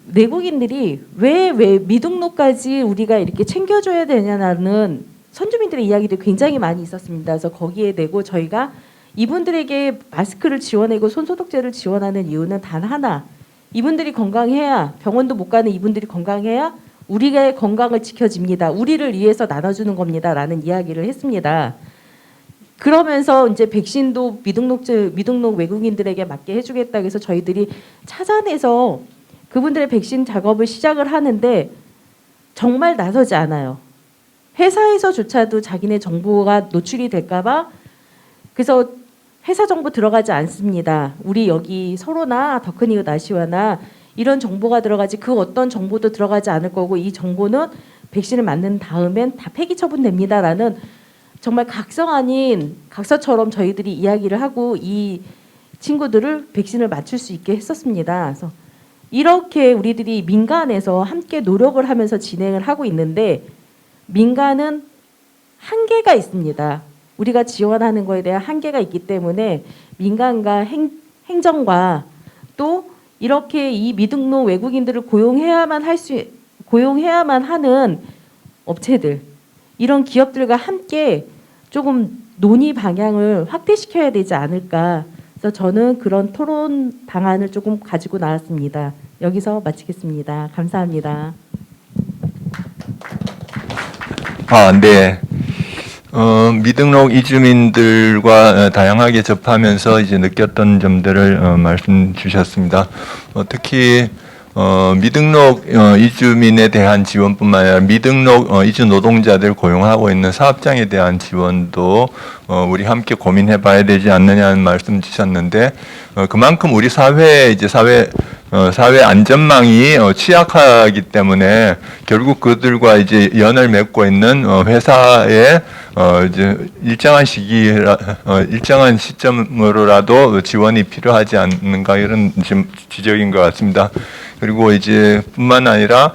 E: 내국인들이 왜 미등록까지 우리가 이렇게 챙겨줘야 되냐는 선주민들의 이야기도 굉장히 많이 있었습니다. 그래서 거기에 대고 저희가 이분들에게 마스크를 지원하고 손소독제를 지원하는 이유는 단 하나. 이분들이 건강해야 병원도 못 가는 이분들이 건강해야 우리의 건강을 지켜집니다. 우리를 위해서 나눠주는 겁니다. 라는 이야기를 했습니다. 그러면서 이제 백신도 미등록 외국인들에게 맞게 해주겠다 해서 저희들이 찾아내서 그분들의 백신 작업을 시작을 하는데 정말 나서지 않아요. 회사에서조차도 자기네 정보가 노출이 될까봐 그래서 회사 정보 들어가지 않습니다. 우리 여기 서로나 더크니우 나시와나 이런 정보가 들어가지 그 어떤 정보도 들어가지 않을 거고 이 정보는 백신을 맞는 다음엔 다 폐기 처분됩니다라는 정말 각성 아닌 각서처럼 저희들이 이야기를 하고 이 친구들을 백신을 맞출 수 있게 했었습니다. 그래서 이렇게 우리들이 민간에서 함께 노력을 하면서 진행을 하고 있는데 민간은 한계가 있습니다. 우리가 지원하는 거에 대한 한계가 있기 때문에 민간과 행정과 또 이렇게 이 미등록 외국인들을 고용해야만 하는 업체들 이런 기업들과 함께 조금 논의 방향을 확대시켜야 되지 않을까. 그래서 저는 그런 토론 방안을 조금 가지고 나왔습니다. 여기서 마치겠습니다. 감사합니다.
C: 네. 미등록 이주민들과 다양하게 접하면서 이제 느꼈던 점들을 말씀 주셨습니다. 특히 미등록 이주민에 대한 지원뿐만 아니라 미등록 이주 노동자들 고용하고 있는 사업장에 대한 지원도 우리 함께 고민해 봐야 되지 않느냐는 말씀 주셨는데 그만큼 우리 사회 안전망이 취약하기 때문에 결국 그들과 이제 연을 맺고 있는 회사에 이제 일정한 시점으로라도 지원이 필요하지 않는가 이런 지적인 것 같습니다. 그리고 이제 뿐만 아니라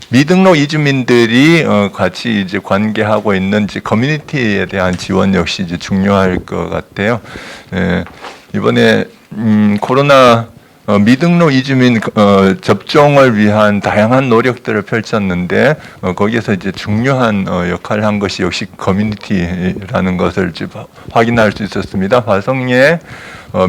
C: 미등록 이주민들이 같이 이제 관계하고 있는 이제 커뮤니티에 대한 지원 역시 이제 중요할 것 같아요. 이번에 코로나 미등록 이주민 접종을 위한 다양한 노력들을 펼쳤는데 거기에서 이제 중요한 역할을 한 것이 역시 커뮤니티라는 것을 확인할 수 있었습니다. 화성에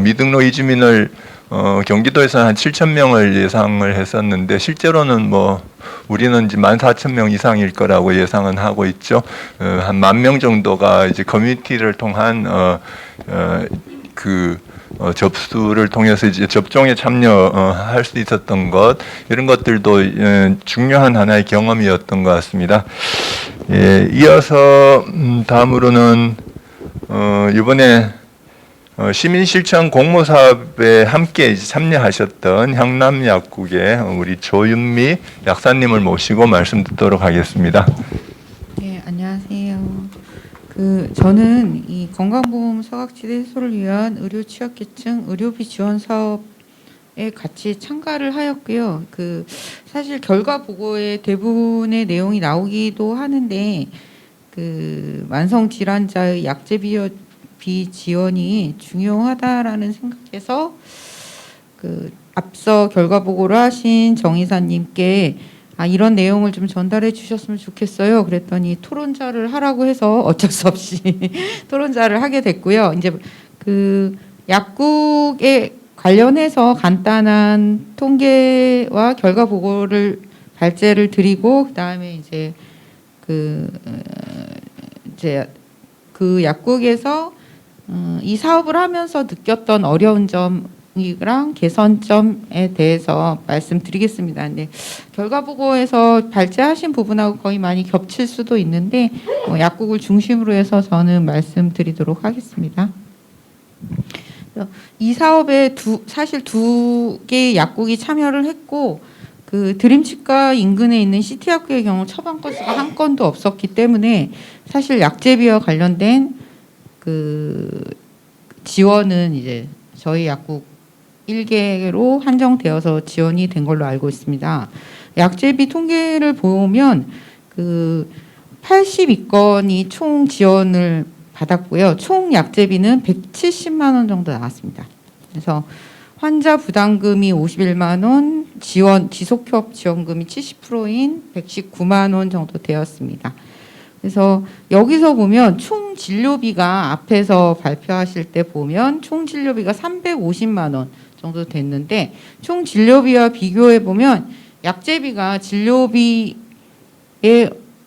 C: 미등록 이주민을 경기도에서는 한 7,000명을 예상을 했었는데 실제로는 뭐 우리는 이제 14,000명 이상일 거라고 예상은 하고 있죠. 한 10,000명 정도가 이제 커뮤니티를 통한 접수를 통해서 이제 접종에 참여할 수 있었던 것, 이런 것들도 중요한 하나의 경험이었던 것 같습니다. 예, 이어서 다음으로는 이번에 시민실천 공모사업에 함께 이제 참여하셨던 향남약국의 우리 조윤미 약사님을 모시고 말씀 듣도록 하겠습니다.
F: 네, 안녕하세요. 저는 이 건강보험 사각지대 해소를 위한 의료 취약계층 의료비 지원 사업에 같이 참가를 하였고요. 사실 결과 보고에 대부분의 내용이 나오기도 하는데 만성 질환자의 약제비 지원이 중요하다라는 생각에서 앞서 결과 보고를 하신 정 이사님께 이런 내용을 좀 전달해 주셨으면 좋겠어요. 그랬더니 토론자를 하라고 해서 어쩔 수 없이 토론자를 하게 됐고요. 이제 약국에 관련해서 간단한 통계와 결과 보고를 발제를 드리고 그다음에 이제 그 약국에서 이 사업을 하면서 느꼈던 어려운 점이랑 개선점에 대해서 말씀드리겠습니다. 근데 결과 보고에서 발제하신 부분하고 거의 많이 겹칠 수도 있는데 약국을 중심으로 해서 저는 말씀드리도록 하겠습니다. 이 사업에 사실 두 개의 약국이 참여를 했고 드림치과 인근에 있는 시티약국의 경우 처방 건수가 한 건도 없었기 때문에 사실 약제비와 관련된 지원은 이제 저희 약국 1개로 한정되어서 지원이 된 걸로 알고 있습니다. 약제비 통계를 보면 82건이 총 지원을 받았고요. 총 약제비는 170만 원 정도 나왔습니다. 그래서 환자 부담금이 51만 원, 지속협 지원금이 70%인 119만 원 정도 되었습니다. 그래서 여기서 보면 총 진료비가 앞에서 발표하실 때 보면 총 진료비가 350만 원 정도 됐는데 총 진료비와 비교해 보면 약제비가 진료비의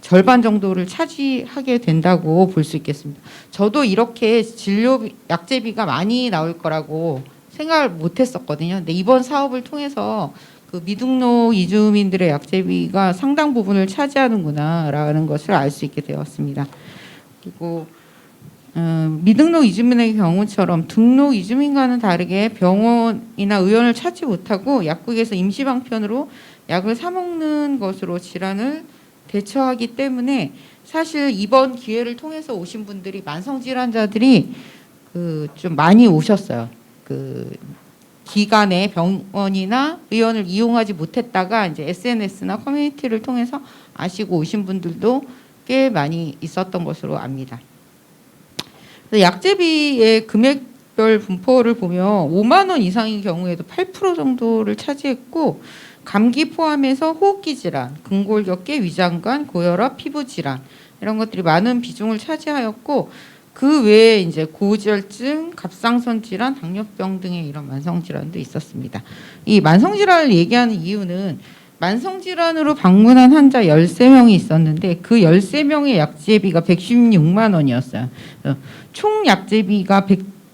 F: 절반 정도를 차지하게 된다고 볼 수 있겠습니다. 저도 이렇게 약제비가 많이 나올 거라고 생각을 못 했었거든요. 근데 이번 사업을 통해서 미등록 이주민들의 약제비가 상당 부분을 차지하는구나라는 것을 알 수 있게 되었습니다. 그리고 미등록 이주민의 경우처럼 등록 이주민과는 다르게 병원이나 의원을 찾지 못하고 약국에서 임시방편으로 약을 사 먹는 것으로 질환을 대처하기 때문에 사실 이번 기회를 통해서 오신 분들이 만성질환자들이 좀 많이 오셨어요. 기간에 병원이나 의원을 이용하지 못했다가 이제 SNS나 커뮤니티를 통해서 아시고 오신 분들도 꽤 많이 있었던 것으로 압니다. 약제비의 금액별 분포를 보면 5만 원 이상인 경우에도 8% 정도를 차지했고 감기 포함해서 호흡기 질환, 근골격계, 위장관, 고혈압, 피부 질환 이런 것들이 많은 비중을 차지하였고 그 외에 이제 고지혈증, 갑상선 질환, 당뇨병 등의 이런 만성 질환도 있었습니다. 이 만성 질환을 얘기하는 이유는 만성 질환으로 방문한 환자 13명이 있었는데 그 13명의 약제비가 116만 원이었어요. 총 약제비가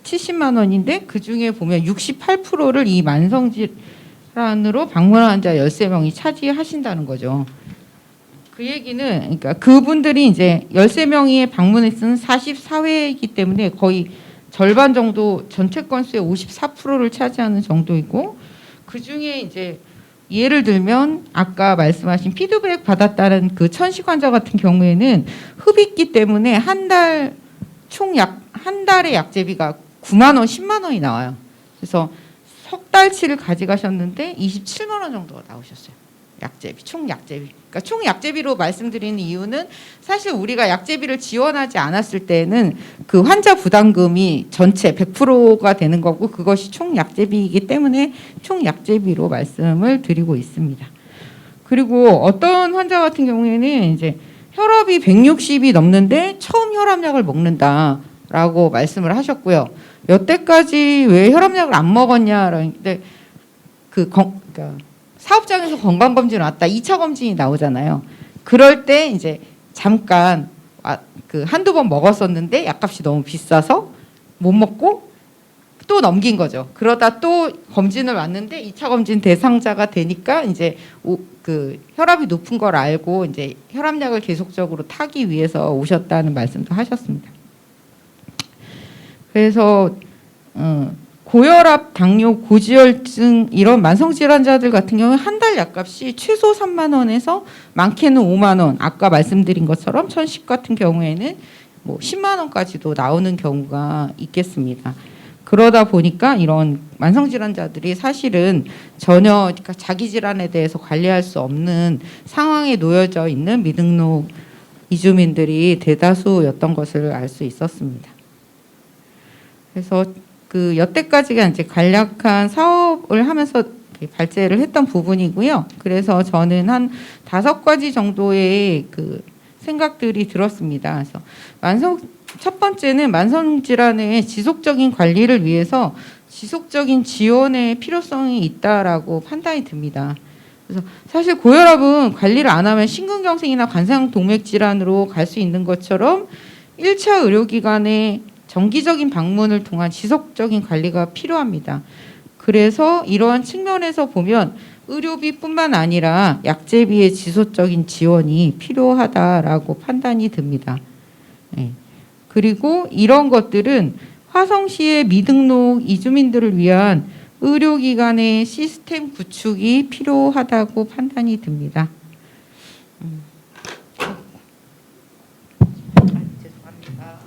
F: 170만 원인데 그 중에 보면 68%를 이 만성 질환으로 방문한 환자 13명이 차지하신다는 거죠. 그 얘기는 그러니까 그분들이 이제 13명이 방문했은 44회이기 때문에 거의 절반 정도 전체 건수의 54%를 차지하는 정도이고 그 중에 이제 예를 들면 아까 말씀하신 피드백 받았다는 그 천식 환자 같은 경우에는 흡입기 때문에 한 달의 약제비가 9만 원, 10만 원이 나와요. 그래서 석 달치를 가져가셨는데 27만 원 정도가 나오셨어요. 약제비, 총 약제비. 그러니까 총 약제비로 말씀드리는 이유는 사실 우리가 약제비를 지원하지 않았을 때는 그 환자 부담금이 전체 100%가 되는 거고 그것이 총 약제비이기 때문에 총 약제비로 말씀을 드리고 있습니다. 그리고 어떤 환자 같은 경우에는 이제 혈압이 160이 넘는데 처음 혈압약을 먹는다라고 말씀을 하셨고요. 여태까지 왜 혈압약을 안 먹었냐라는데 그러니까 사업장에서 건강검진 왔다 2차 검진이 나오잖아요. 그럴 때 이제 잠깐 그 한두 번 먹었었는데 약값이 너무 비싸서 못 먹고 또 넘긴 거죠. 그러다 또 검진을 왔는데 2차 검진 대상자가 되니까 이제 그 혈압이 높은 걸 알고 이제 혈압약을 계속적으로 타기 위해서 오셨다는 말씀도 하셨습니다. 그래서 고혈압, 당뇨, 고지혈증 이런 만성 질환자들 같은 경우는 한 달 약값이 최소 3만 원에서 많게는 5만 원. 아까 말씀드린 것처럼 천식 같은 경우에는 뭐 10만 원까지도 나오는 경우가 있겠습니다. 그러다 보니까 이런 만성 질환자들이 사실은 전혀 그러니까 자기 질환에 대해서 관리할 수 없는 상황에 놓여져 있는 미등록 이주민들이 대다수였던 것을 알 수 있었습니다. 그래서 그 여태까지가 이제 간략한 사업을 하면서 발제를 했던 부분이고요. 그래서 저는 한 5가지 정도의 그 생각들이 들었습니다. 그래서 첫 번째는 만성 질환의 지속적인 관리를 위해서 지속적인 지원의 필요성이 있다라고 판단이 듭니다. 그래서 사실 고혈압은 관리를 안 하면 심근경색이나 관상동맥 질환으로 갈 수 있는 것처럼 1차 의료기관에 정기적인 방문을 통한 지속적인 관리가 필요합니다. 그래서 이러한 측면에서 보면 의료비뿐만 아니라 약제비의 지속적인 지원이 필요하다라고 판단이 듭니다. 네. 그리고 이런 것들은 화성시의 미등록 이주민들을 위한 의료기관의 시스템 구축이 필요하다고 판단이 듭니다. 죄송합니다.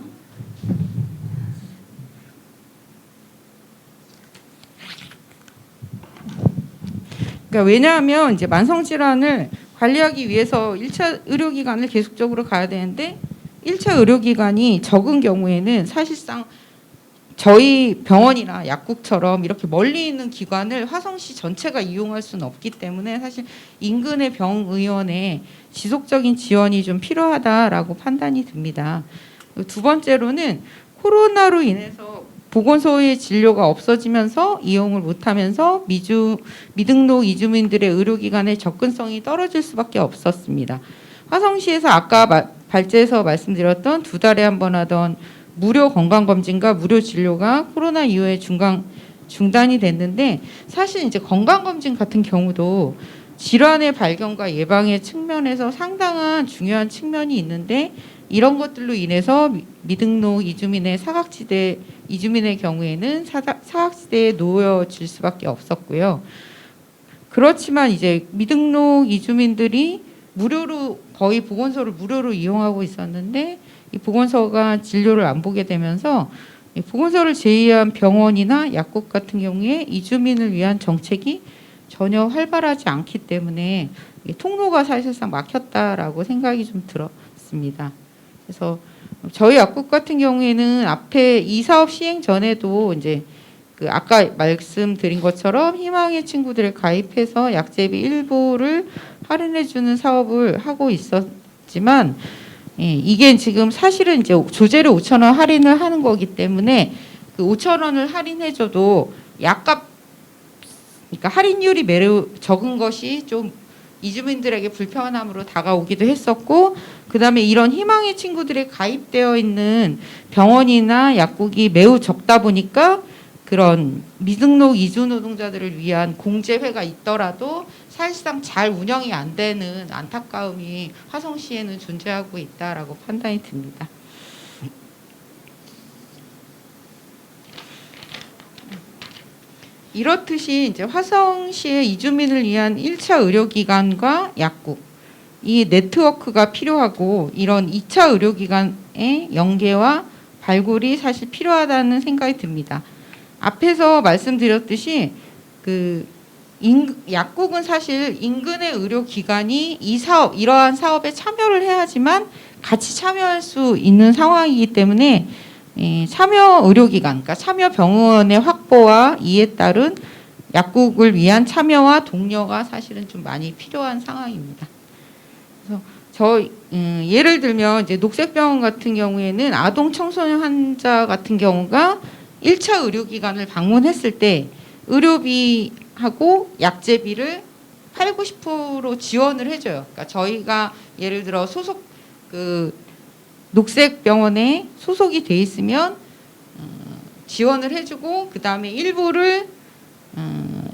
F: 그러니까 왜냐하면 이제 만성 질환을 관리하기 위해서 1차 의료기관을 계속적으로 가야 되는데 1차 의료기관이 적은 경우에는 사실상 저희 병원이나 약국처럼 이렇게 멀리 있는 기관을 화성시 전체가 이용할 수는 없기 때문에 사실 인근의 병의원에 지속적인 지원이 좀 필요하다라고 판단이 듭니다. 두 번째로는 코로나로 인해서 보건소의 진료가 없어지면서 이용을 못하면서 미등록 이주민들의 의료기관의 접근성이 떨어질 수밖에 없었습니다. 화성시에서 아까 발제에서 말씀드렸던 2달에 한 번 하던 무료 건강검진과 무료 진료가 코로나 이후에 중단이 됐는데 사실 이제 건강검진 같은 경우도 질환의 발견과 예방의 측면에서 상당한 중요한 측면이 있는데 이런 것들로 인해서 미등록 이주민의 사각지대 이주민의 경우에는 사각지대에 놓여질 수밖에 없었고요. 그렇지만 이제 미등록 이주민들이 무료로 거의 보건소를 무료로 이용하고 있었는데 이 보건소가 진료를 안 보게 되면서 이 보건소를 제외한 병원이나 약국 같은 경우에 이주민을 위한 정책이 전혀 활발하지 않기 때문에 이 통로가 사실상 막혔다라고 생각이 좀 들었습니다. 그래서 저희 약국 같은 경우에는 앞에 이 사업 시행 전에도 이제 그 아까 말씀드린 것처럼 희망의 친구들을 가입해서 약제비 일부를 할인해주는 사업을 하고 있었지만 이게 지금 사실은 이제 조제료 5,000원 할인을 하는 거기 때문에 그 5,000원을 할인해줘도 약값 그러니까 할인율이 매우 적은 것이 좀 이주민들에게 불편함으로 다가오기도 했었고 그다음에 이런 희망의 친구들이 가입되어 있는 병원이나 약국이 매우 적다 보니까 그런 미등록 이주 노동자들을 위한 공제회가 있더라도 사실상 잘 운영이 안 되는 안타까움이 화성시에는 존재하고 있다라고 판단이 듭니다. 이렇듯이 이제 화성시의 이주민을 위한 1차 의료기관과 약국 이 네트워크가 필요하고 이런 2차 의료기관의 연계와 발굴이 사실 필요하다는 생각이 듭니다. 앞에서 말씀드렸듯이 그 약국은 사실 인근의 의료기관이 이러한 사업에 참여를 해야지만 같이 참여할 수 있는 상황이기 때문에 참여 의료기관, 그러니까 참여 병원의 확보와 이에 따른 약국을 위한 참여와 독려가 사실은 좀 많이 필요한 상황입니다. 그래서 예를 들면 이제 녹색병원 같은 경우에는 아동 청소년 환자 같은 경우가 1차 의료기관을 방문했을 때 의료비하고 약제비를 8, 90% 지원을 해줘요. 그러니까 저희가 예를 들어 소속 그 녹색병원에 소속이 돼 있으면 지원을 해주고 그 다음에 일부를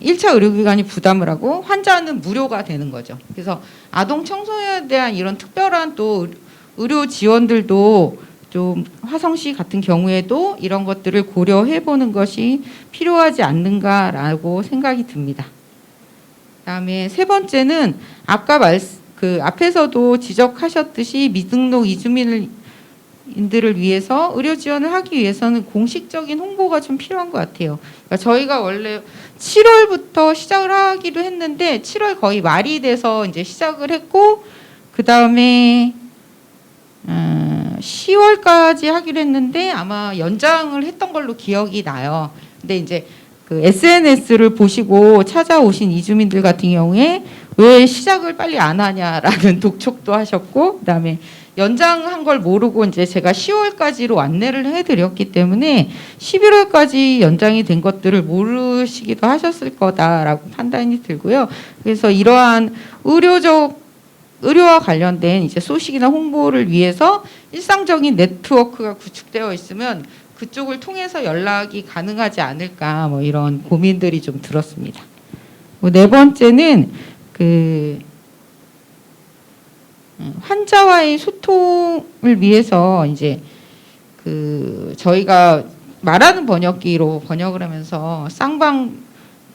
F: 1차 의료기관이 부담을 하고 환자는 무료가 되는 거죠. 그래서 아동 청소년에 대한 이런 특별한 또 의료 지원들도 좀 화성시 같은 경우에도 이런 것들을 고려해 보는 것이 필요하지 않는가라고 생각이 듭니다. 그다음에 세 번째는 아까 앞에서도 지적하셨듯이 미등록 이주민들을 위해서 의료 지원을 하기 위해서는 공식적인 홍보가 좀 필요한 것 같아요. 그러니까 저희가 원래 7월부터 시작을 하기로 했는데 7월 거의 말이 돼서 이제 시작을 했고 그 다음에 10월까지 하기로 했는데 아마 연장을 했던 걸로 기억이 나요. 근데 이제 그 SNS를 보시고 찾아오신 이주민들 같은 경우에 왜 시작을 빨리 안 하냐라는 독촉도 하셨고, 그다음에 연장한 걸 모르고 이제 제가 10월까지로 안내를 해드렸기 때문에 11월까지 연장이 된 것들을 모르시기도 하셨을 거다라고 판단이 들고요. 그래서 이러한 의료와 관련된 이제 소식이나 홍보를 위해서 일상적인 네트워크가 구축되어 있으면 그쪽을 통해서 연락이 가능하지 않을까 뭐 이런 고민들이 좀 들었습니다. 네 번째는 그 환자와의 소통을 위해서 이제 그 저희가 말하는 번역기로 번역을 하면서 쌍방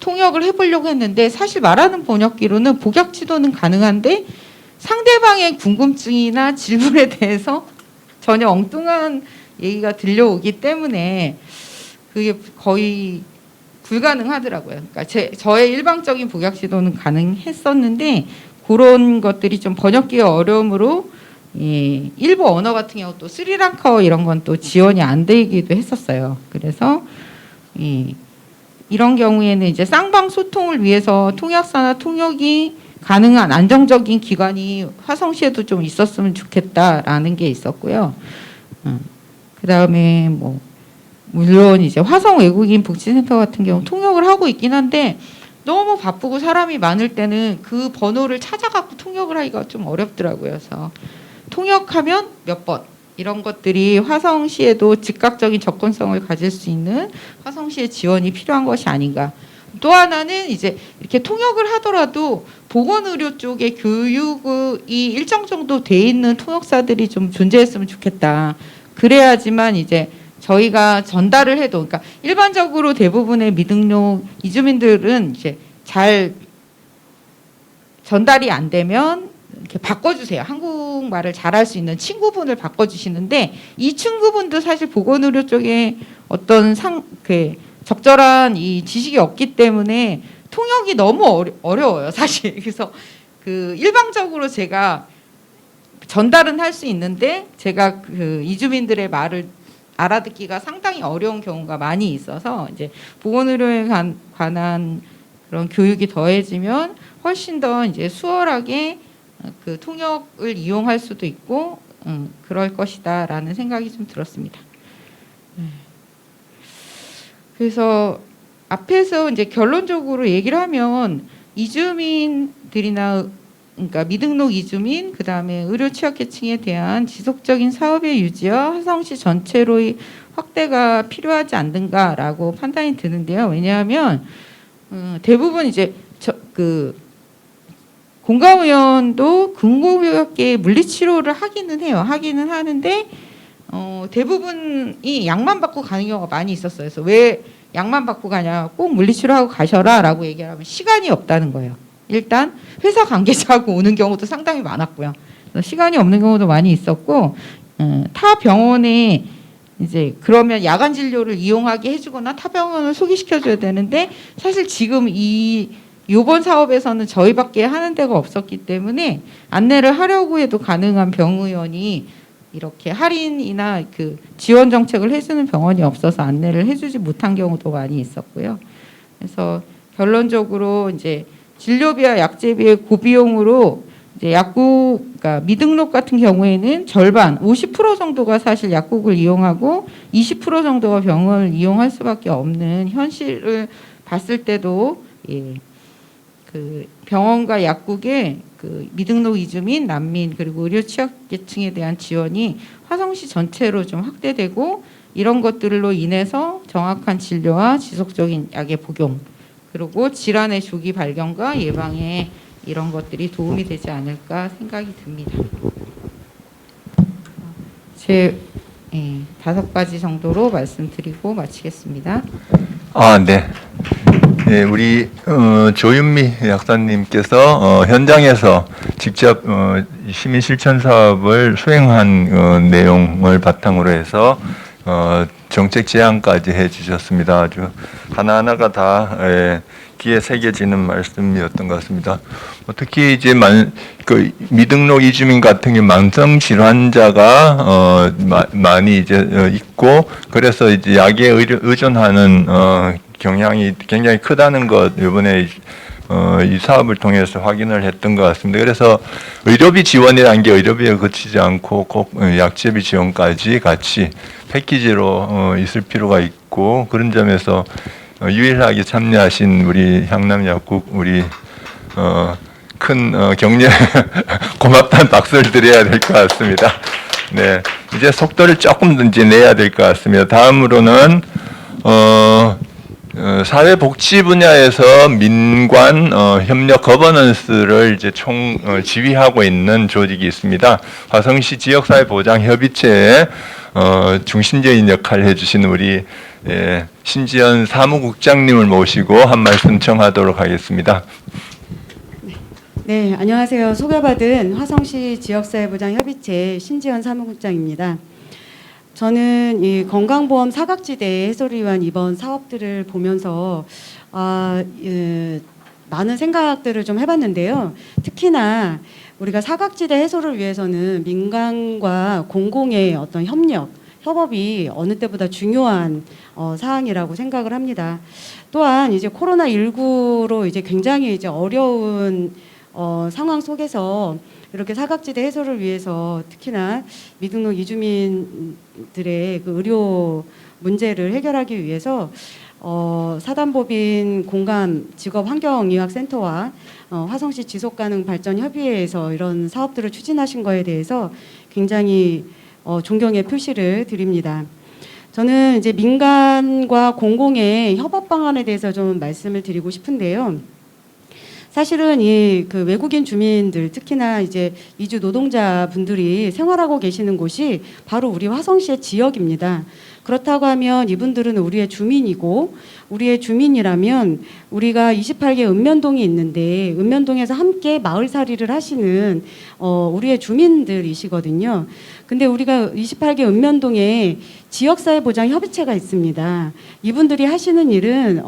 F: 통역을 해보려고 했는데 사실 말하는 번역기로는 복약 지도는 가능한데 상대방의 궁금증이나 질문에 대해서 전혀 엉뚱한 얘기가 들려오기 때문에 그게 거의 불가능하더라고요. 그러니까 저의 일방적인 복약 지도는 가능했었는데 그런 것들이 좀 번역기의 어려움으로 일부 언어 같은 경우 또 스리랑카어 이런 건 또 지원이 안 되기도 했었어요. 그래서 이런 경우에는 이제 쌍방 소통을 위해서 통역사나 통역이 가능한 안정적인 기관이 화성시에도 좀 있었으면 좋겠다라는 게 있었고요. 그 다음에 뭐 물론 이제 화성 외국인 복지센터 같은 경우 통역을 하고 있긴 한데 너무 바쁘고 사람이 많을 때는 그 번호를 찾아갖고 통역을 하기가 좀 어렵더라고요. 그래서 통역하면 몇 번 이런 것들이 화성시에도 즉각적인 접근성을 가질 수 있는 화성시의 지원이 필요한 것이 아닌가. 또 하나는 이제 이렇게 통역을 하더라도 보건의료 쪽에 교육이 일정 정도 돼 있는 통역사들이 좀 존재했으면 좋겠다. 그래야지만 이제 저희가 전달을 해도, 그러니까 일반적으로 대부분의 미등록 이주민들은 이제 잘 전달이 안 되면 이렇게 바꿔주세요. 한국말을 잘할 수 있는 친구분을 바꿔주시는데 이 친구분도 사실 보건의료 쪽에 어떤 적절한 이 지식이 없기 때문에 통역이 너무 어려워요, 사실. 그래서 그 일방적으로 제가 전달은 할 수 있는데 제가 그 이주민들의 말을 알아듣기가 상당히 어려운 경우가 많이 있어서 이제 보건의료에 관한 그런 교육이 더해지면 훨씬 더 이제 수월하게 그 통역을 이용할 수도 있고 그럴 것이다라는 생각이 좀 들었습니다. 그래서 앞에서 이제 결론적으로 얘기를 하면 이주민들이나 그러니까 미등록 이주민, 그 다음에 의료 취약계층에 대한 지속적인 사업의 유지와 화성시 전체로의 확대가 필요하지 않는가라고 판단이 드는데요. 왜냐하면 대부분 이제 공감의원도 근고교육계 물리치료를 하기는 해요. 하기는 하는데 대부분이 약만 받고 가는 경우가 많이 있었어요. 그래서 왜 약만 받고 가냐, 꼭 물리치료하고 가셔라라고 얘기를 하면 시간이 없다는 거예요. 일단 회사 관계자하고 오는 경우도 상당히 많았고요. 시간이 없는 경우도 많이 있었고 타 병원에 이제 그러면 야간 진료를 이용하게 해주거나 타 병원을 소개시켜줘야 되는데 사실 지금 이번 사업에서는 저희밖에 하는 데가 없었기 때문에 안내를 하려고 해도 가능한 병의원이 이렇게 할인이나 그 지원 정책을 해주는 병원이 없어서 안내를 해주지 못한 경우도 많이 있었고요. 그래서 결론적으로 이제 진료비와 약제비의 고비용으로 이제 약국 그러니까 미등록 같은 경우에는 절반 50% 정도가 사실 약국을 이용하고 20% 정도가 병원을 이용할 수밖에 없는 현실을 봤을 때도 예, 그 병원과 약국의 그 미등록 이주민, 난민 그리고 의료 취약계층에 대한 지원이 화성시 전체로 좀 확대되고 이런 것들로 인해서 정확한 진료와 지속적인 약의 복용 그리고 질환의 조기 발견과 예방에 이런 것들이 도움이 되지 않을까 생각이 듭니다. 제 5가지 정도로 말씀드리고 마치겠습니다.
C: 네. 네, 우리 조윤미 약사님께서 현장에서 직접 시민 실천 사업을 수행한 내용을 바탕으로 해서 정책 제안까지 해주셨습니다. 아주 하나하나가 다 귀에 새겨지는 말씀이었던 것 같습니다. 특히 이제 그 미등록 이주민 같은 경우 만성 질환자가 많이 이제 있고 그래서 이제 약에 의존하는 경향이 굉장히 크다는 것 이번에 이 사업을 통해서 확인을 했던 것 같습니다. 그래서 의료비 지원이라는 게 의료비에 그치지 않고 꼭 약제비 지원까지 같이 패키지로 있을 필요가 있고 그런 점에서 유일하게 참여하신 우리 향남약국 우리 큰 격려 고맙다는 박수를 드려야 될 것 같습니다. 네, 이제 속도를 조금 더 이제 내야 될 것 같습니다. 다음으로는 사회복지 분야에서 민관 협력 거버넌스를 이제 지휘하고 있는 조직이 있습니다. 화성시 지역사회보장협의체에 중심적인 역할을 해주신 우리 신지연 사무국장님을 모시고 한 말씀 청하도록 하겠습니다.
G: 네, 안녕하세요. 소개받은 화성시 지역사회보장협의체 신지연 사무국장입니다. 저는 이 건강보험 사각지대 해소를 위한 이번 사업들을 보면서 많은 생각들을 좀 해봤는데요. 특히나 우리가 사각지대 해소를 위해서는 민간과 공공의 어떤 협업이 어느 때보다 중요한 사항이라고 생각을 합니다. 또한 이제 코로나19로 이제 굉장히 이제 어려운 상황 속에서 이렇게 사각지대 해소를 위해서 특히나 미등록 이주민들의 그 의료 문제를 해결하기 위해서 사단법인 공감 직업환경의학센터와 화성시 지속가능발전협의회에서 이런 사업들을 추진하신 거에 대해서 굉장히 존경의 표시를 드립니다. 저는 이제 민간과 공공의 협업 방안에 대해서 좀 말씀을 드리고 싶은데요. 사실은 이 그 외국인 주민들 특히나 이제 이주 노동자 분들이 생활하고 계시는 곳이 바로 우리 화성시의 지역입니다. 그렇다고 하면 이분들은 우리의 주민이고 우리의 주민이라면 우리가 28개 읍면동이 있는데 읍면동에서 함께 마을살이를 하시는 우리의 주민들이시거든요. 근데 우리가 28개 읍면동에 지역사회보장협의체가 있습니다. 이분들이 하시는 일은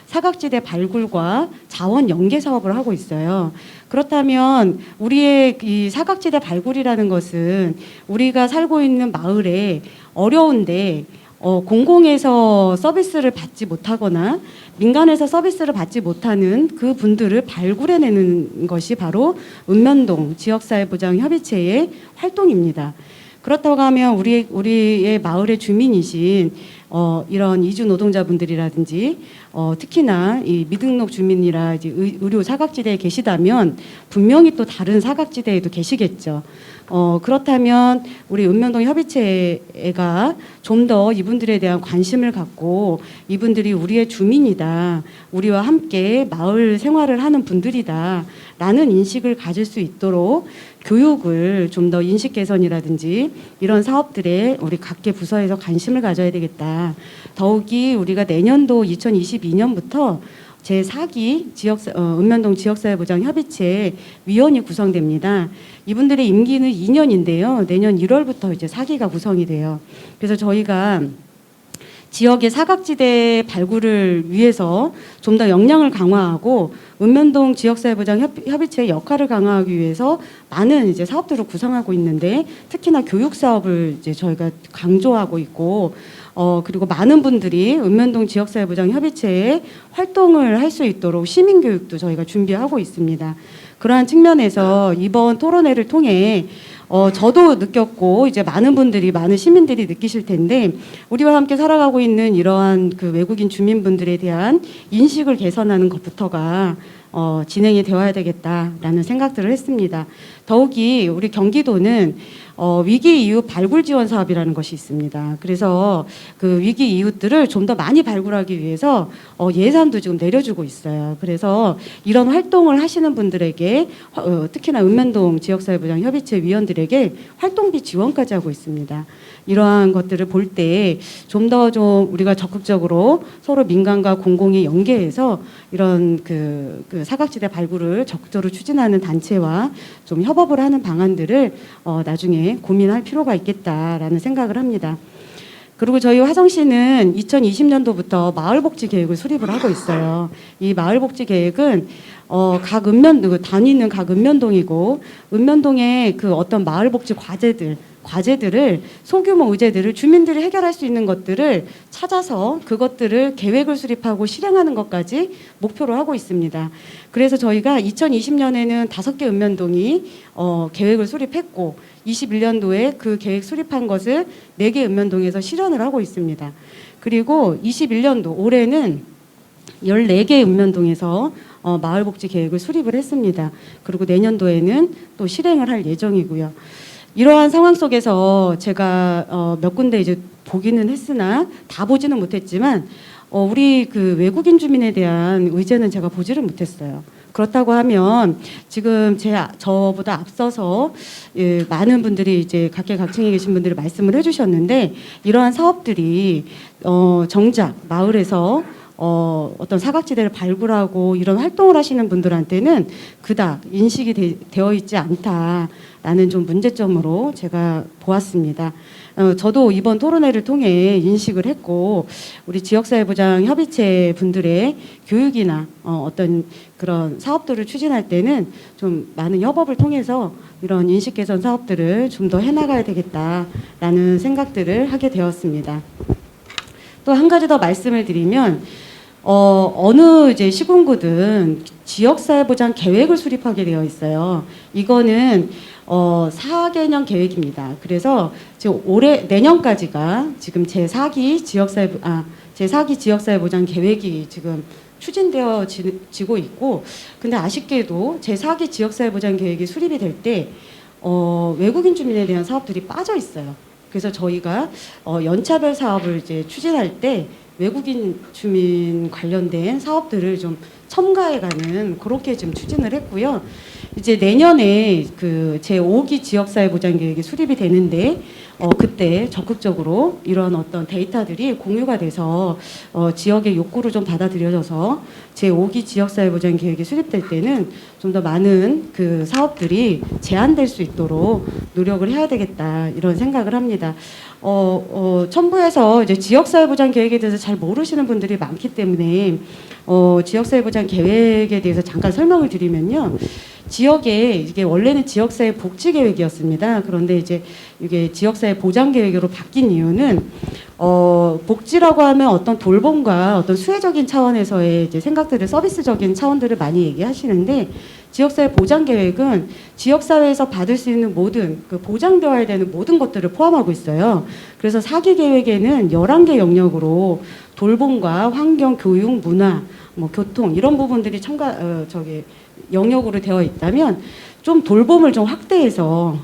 G: 사각지대 발굴과 자원 연계 사업을 하고 있어요. 그렇다면 우리의 이 사각지대 발굴이라는 것은 우리가 살고 있는 마을에 어려운데 공공에서 서비스를 받지 못하거나 민간에서 서비스를 받지 못하는 그 분들을 발굴해내는 것이 바로 읍면동 지역사회보장협의체의 활동입니다. 그렇다고 하면 우리의 마을의 주민이신 이런 이주 노동자분들이라든지 특히나 이 미등록 주민이라 이제 의료 사각지대에 계시다면 분명히 또 다른 사각지대에도 계시겠죠. 그렇다면 우리 읍면동 협의체가 좀 더 이분들에 대한 관심을 갖고 이분들이 우리의 주민이다, 우리와 함께 마을 생활을 하는 분들이다 라는 인식을 가질 수 있도록 교육을 좀 더 인식 개선이라든지 이런 사업들에 우리 각계 부서에서 관심을 가져야 되겠다. 더욱이 우리가 내년도 2022년부터 제4기 읍면동 지역사회보장협의체 위원이 구성됩니다. 이분들의 임기는 2년인데요. 내년 1월부터 이제 4기가 구성이 돼요. 그래서 저희가 지역의 사각지대 발굴을 위해서 좀 더 역량을 강화하고 읍면동 지역사회보장협의체의 역할을 강화하기 위해서 많은 이제 사업들을 구성하고 있는데 특히나 교육 사업을 이제 저희가 강조하고 있고 그리고 많은 분들이 읍면동 지역사회보장협의체에 활동을 할 수 있도록 시민교육도 저희가 준비하고 있습니다. 그러한 측면에서 이번 토론회를 통해 저도 느꼈고 이제 많은 분들이 많은 시민들이 느끼실 텐데 우리와 함께 살아가고 있는 이러한 그 외국인 주민분들에 대한 인식을 개선하는 것부터가 진행이 되어야 되겠다라는 생각들을 했습니다. 더욱이 우리 경기도는 위기 이후 발굴 지원 사업이라는 것이 있습니다. 그래서 그 위기 이웃들을 좀 더 많이 발굴하기 위해서 예산도 지금 내려주고 있어요. 그래서 이런 활동을 하시는 분들에게 특히나 읍면동 지역사회보장 협의체 위원들에게 활동비 지원까지 하고 있습니다. 이러한 것들을 볼 때 좀 더 좀 우리가 적극적으로 서로 민간과 공공이 연계해서 이런 그 사각지대 발굴을 적극적으로 추진하는 단체와 좀 협업을 하는 방안들을 나중에 고민할 필요가 있겠다라는 생각을 합니다. 그리고 저희 화성시는 2020년도부터 마을복지 계획을 수립을 하고 있어요. 이 마을복지 계획은 각 단위는 각 읍면동이고 읍면동의 그 어떤 마을복지 과제들을 소규모 의제들을 주민들이 해결할 수 있는 것들을 찾아서 그것들을 계획을 수립하고 실행하는 것까지 목표로 하고 있습니다. 그래서 저희가 2020년에는 5개 읍면동이 계획을 수립했고 21년도에 그 계획 수립한 것을 4개 읍면동에서 실현을 하고 있습니다. 그리고 21년도 올해는 14개 읍면동에서 마을복지 계획을 수립을 했습니다. 그리고 내년도에는 또 실행을 할 예정이고요. 이러한 상황 속에서 제가 몇 군데 이제 보기는 했으나 다 보지는 못했지만 우리 그 외국인 주민에 대한 의제는 제가 보지를 못했어요. 그렇다고 하면 지금 저보다 앞서서 많은 분들이 이제 각계각층에 계신 분들이 말씀을 해주셨는데 이러한 사업들이 정작 마을에서 어떤 사각지대를 발굴하고 이런 활동을 하시는 분들한테는 그닥 인식이 되어 있지 않다라는 좀 문제점으로 제가 보았습니다. 저도 이번 토론회를 통해 인식을 했고 우리 지역사회보장 협의체 분들의 교육이나 어떤 그런 사업들을 추진할 때는 좀 많은 협업을 통해서 이런 인식 개선 사업들을 좀 더 해나가야 되겠다라는 생각들을 하게 되었습니다. 또 한 가지 더 말씀을 드리면 어느 이제 시군구든 지역사회보장 계획을 수립하게 되어 있어요. 이거는 4개년 계획입니다. 그래서 지금 내년까지가 지금 제4기 지역사회보장 계획이 지금 추진되어지고 있고, 근데 아쉽게도 제4기 지역사회보장 계획이 수립이 될 때 외국인 주민에 대한 사업들이 빠져 있어요. 그래서 저희가 연차별 사업을 이제 추진할 때 외국인 주민 관련된 사업들을 좀 첨가해가는 그렇게 좀 추진을 했고요. 이제 내년에 그 제5기 지역사회보장 계획이 수립이 되는데 그때 적극적으로 이런 어떤 데이터들이 공유가 돼서 지역의 욕구를 좀 받아들여져서 제5기 지역사회보장 계획이 수립될 때는 좀 더 많은 그 사업들이 제한될 수 있도록 노력을 해야 되겠다 이런 생각을 합니다. 첨부해서 이제 지역사회보장 계획에 대해서 잘 모르시는 분들이 많기 때문에 지역사회보장 계획에 대해서 잠깐 설명을 드리면요. 지역에 이게 원래는 지역사회 복지 계획이었습니다. 그런데 이제 이게 지역사회 보장 계획으로 바뀐 이유는 복지라고 하면 어떤 돌봄과 어떤 수혜적인 차원에서의 이제 생각들을 서비스적인 차원들을 많이 얘기하시는데 지역사회 보장 계획은 지역사회에서 받을 수 있는 모든 그 보장되어야 되는 모든 것들을 포함하고 있어요. 그래서 4기 계획에는 11개 영역으로 돌봄과 환경, 교육, 문화, 뭐 교통 이런 부분들이 영역으로 되어 있다면 좀 돌봄을 좀 확대해서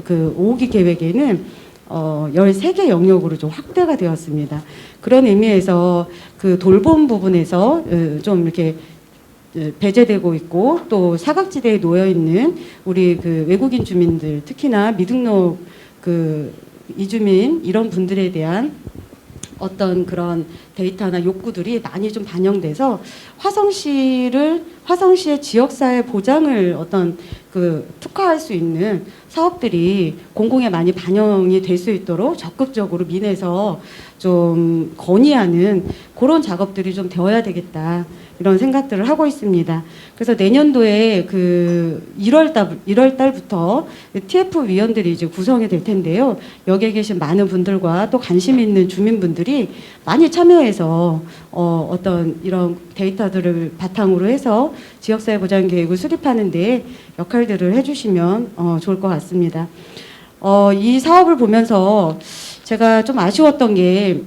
G: 그 5기 계획에는 13개 영역으로 좀 확대가 되었습니다. 그런 의미에서 그 돌봄 부분에서 좀 이렇게 배제되고 있고 또 사각지대에 놓여 있는 우리 그 외국인 주민들 특히나 미등록 그 이주민 이런 분들에 대한 어떤 그런 데이터나 욕구들이 많이 좀 반영돼서 화성시의 지역사회 보장을 어떤 그 특화할 수 있는 사업들이 공공에 많이 반영이 될 수 있도록 적극적으로 민에서 좀 건의하는 그런 작업들이 좀 되어야 되겠다 이런 생각들을 하고 있습니다. 그래서 내년도에 그 1월 달부터 TF 위원들이 이제 구성이 될 텐데요. 여기에 계신 많은 분들과 또 관심 있는 주민분들이 많이 참여해서 어떤 이런 데이터들을 바탕으로 해서 지역사회 보장 계획을 수립하는 데 역할들을 해주시면 좋을 것 같습니다. 이 사업을 보면서 제가 좀 아쉬웠던 게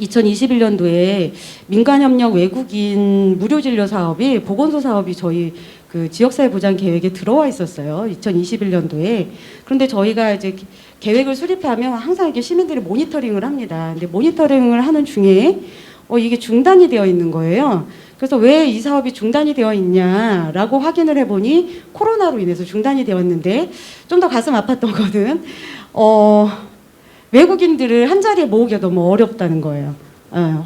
G: 2021년도에 민간협력 외국인 무료진료 사업이 보건소 사업이 저희 그 지역사회 보장 계획에 들어와 있었어요. 2021년도에. 그런데 저희가 이제 계획을 수립하면 항상 이렇게 시민들이 모니터링을 합니다. 근데 모니터링을 하는 중에 이게 중단이 되어 있는 거예요. 그래서 왜 이 사업이 중단이 되어 있냐라고 확인을 해보니 코로나로 인해서 중단이 되었는데 좀 더 가슴 아팠던 거는 외국인들을 한 자리에 모으기가 너무 어렵다는 거예요.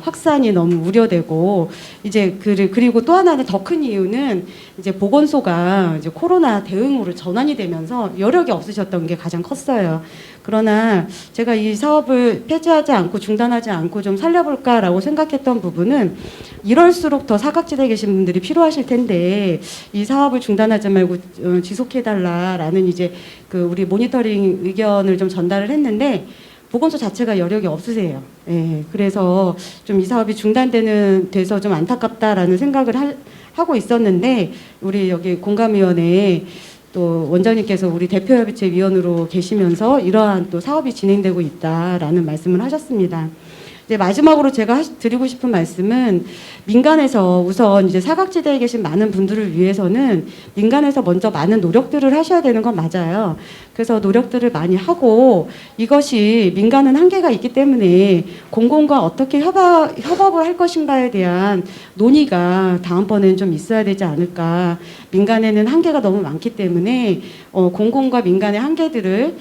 G: 확산이 너무 우려되고 이제 그리고 또 하나는 더 큰 이유는 이제 보건소가 이제 코로나 대응으로 전환이 되면서 여력이 없으셨던 게 가장 컸어요. 그러나 제가 이 사업을 폐지하지 않고 중단하지 않고 좀 살려볼까라고 생각했던 부분은 이럴수록 더 사각지대에 계신 분들이 필요하실 텐데 이 사업을 중단하지 말고 지속해달라라는 이제 그 우리 모니터링 의견을 좀 전달을 했는데 보건소 자체가 여력이 없으세요. 예, 그래서 좀 이 사업이 돼서 좀 안타깝다라는 생각을 하고 있었는데 우리 여기 공감위원회에 또 원장님께서 우리 대표협의체 위원으로 계시면서 이러한 또 사업이 진행되고 있다라는 말씀을 하셨습니다. 이제 마지막으로 제가 드리고 싶은 말씀은 민간에서 우선 이제 사각지대에 계신 많은 분들을 위해서는 민간에서 먼저 많은 노력들을 하셔야 되는 건 맞아요. 그래서 노력들을 많이 하고 이것이 민간은 한계가 있기 때문에 공공과 어떻게 협업을 할 것인가에 대한 논의가 다음번에는 좀 있어야 되지 않을까. 민간에는 한계가 너무 많기 때문에 공공과 민간의 한계들을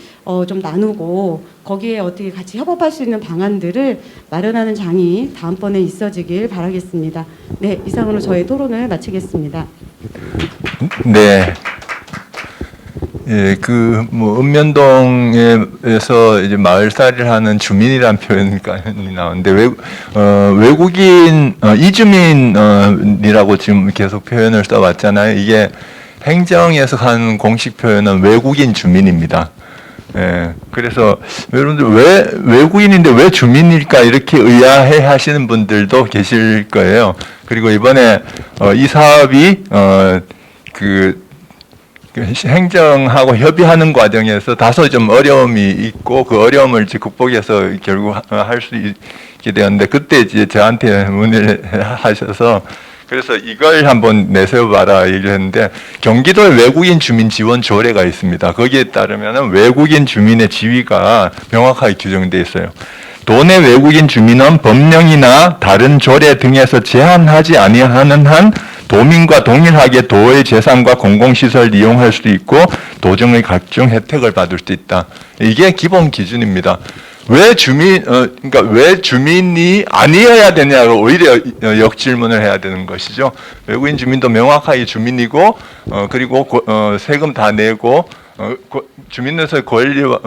G: 좀 나누고 거기에 어떻게 같이 협업할 수 있는 방안들을 마련하는 장이 다음번에 있어지길 바라겠습니다. 네, 이상으로 저의 토론을 마치겠습니다.
C: 네. 예, 읍면동에서 이제 마을살이를 하는 주민이란 표현이 나오는데 외국인 이주민이라고 지금 계속 표현을 써왔잖아요. 이게 행정에서 하는 공식 표현은 외국인 주민입니다. 예, 그래서 여러분들 왜 외국인인데 왜 주민일까 이렇게 의아해 하시는 분들도 계실 거예요. 그리고 이번에 이 사업이 행정하고 협의하는 과정에서 다소 좀 어려움이 있고 그 어려움을 이제 극복해서 결국 할 수 있게 되었는데 그때 이제 저한테 문의를 하셔서 그래서 이걸 한번 내세워봐라 얘기를 했는데 경기도에 외국인 주민 지원 조례가 있습니다. 거기에 따르면 외국인 주민의 지위가 명확하게 규정되어 있어요. 도내 외국인 주민은 법령이나 다른 조례 등에서 제한하지 아니하는 한 도민과 동일하게 도의 재산과 공공시설을 이용할 수 있고 도정의 각종 혜택을 받을 수 있다. 이게 기본 기준입니다. 왜 주민이 아니어야 되냐고 오히려 역질문을 해야 되는 것이죠. 외국인 주민도 명확하게 주민이고 그리고 세금 다 내고 주민으로서의 권리와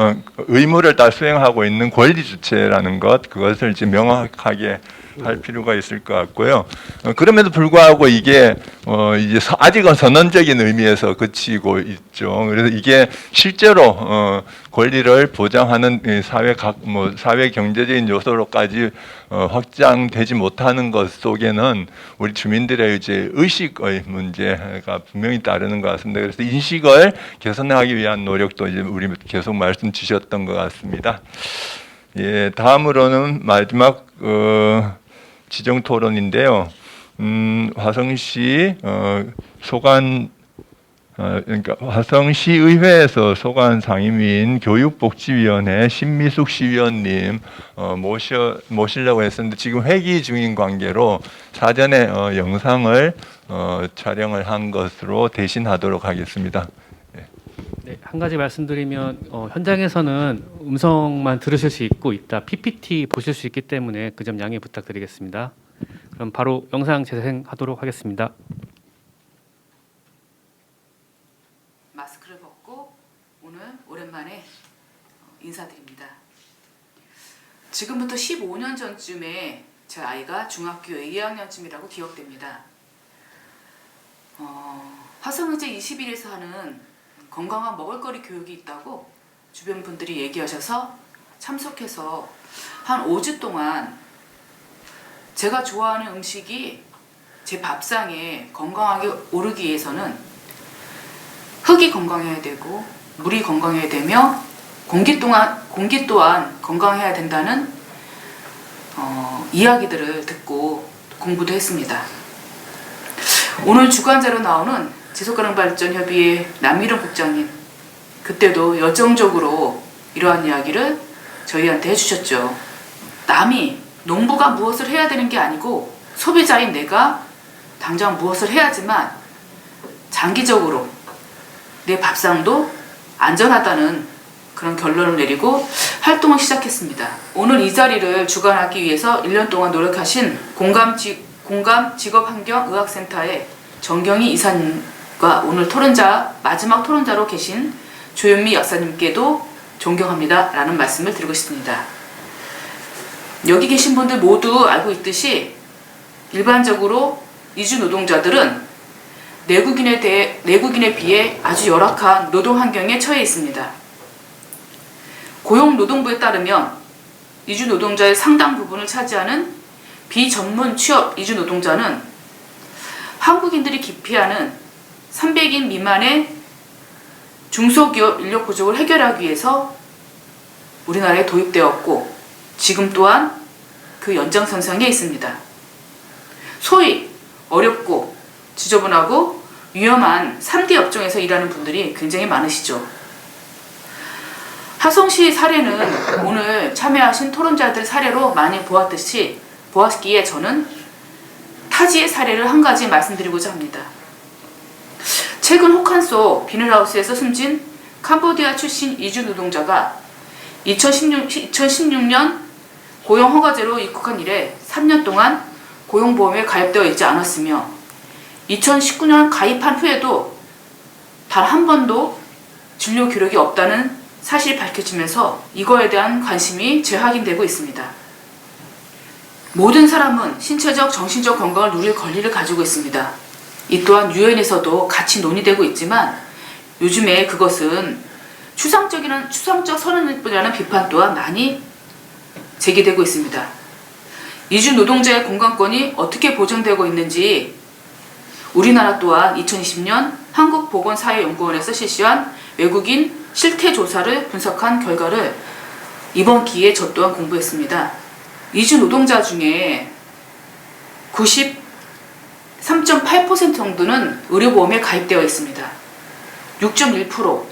C: 의무를 다 수행하고 있는 권리 주체라는 그것을 이제 명확하게 할 필요가 있을 것 같고요. 그럼에도 불구하고 이게 이제 아직은 선언적인 의미에서 그치고 있죠. 그래서 이게 실제로 권리를 보장하는 사회 경제적인 요소로까지 확장되지 못하는 것 속에는 우리 주민들의 이제 의식의 문제가 분명히 따르는 것 같습니다. 그래서 인식을 개선하기 위한 노력도 이제 우리 계속 말씀 주셨던 것 같습니다. 예, 다음으로는 마지막 지정 토론인데요. 화성시 그러니까 화성시 의회에서 소관 상임위인 교육복지위원회 신미숙 시위원님 모시려고 했었는데 지금 회기 중인 관계로 사전에 영상을 촬영을 한 것으로 대신하도록 하겠습니다.
A: 네, 한 가지 말씀드리면 현장에서는 음성만 들으실 수 있다. PPT 보실 수 있기 때문에 그 점 양해 부탁드리겠습니다. 그럼 바로 영상 재생하도록 하겠습니다.
H: 마스크를 벗고 오늘 오랜만에 인사드립니다. 지금부터 15년 전쯤에 제 아이가 중학교 2학년쯤이라고 기억됩니다. 화성의제 21에서 하는 건강한 먹을거리 교육이 있다고 주변 분들이 얘기하셔서 참석해서 한 5주 동안 제가 좋아하는 음식이 제 밥상에 건강하게 오르기 위해서는 흙이 건강해야 되고 물이 건강해야 되며 공기 또한 건강해야 된다는 이야기들을 듣고 공부도 했습니다. 오늘 주관자로 나오는 지속가능발전협의회 남미름 국장님, 그때도 열정적으로 이러한 이야기를 저희한테 해주셨죠. 남이 농부가 무엇을 해야 되는 게 아니고 소비자인 내가 당장 무엇을 해야지만 장기적으로 내 밥상도 안전하다는 그런 결론을 내리고 활동을 시작했습니다. 오늘 이 자리를 주관하기 위해서 1년 동안 노력하신 공감직업환경의학센터의 정경희 이사님과 오늘 마지막 토론자로 계신 조현미 약사님께도 존경합니다 라는 말씀을 드리고 싶습니다. 여기 계신 분들 모두 알고 있듯이 일반적으로 이주 노동자들은 내국인에 비해 아주 열악한 노동 환경에 처해 있습니다. 고용노동부에 따르면 이주 노동자의 상당 부분을 차지하는 비전문 취업 이주 노동자는 한국인들이 기피하는 300인 미만의 중소기업 인력 부족을 해결하기 위해서 우리나라에 도입되었고 지금 또한 그 연장선상에 있습니다. 소위 어렵고 지저분하고 위험한 3D 업종에서 일하는 분들이 굉장히 많으시죠. 화성시 사례는 오늘 참여하신 토론자들 사례로 많이 보았기에 저는 타지의 사례를 한 가지 말씀드리고자 합니다. 최근 호칸소 비닐하우스에서 숨진 캄보디아 출신 이주 노동자가 2016년 고용허가제로 입국한 이래 3년 동안 고용보험에 가입되어 있지 않았으며 2019년 가입한 후에도 단 한 번도 진료 기록이 없다는 사실이 밝혀지면서 이거에 대한 관심이 재확인되고 있습니다. 모든 사람은 신체적, 정신적 건강을 누릴 권리를 가지고 있습니다. 이 또한 유엔에서도 같이 논의되고 있지만 요즘에 그것은 추상적 선언일 뿐이라는 비판 또한 많이 제기되고 있습니다. 이주 노동자의 건강권이 어떻게 보장되고 있는지 우리나라 또한 2020년 한국보건사회연구원에서 실시한 외국인 실태조사를 분석한 결과를 이번 기회에 저 또한 공부했습니다. 이주 노동자 중에 93.8% 정도는 의료보험에 가입되어 있습니다. 6.1%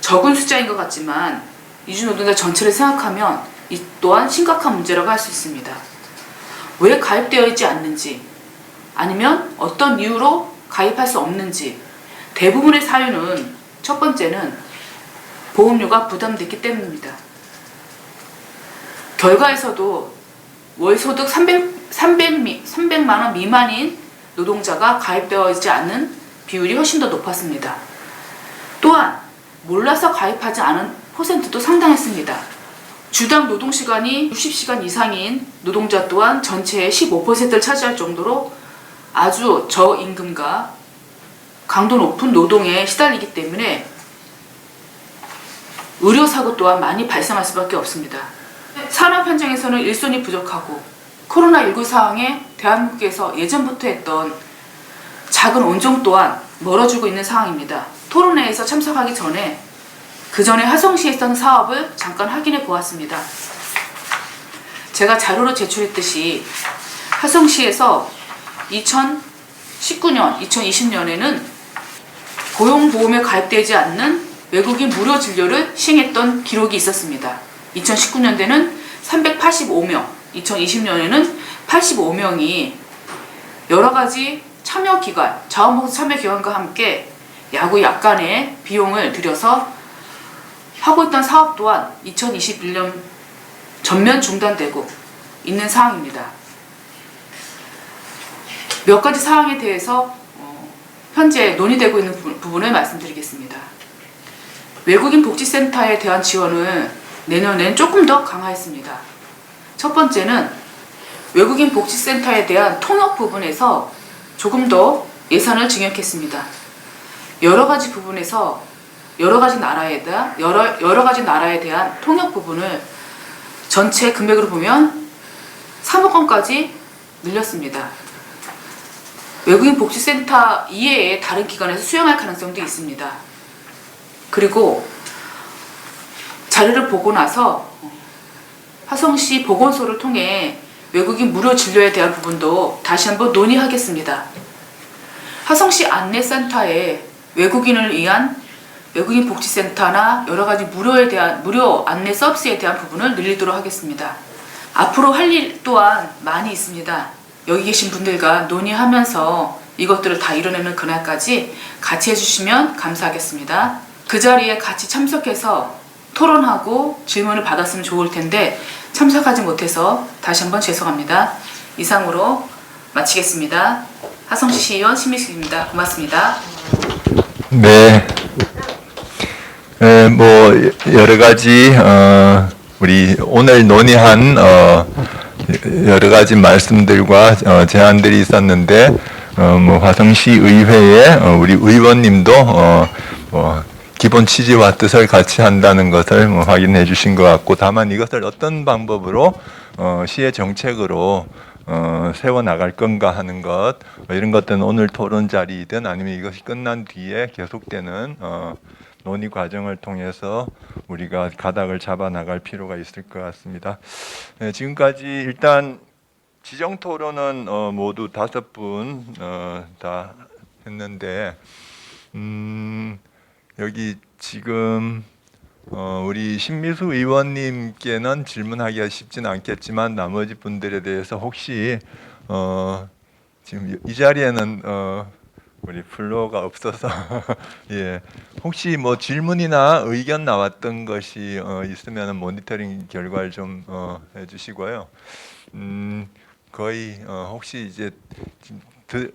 H: 적은 숫자인 것 같지만 이주 노동자 전체를 생각하면 이 또한 심각한 문제라고 할 수 있습니다. 왜 가입되어 있지 않는지 아니면 어떤 이유로 가입할 수 없는지 대부분의 사유는 첫 번째는 보험료가 부담됐기 때문입니다. 결과에서도 월소득 300만 원 미만인 노동자가 가입되어 있지 않는 비율이 훨씬 더 높았습니다. 또한 몰라서 가입하지 않은 퍼센트도 상당했습니다. 주당 노동시간이 60시간 이상인 노동자 또한 전체의 15%를 차지할 정도로 아주 저임금과 강도 높은 노동에 시달리기 때문에 의료사고 또한 많이 발생할 수밖에 없습니다. 산업 현장에서는 일손이 부족하고 코로나19 상황에 대한민국에서 예전부터 했던 작은 원종 또한 멀어지고 있는 상황입니다. 토론회에서 참석하기 전에 그 전에 화성시에 있던 사업을 잠깐 확인해 보았습니다. 제가 자료로 제출했듯이 화성시에서 2019년, 2020년에는 고용보험에 가입되지 않는 외국인 무료 진료를 시행했던 기록이 있었습니다. 2019년대는 385명, 2020년에는 85명이 여러 가지 참여기관, 자원봉사 참여기관과 함께 야구 약간의 비용을 들여서 하고 있던 사업 또한 2021년 전면 중단되고 있는 상황입니다. 몇 가지 사항에 대해서 현재 논의되고 있는 부분을 말씀드리겠습니다. 외국인 복지센터에 대한 지원을 내년엔 조금 더 강화했습니다. 첫 번째는 외국인 복지센터에 대한 통역 부분에서 조금 더 예산을 증액했습니다. 여러 가지 부분에서 여러 가지 나라에 대한 통역 부분을 전체 금액으로 보면 3억 원까지 늘렸습니다. 외국인 복지센터 이외에 다른 기관에서 수용할 가능성도 있습니다. 그리고 자료를 보고 나서 화성시 보건소를 통해 외국인 무료 진료에 대한 부분도 다시 한번 논의하겠습니다. 화성시 안내센터에 외국인을 위한 외국인 복지센터나 여러 가지 무료 안내 서비스에 대한 부분을 늘리도록 하겠습니다. 앞으로 할 일 또한 많이 있습니다. 여기 계신 분들과 논의하면서 이것들을 다 이뤄내는 그날까지 같이 해주시면 감사하겠습니다. 그 자리에 같이 참석해서 토론하고 질문을 받았으면 좋을 텐데 참석하지 못해서 다시 한번 죄송합니다. 이상으로 마치겠습니다. 화성시 시의원 신미숙입니다. 고맙습니다.
C: 네. 뭐 여러 가지 우리 오늘 논의한 여러 가지 말씀들과 제안들이 있었는데 뭐 화성시 의회에 우리 의원님도 기본 취지와 뜻을 같이 한다는 것을 뭐 확인해 주신 것 같고, 다만 이것을 어떤 방법으로 시의 정책으로 세워 나갈 건가 하는 것, 이런 것들은 오늘 토론 자리이든 아니면 이것이 끝난 뒤에 계속되는 논의 과정을 통해서 우리가 가닥을 잡아 나갈 필요가 있을 것 같습니다. 네, 지금까지 일단 지정 토론은 모두 5분 다 했는데, 여기 지금 우리 신미수 의원님께는 질문하기가 쉽지는 않겠지만 나머지 분들에 대해서 혹시 지금 이 자리에는 우리 플로어가 없어서 예, 혹시 뭐 질문이나 의견 나왔던 것이 있으면 모니터링 결과를 좀 해주시고요. 거의 혹시 이제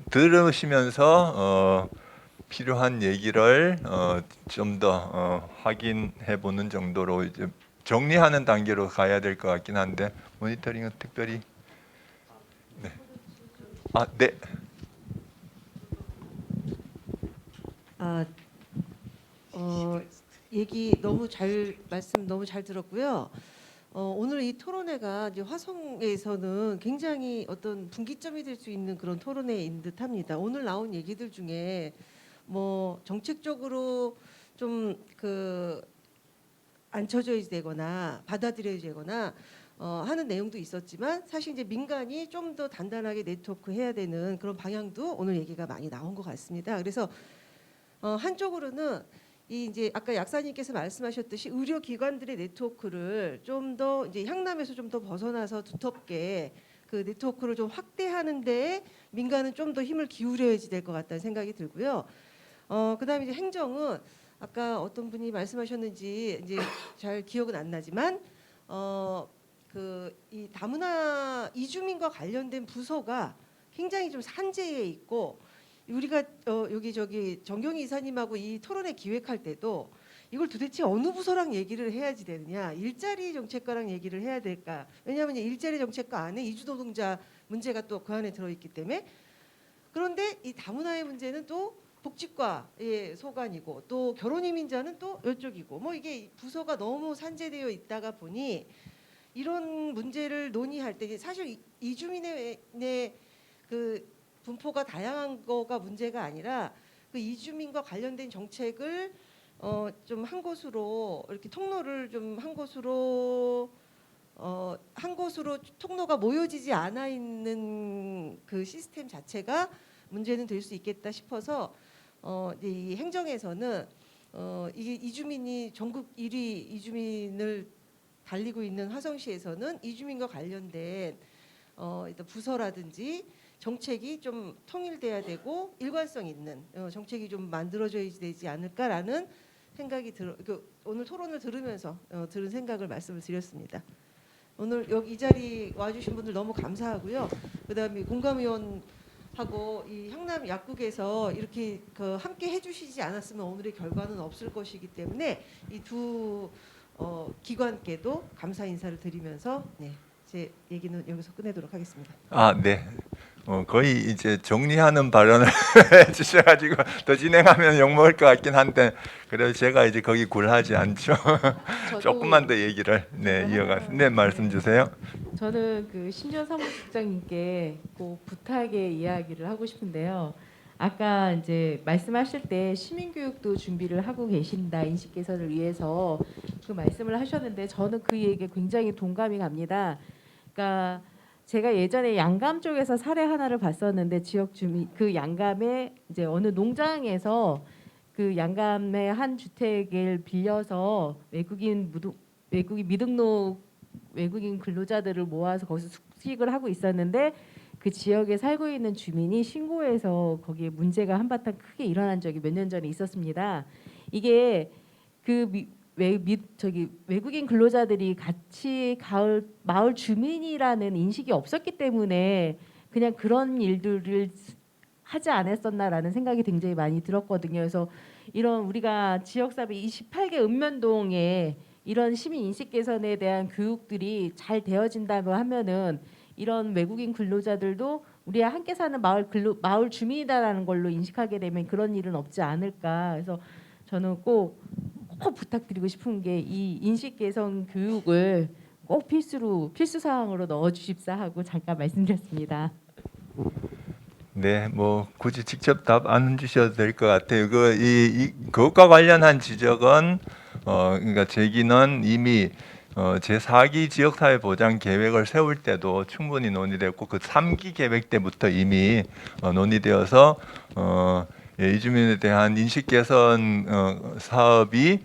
C: 들으시면서 필요한 얘기를 좀 더 확인해 보는 정도로 이제 정리하는 단계로 가야 될 것 같긴 한데, 모니터링은 특별히 네. 네.
I: 얘기 말씀 너무 잘 들었고요. 오늘 이 토론회가 이제 화성에서는 굉장히 어떤 분기점이 될 수 있는 그런 토론회인 듯합니다. 오늘 나온 얘기들 중에 뭐 정책적으로 좀 앉혀져야 되거나 받아들여야 되거나 하는 내용도 있었지만, 사실 이제 민간이 좀 더 단단하게 네트워크 해야 되는 그런 방향도 오늘 얘기가 많이 나온 것 같습니다. 그래서 한쪽으로는 이 이제 아까 약사님께서 말씀하셨듯이 의료기관들의 네트워크를 좀 더 이제 향남에서 좀 더 벗어나서 두텁게 그 네트워크를 좀 확대하는 데에 민간은 좀 더 힘을 기울여야지 될 것 같다는 생각이 들고요. 그다음에 이제 행정은 아까 어떤 분이 말씀하셨는지 이제 잘 기억은 안 나지만 이 다문화 이주민과 관련된 부서가 굉장히 좀 산재해 있고, 우리가 여기 정경희 이사님하고 이 토론회 기획할 때도 이걸 도대체 어느 부서랑 얘기를 해야지 되느냐, 일자리 정책과랑 얘기를 해야 될까? 왜냐하면 일자리 정책과 안에 이주노동자 문제가 또 그 안에 들어있기 때문에. 그런데 이 다문화의 문제는 또 복지과의 소관이고 또 결혼이민자는 또 이쪽이고, 뭐 이게 부서가 너무 산재되어 있다가 보니 이런 문제를 논의할 때 사실 이주민의 그 분포가 다양한 거가 문제가 아니라 그 이주민과 관련된 정책을 좀 한 곳으로 이렇게 통로를 좀 한 곳으로 통로가 모여지지 않아 있는 그 시스템 자체가 문제는 될 수 있겠다 싶어서 이 행정에서는 이게 이주민이 전국 1위 이주민을 달리고 있는 화성시에서는 이주민과 관련된 일단 부서라든지 정책이 좀 통일돼야 되고 일관성 있는 정책이 좀 만들어져야 되지 않을까라는 생각이 오늘 토론을 들으면서 들은 생각을 말씀을 드렸습니다. 오늘 여기 이 자리 와주신 분들 너무 감사하고요. 그다음에 공감위원하고 이 향남 약국에서 이렇게 함께 해주시지 않았으면 오늘의 결과는 없을 것이기 때문에 이 두 기관께도 감사 인사를 드리면서 제 얘기는 여기서 끝내도록 하겠습니다.
C: 아, 네. 거의 이제 정리하는 발언을 해주셔가지고 더 진행하면 욕 먹을 것 같긴 한데 그래도 제가 이제 거기 굴하지 않죠. 조금만 더 얘기를 이어가서 말씀 주세요.
E: 저는 그 신지원 사무국장님께 꼭 부탁의 이야기를 하고 싶은데요. 아까 이제 말씀하실 때 시민교육도 준비를 하고 계신다, 인식 개선을 위해서 그 말씀을 하셨는데 저는 그 얘기에 굉장히 동감이 갑니다. 그러니까 제가 예전에 양감 쪽에서 사례 하나를 봤었는데 지역 주민 그 양감에 이제 어느 농장에서 그 양감의 한 주택을 빌려서 외국인 미등록 외국인 근로자들을 모아서 거기서 숙식을 하고 있었는데 그 지역에 살고 있는 주민이 신고해서 거기에 문제가 한바탕 크게 일어난 적이 몇 년 전에 있었습니다. 이게 그 외국인 근로자들이 같이 마을 주민이라는 인식이 없었기 때문에 그냥 그런 일들을 하지 않았었나라는 생각이 굉장히 많이 들었거든요. 그래서 이런 우리가 지역사회 28개 읍면동에 이런 시민 인식 개선에 대한 교육들이 잘 되어진다고 하면은 이런 외국인 근로자들도 우리와 함께 사는 마을 주민이다라는 걸로 인식하게 되면 그런 일은 없지 않을까. 그래서 저는 꼭 부탁드리고 싶은 게 이 인식 개선 교육을 꼭 필수 사항으로 넣어 주십사 하고 잠깐 말씀드렸습니다.
C: 네, 뭐 굳이 직접 답 안 주셔도 될 것 같아요. 그것과 관련한 지적은 그러니까 제기는 이미 제4기 지역사회 보장 계획을 세울 때도 충분히 논의됐고 그 3기 계획 때부터 이미 논의되어서 이주민에 대한 인식 개선 사업이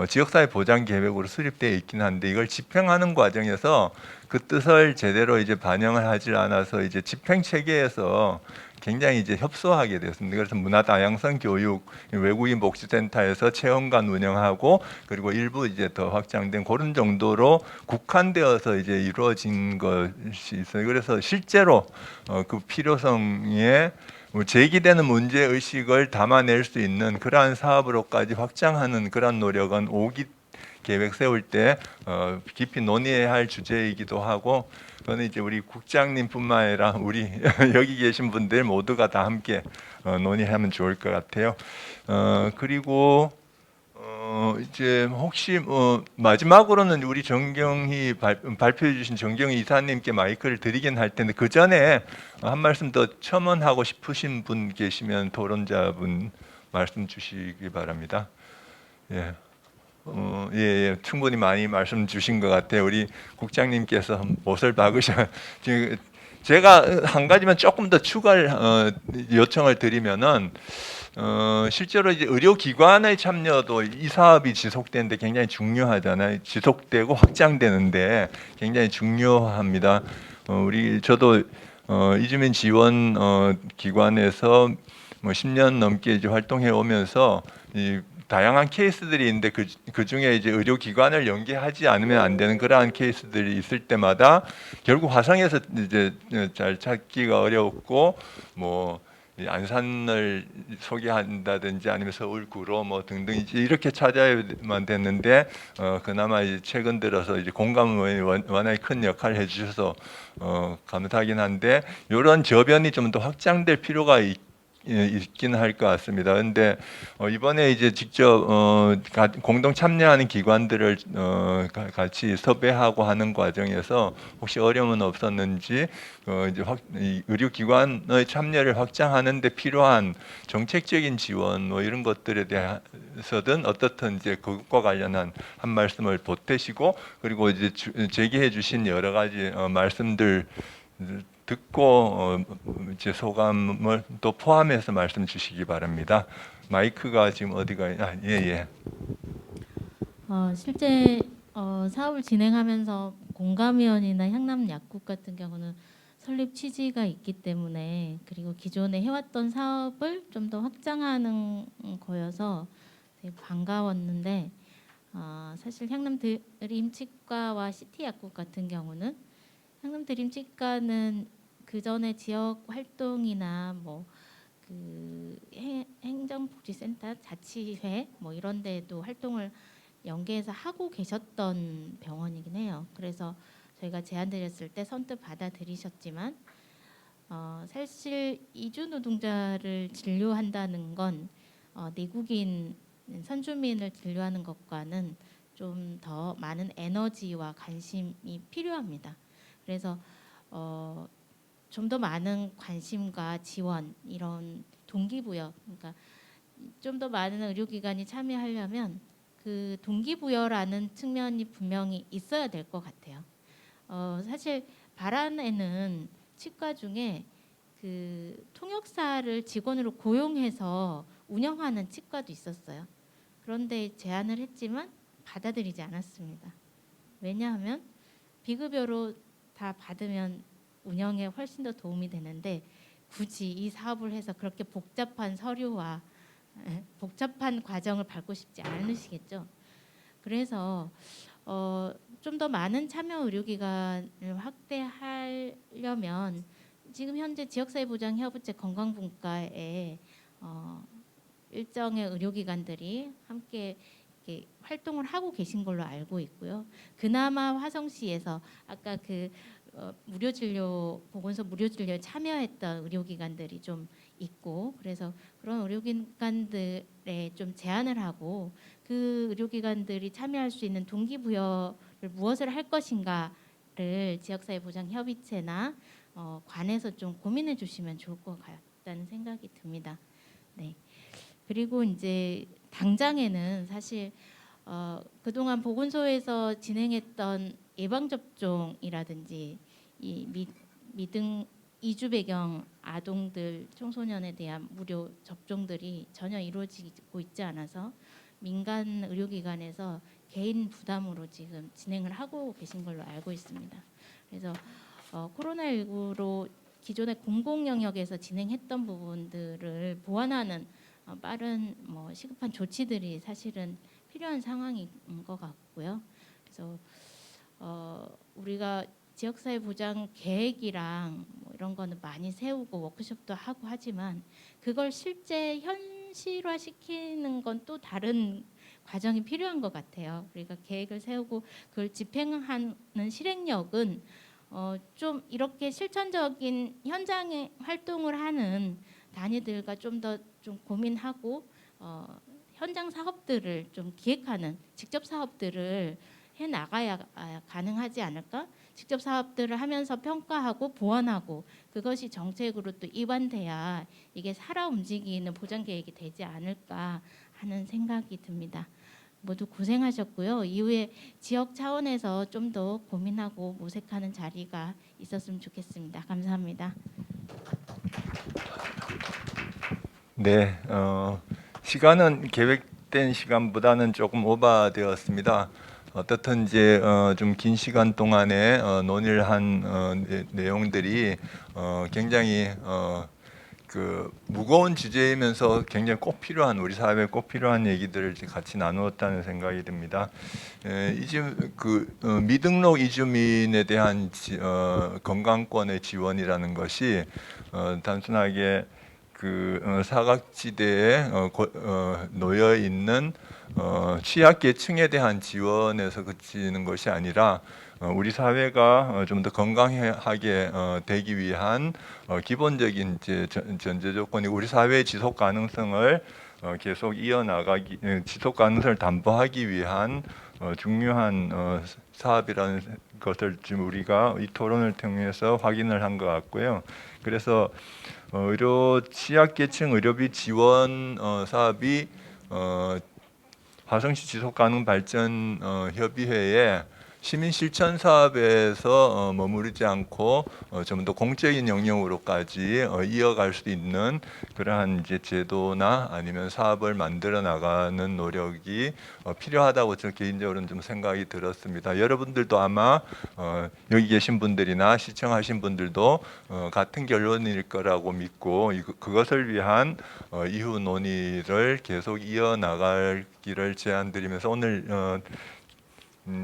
C: 지역사회 보장 계획으로 수립되어 있긴 한데 이걸 집행하는 과정에서 그 뜻을 제대로 이제 반영을 하지 않아서 이제 집행 체계에서 굉장히 이제 협소하게 됐습니다. 그래서 문화 다양성 교육, 외국인 복지센터에서 체험관 운영하고 그리고 일부 이제 더 확장된 그런 정도로 국한되어서 이제 이루어진 것이 있어요. 그래서 실제로 그 필요성에 제기되는 문제 의식을 담아낼 수 있는 그러한 사업으로까지 확장하는 그런 노력은 5기 계획 세울 때 깊이 논의해야 할 주제이기도 하고 그거는 이제 우리 국장님뿐만 아니라 우리 여기 계신 분들 모두가 다 함께 논의하면 좋을 것 같아요. 그리고 이제 혹시 마지막으로는 우리 정경희 발표해 주신 정경희 이사님께 마이크를 드리긴 할 텐데 그 전에 한 말씀 더 첨언하고 싶으신 분 계시면 토론자분 말씀 주시기 바랍니다. 예. 예, 충분히 많이 말씀 주신 것 같아요. 우리 국장님께서 못을 박으셔. 지금 제가 한 가지만 조금 더 추가를 요청을 드리면은 실제로 이제 의료기관의 참여도 이 사업이 지속되는데 굉장히 중요하잖아요. 지속되고 확장되는데 굉장히 중요합니다. 저도 이주민 지원 기관에서 뭐 10년 넘게 이제 활동해 오면서 이 다양한 케이스들이 있는데 그 중에 이제 의료기관을 연계하지 않으면 안 되는 그러한 케이스들이 있을 때마다 결국 화성에서 이제 잘 찾기가 어렵고 뭐 안산을 소개한다든지 아니면 서울 구로 뭐 등등 이제 이렇게 찾아야만 됐는데 그나마 이제 최근 들어서 이제 공감원이 워낙에 큰 역할을 해주셔서 감사하긴 한데 이런 저변이 좀 더 확장될 필요가 있긴 할 것 같습니다. 그런데 이번에 이제 직접 공동 참여하는 기관들을 같이 섭외하고 하는 과정에서 혹시 어려움은 없었는지 이제 이 의료기관의 참여를 확장하는 데 필요한 정책적인 지원 뭐 이런 것들에 대해서든 어떻든 이제 그것과 관련한 한 말씀을 보태시고 그리고 이제 제기해 주신 여러 가지 말씀들 듣고 이제 소감을 또 포함해서 말씀 주시기 바랍니다. 마이크가 지금 어디가 예.
B: 실제 사업을 진행하면서 공감위원이나 향남 약국 같은 경우는 설립 취지가 있기 때문에 그리고 기존에 해왔던 사업을 좀 더 확장하는 거여서 되게 반가웠는데 사실 향남 드림치과와 시티 약국 같은 경우는 향남 드림치과는 그 전에 지역 활동이나 뭐 그 행정복지센터, 자치회 뭐 이런 데도 활동을 연계해서 하고 계셨던 병원이긴 해요. 그래서 저희가 제안 드렸을 때 선뜻 받아들이셨지만 사실 이주 노동자를 진료한다는 건 내국인 선주민을 진료하는 것과는 좀 더 많은 에너지와 관심이 필요합니다. 그래서 좀 더 많은 관심과 지원 이런 동기부여, 그러니까 좀 더 많은 의료기관이 참여하려면 그 동기부여라는 측면이 분명히 있어야 될 것 같아요. 사실 바란에는 치과 중에 그 통역사를 직원으로 고용해서 운영하는 치과도 있었어요. 그런데 제안을 했지만 받아들이지 않았습니다. 왜냐하면 비급여로 다 받으면 운영에 훨씬 더 도움이 되는데 굳이 이 사업을 해서 그렇게 복잡한 서류와 복잡한 과정을 밟고 싶지 않으시겠죠. 그래서 좀 더 많은 참여 의료기관을 확대하려면 지금 현재 지역사회보장협의체 건강분과에 일정의 의료기관들이 함께 이렇게 활동을 하고 계신 걸로 알고 있고요. 그나마 화성시에서 아까 그 무료 진료 보건소 무료 진료에 참여했던 의료기관들이 좀 있고 그래서 그런 의료기관들에 좀 제안을 하고 그 의료기관들이 참여할 수 있는 동기부여를 무엇을 할 것인가를 지역사회보장협의체나 관에서 좀 고민해 주시면 좋을 것 같다는 생각이 듭니다. 네. 그리고 이제 당장에는 사실 그동안 보건소에서 진행했던 예방접종이라든지 이 미등 이주 배경 아동들 청소년에 대한 무료 접종들이 전혀 이루어지고 있지 않아서 민간 의료기관에서 개인 부담으로 지금 진행을 하고 계신 걸로 알고 있습니다. 그래서 코로나19로 기존의 공공 영역에서 진행했던 부분들을 보완하는 빠른 시급한 조치들이 사실은 필요한 상황인 것 같고요. 그래서 우리가 지역사회 보장 계획이랑 이런 거는 많이 세우고 워크숍도 하고 하지만 그걸 실제 현실화시키는 건 또 다른 과정이 필요한 것 같아요. 우리가 계획을 세우고 그걸 집행하는 실행력은 좀 이렇게 실천적인 현장에 활동을 하는 단위들과 좀 더 좀 고민하고 현장 사업들을 좀 기획하는 직접 사업들을 해 나가야 가능하지 않을까? 직접 사업들을 하면서 평가하고 보완하고 그것이 정책으로 또 입안돼야 이게 살아 움직이는 보장 계획이 되지 않을까 하는 생각이 듭니다. 모두 고생하셨고요. 이후에 지역 차원에서 좀 더 고민하고 모색하는 자리가 있었으면 좋겠습니다. 감사합니다.
C: 네, 시간은 계획된 시간보다는 조금 오버되었습니다. 어떻든 이제 좀 긴 시간 동안에 논의를 한 내용들이 굉장히 그 무거운 주제이면서 굉장히 꼭 필요한 우리 사회에 꼭 필요한 얘기들을 같이 나누었다는 생각이 듭니다. 미등록 이주민에 대한 건강권의 지원이라는 것이 단순하게 그 사각지대에 놓여 있는 취약계층에 대한 지원에서 그치는 것이 아니라 우리 사회가 좀 더 건강하게 되기 위한 기본적인 전제 조건이 우리 사회의 지속 가능성을 계속 이어나가기, 지속 가능성을 담보하기 위한 중요한 사업이라는 것을 지금 우리가 이 토론을 통해서 확인을 한 것 같고요. 그래서 의료 취약계층 의료비 지원 사업이 화성시 지속가능발전 협의회에 시민 실천 사업에서 머무르지 않고 좀 더 공적인 영역으로까지 이어갈 수 있는 그러한 이제 제도나 아니면 사업을 만들어 나가는 노력이 필요하다고 저는 개인적으로는 좀 생각이 들었습니다. 여러분들도 아마 여기 계신 분들이나 시청하신 분들도 같은 결론일 거라고 믿고 그것을 위한 이후 논의를 계속 이어 나가기를 제안드리면서 오늘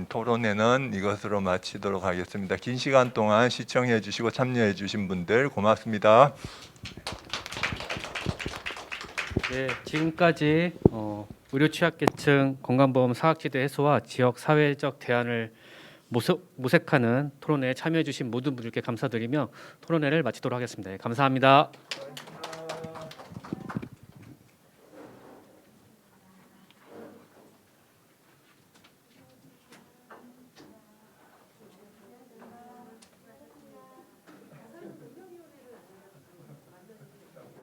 C: 토론회는 이것으로 마치도록 하겠습니다. 긴 시간 동안 시청해 주시고 참여해 주신 분들 고맙습니다.
A: 네, 지금까지 의료 취약계층 건강보험 사각지대 해소와 지역 사회적 대안을 모색하는 토론회에 참여해주신 모든 분들께 감사드리며 토론회를 마치도록 하겠습니다. 감사합니다.